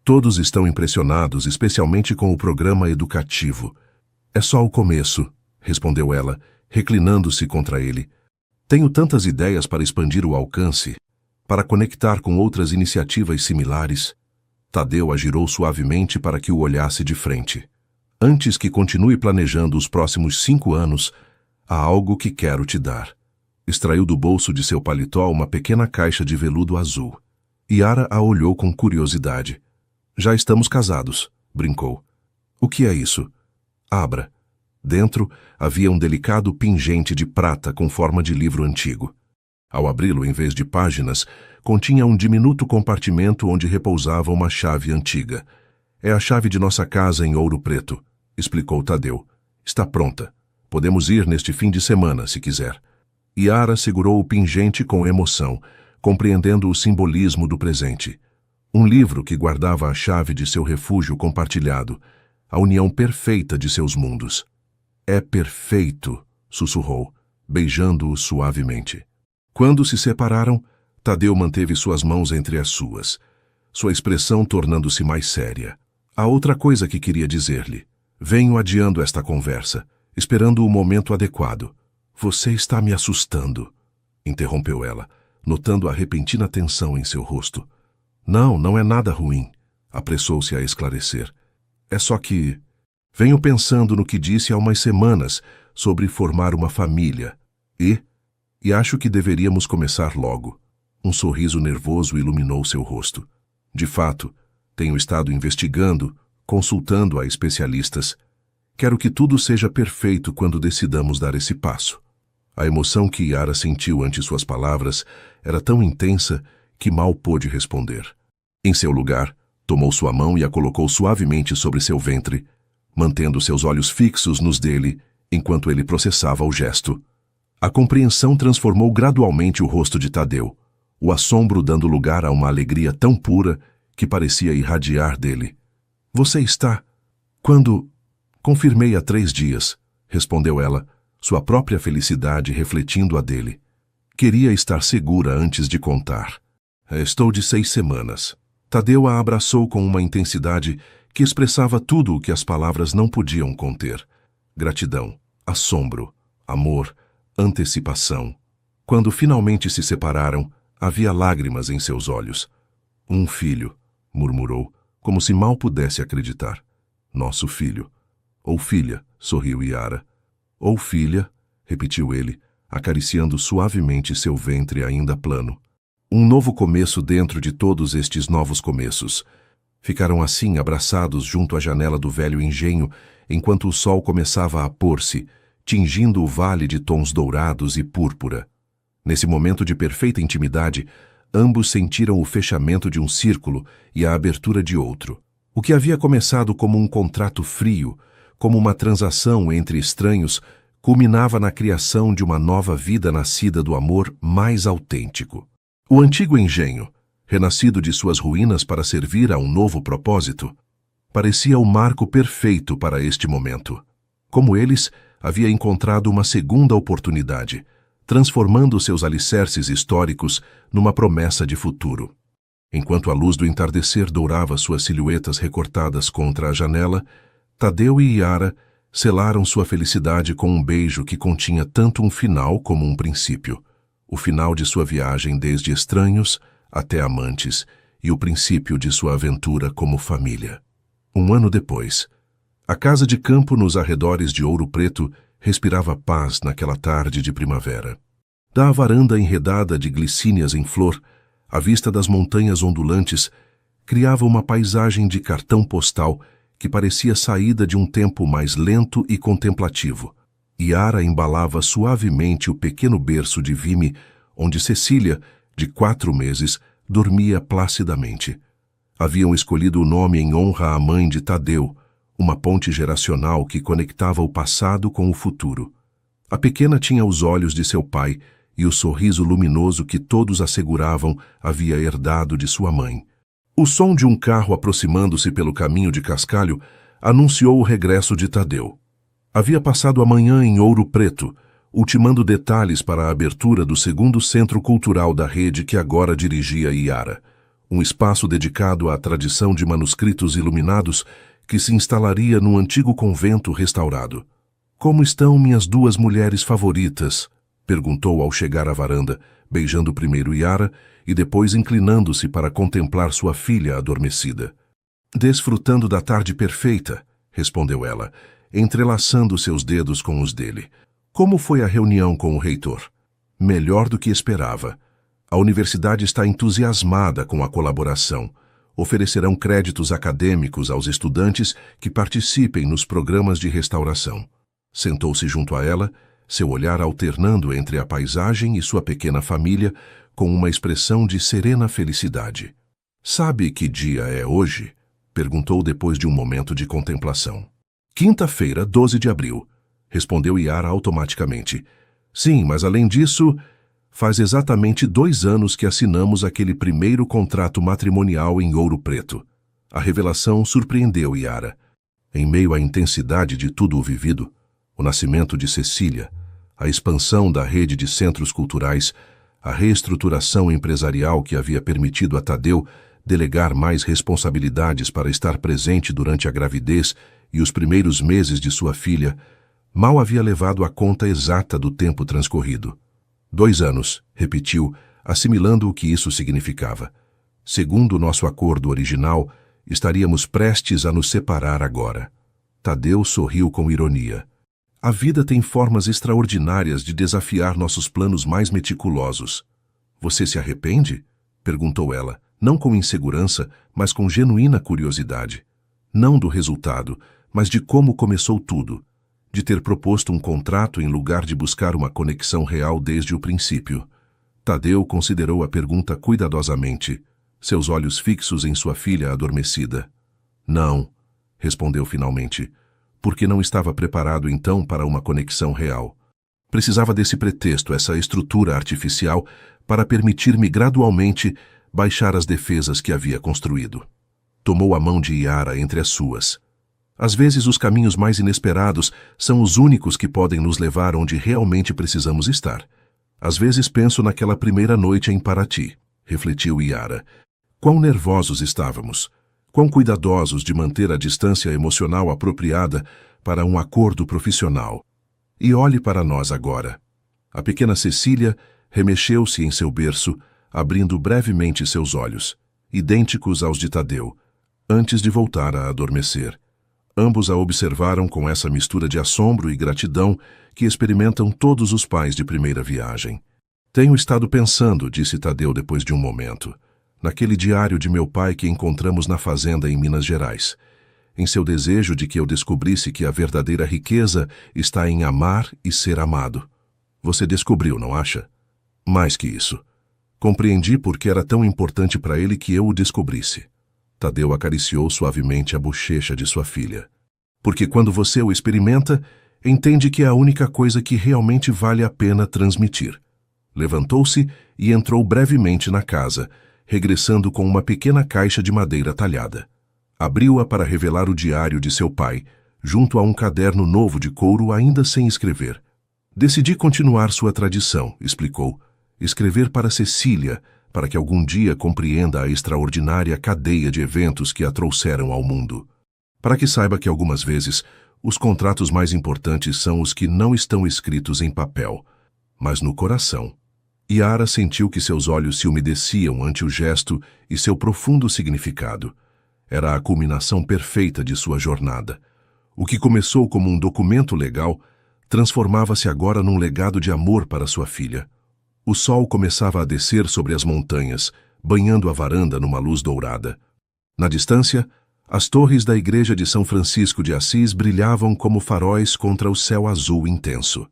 Todos estão impressionados, especialmente com o programa educativo. É só o começo, respondeu ela, reclinando-se contra ele. Tenho tantas ideias para expandir o alcance, para conectar com outras iniciativas similares. Tadeu a girou suavemente para que o olhasse de frente. Antes que continue planejando os próximos 5 anos, há algo que quero te dar. Extraiu do bolso de seu paletó uma pequena caixa de veludo azul. Yara a olhou com curiosidade. Já estamos casados, brincou. O que é isso? Abra. Dentro havia um delicado pingente de prata com forma de livro antigo. Ao abri-lo, em vez de páginas, continha um diminuto compartimento onde repousava uma chave antiga. É a chave de nossa casa em Ouro Preto, explicou Tadeu. Está pronta. Podemos ir neste fim de semana, se quiser. Yara segurou o pingente com emoção, compreendendo o simbolismo do presente. Um livro que guardava a chave de seu refúgio compartilhado, a união perfeita de seus mundos. É perfeito, sussurrou, beijando-o suavemente. Quando se separaram, Tadeu manteve suas mãos entre as suas, sua expressão tornando-se mais séria. Há outra coisa que queria dizer-lhe. Venho adiando esta conversa, esperando o momento adequado. Você está me assustando, interrompeu ela, notando a repentina tensão em seu rosto. Não é nada ruim, apressou-se a esclarecer. É só que venho pensando no que disse há umas semanas sobre formar uma família e acho que deveríamos começar logo. Um sorriso nervoso iluminou seu rosto. De fato, tenho estado investigando, consultando a especialistas. Quero que tudo seja perfeito quando decidamos dar esse passo. A emoção que Yara sentiu ante suas palavras era tão intensa que mal pôde responder. Em seu lugar, tomou sua mão e a colocou suavemente sobre seu ventre, mantendo seus olhos fixos nos dele enquanto ele processava o gesto. A compreensão transformou gradualmente o rosto de Tadeu, o assombro dando lugar a uma alegria tão pura que parecia irradiar dele. Você está... Quando... Confirmei há 3 dias, respondeu ela, sua própria felicidade refletindo a dele. Queria estar segura antes de contar. Estou de 6 semanas. Tadeu a abraçou com uma intensidade que expressava tudo o que as palavras não podiam conter. Gratidão, assombro, amor, antecipação. Quando finalmente se separaram, havia lágrimas em seus olhos. Um filho, murmurou, como se mal pudesse acreditar. Nosso filho. Ou filha, sorriu Yara. Ou filha, repetiu ele, acariciando suavemente seu ventre ainda plano. Um novo começo dentro de todos estes novos começos. Ficaram assim abraçados junto à janela do velho engenho, enquanto o sol começava a pôr-se, tingindo o vale de tons dourados e púrpura. Nesse momento de perfeita intimidade, ambos sentiram o fechamento de um círculo e a abertura de outro. O que havia começado como um contrato frio, como uma transação entre estranhos, culminava na criação de uma nova vida nascida do amor mais autêntico. O antigo engenho, renascido de suas ruínas para servir a um novo propósito, parecia o marco perfeito para este momento. Como eles, havia encontrado uma segunda oportunidade, transformando seus alicerces históricos numa promessa de futuro. Enquanto a luz do entardecer dourava suas silhuetas recortadas contra a janela, Tadeu e Yara selaram sua felicidade com um beijo que continha tanto um final como um princípio. O final de sua viagem desde estranhos até amantes e o princípio de sua aventura como família. 1 ano depois, a casa de campo nos arredores de Ouro Preto respirava paz naquela tarde de primavera. Da varanda enredada de glicínias em flor, à vista das montanhas ondulantes, criava uma paisagem de cartão postal que parecia saída de um tempo mais lento e contemplativo. Yara embalava suavemente o pequeno berço de Vimy, onde Cecília, de 4 meses, dormia placidamente. Haviam escolhido o nome em honra à mãe de Tadeu, uma ponte geracional que conectava o passado com o futuro. A pequena tinha os olhos de seu pai e o sorriso luminoso que todos asseguravam havia herdado de sua mãe. O som de um carro aproximando-se pelo caminho de Cascalho anunciou o regresso de Tadeu. Havia passado a manhã em Ouro Preto, ultimando detalhes para a abertura do segundo centro cultural da rede que agora dirigia Yara, um espaço dedicado à tradição de manuscritos iluminados que se instalaria num antigo convento restaurado. "Como estão minhas 2 mulheres favoritas?", perguntou ao chegar à varanda, beijando primeiro Yara e depois inclinando-se para contemplar sua filha adormecida. "Desfrutando da tarde perfeita", respondeu ela, entrelaçando seus dedos com os dele. "Como foi a reunião com o reitor?" "Melhor do que esperava. A universidade está entusiasmada com a colaboração. Oferecerão créditos acadêmicos aos estudantes que participem nos programas de restauração." Sentou-se junto a ela, seu olhar alternando entre a paisagem e sua pequena família, com uma expressão de serena felicidade. "Sabe que dia é hoje?", perguntou depois de um momento de contemplação. "Quinta-feira, 12 de abril", respondeu Yara automaticamente. "Sim, mas além disso, faz exatamente 2 anos que assinamos aquele primeiro contrato matrimonial em Ouro Preto." A revelação surpreendeu Yara. Em meio à intensidade de tudo o vivido, o nascimento de Cecília, a expansão da rede de centros culturais, a reestruturação empresarial que havia permitido a Tadeu delegar mais responsabilidades para estar presente durante a gravidez e os primeiros meses de sua filha, mal havia levado a conta exata do tempo transcorrido. 2 anos, repetiu, assimilando o que isso significava. Segundo nosso acordo original, estaríamos prestes a nos separar agora. Tadeu sorriu com ironia. "A vida tem formas extraordinárias de desafiar nossos planos mais meticulosos." "Você se arrepende?", perguntou ela, não com insegurança, mas com genuína curiosidade. Não do resultado, mas de como começou tudo, de ter proposto um contrato em lugar de buscar uma conexão real desde o princípio. Tadeu considerou a pergunta cuidadosamente, seus olhos fixos em sua filha adormecida. "Não", respondeu finalmente, porque não estava preparado então para uma conexão real. Precisava desse pretexto, essa estrutura artificial, para permitir-me gradualmente baixar as defesas que havia construído. Tomou a mão de Yara entre as suas. "Às vezes os caminhos mais inesperados são os únicos que podem nos levar onde realmente precisamos estar. Às vezes penso naquela primeira noite em Paraty", refletiu Yara. "Quão nervosos estávamos! Quão cuidadosos de manter a distância emocional apropriada para um acordo profissional. E olhe para nós agora." A pequena Cecília remexeu-se em seu berço, abrindo brevemente seus olhos, idênticos aos de Tadeu, antes de voltar a adormecer. Ambos a observaram com essa mistura de assombro e gratidão que experimentam todos os pais de primeira viagem. "Tenho estado pensando", disse Tadeu depois de um momento, "naquele diário de meu pai que encontramos na fazenda em Minas Gerais, em seu desejo de que eu descobrisse que a verdadeira riqueza está em amar e ser amado. Você descobriu, não acha? Mais que isso. Compreendi por que era tão importante para ele que eu o descobrisse." Tadeu acariciou suavemente a bochecha de sua filha. "Porque quando você o experimenta, entende que é a única coisa que realmente vale a pena transmitir." Levantou-se e entrou brevemente na casa, regressando com uma pequena caixa de madeira talhada. Abriu-a para revelar o diário de seu pai, junto a um caderno novo de couro ainda sem escrever. "Decidi continuar sua tradição", explicou. "Escrever para Cecília, para que algum dia compreenda a extraordinária cadeia de eventos que a trouxeram ao mundo. Para que saiba que algumas vezes os contratos mais importantes são os que não estão escritos em papel, mas no coração." Yara sentiu que seus olhos se umedeciam ante o gesto e seu profundo significado. Era a culminação perfeita de sua jornada. O que começou como um documento legal transformava-se agora num legado de amor para sua filha. O sol começava a descer sobre as montanhas, banhando a varanda numa luz dourada. Na distância, as torres da igreja de São Francisco de Assis brilhavam como faróis contra o céu azul intenso.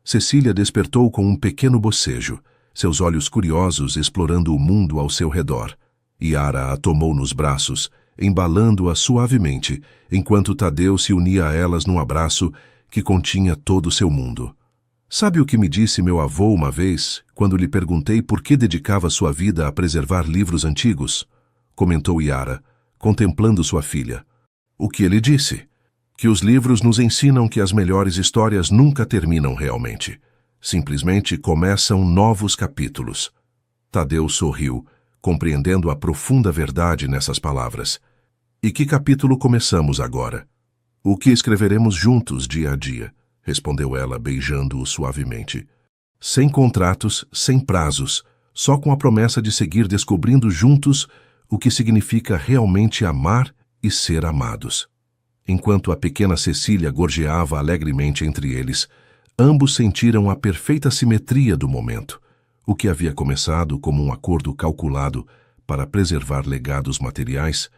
Cecília despertou com um pequeno bocejo, seus olhos curiosos explorando o mundo ao seu redor. Yara a tomou nos braços, embalando-a suavemente, enquanto Tadeu se unia a elas num abraço que continha todo o seu mundo. Sabe o que me disse meu avô uma vez, quando lhe perguntei por que dedicava sua vida a preservar livros antigos? Comentou Yara, contemplando sua filha. O que ele disse? Que os livros nos ensinam que as melhores histórias nunca terminam realmente. Simplesmente começam novos capítulos. Tadeu sorriu, compreendendo a profunda verdade nessas palavras. E que capítulo começamos agora? O que escreveremos juntos dia a dia, respondeu ela, beijando-o suavemente. Sem contratos, sem prazos, só com a promessa de seguir descobrindo juntos o que significa realmente amar e ser amados. Enquanto a pequena Cecília gorjeava alegremente entre eles, ambos sentiram a perfeita simetria do momento. O que havia começado como um acordo calculado para preservar legados materiais,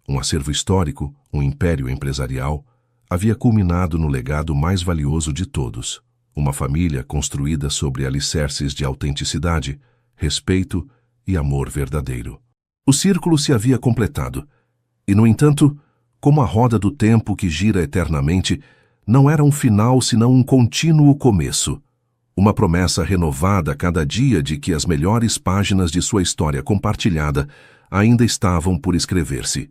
um acervo histórico, um império empresarial, havia culminado no legado mais valioso de todos, uma família construída sobre alicerces de autenticidade, respeito e amor verdadeiro. O círculo se havia completado, e, no entanto, como a roda do tempo que gira eternamente, não era um final senão um contínuo começo, uma promessa renovada a cada dia de que as melhores páginas de sua história compartilhada ainda estavam por escrever-se.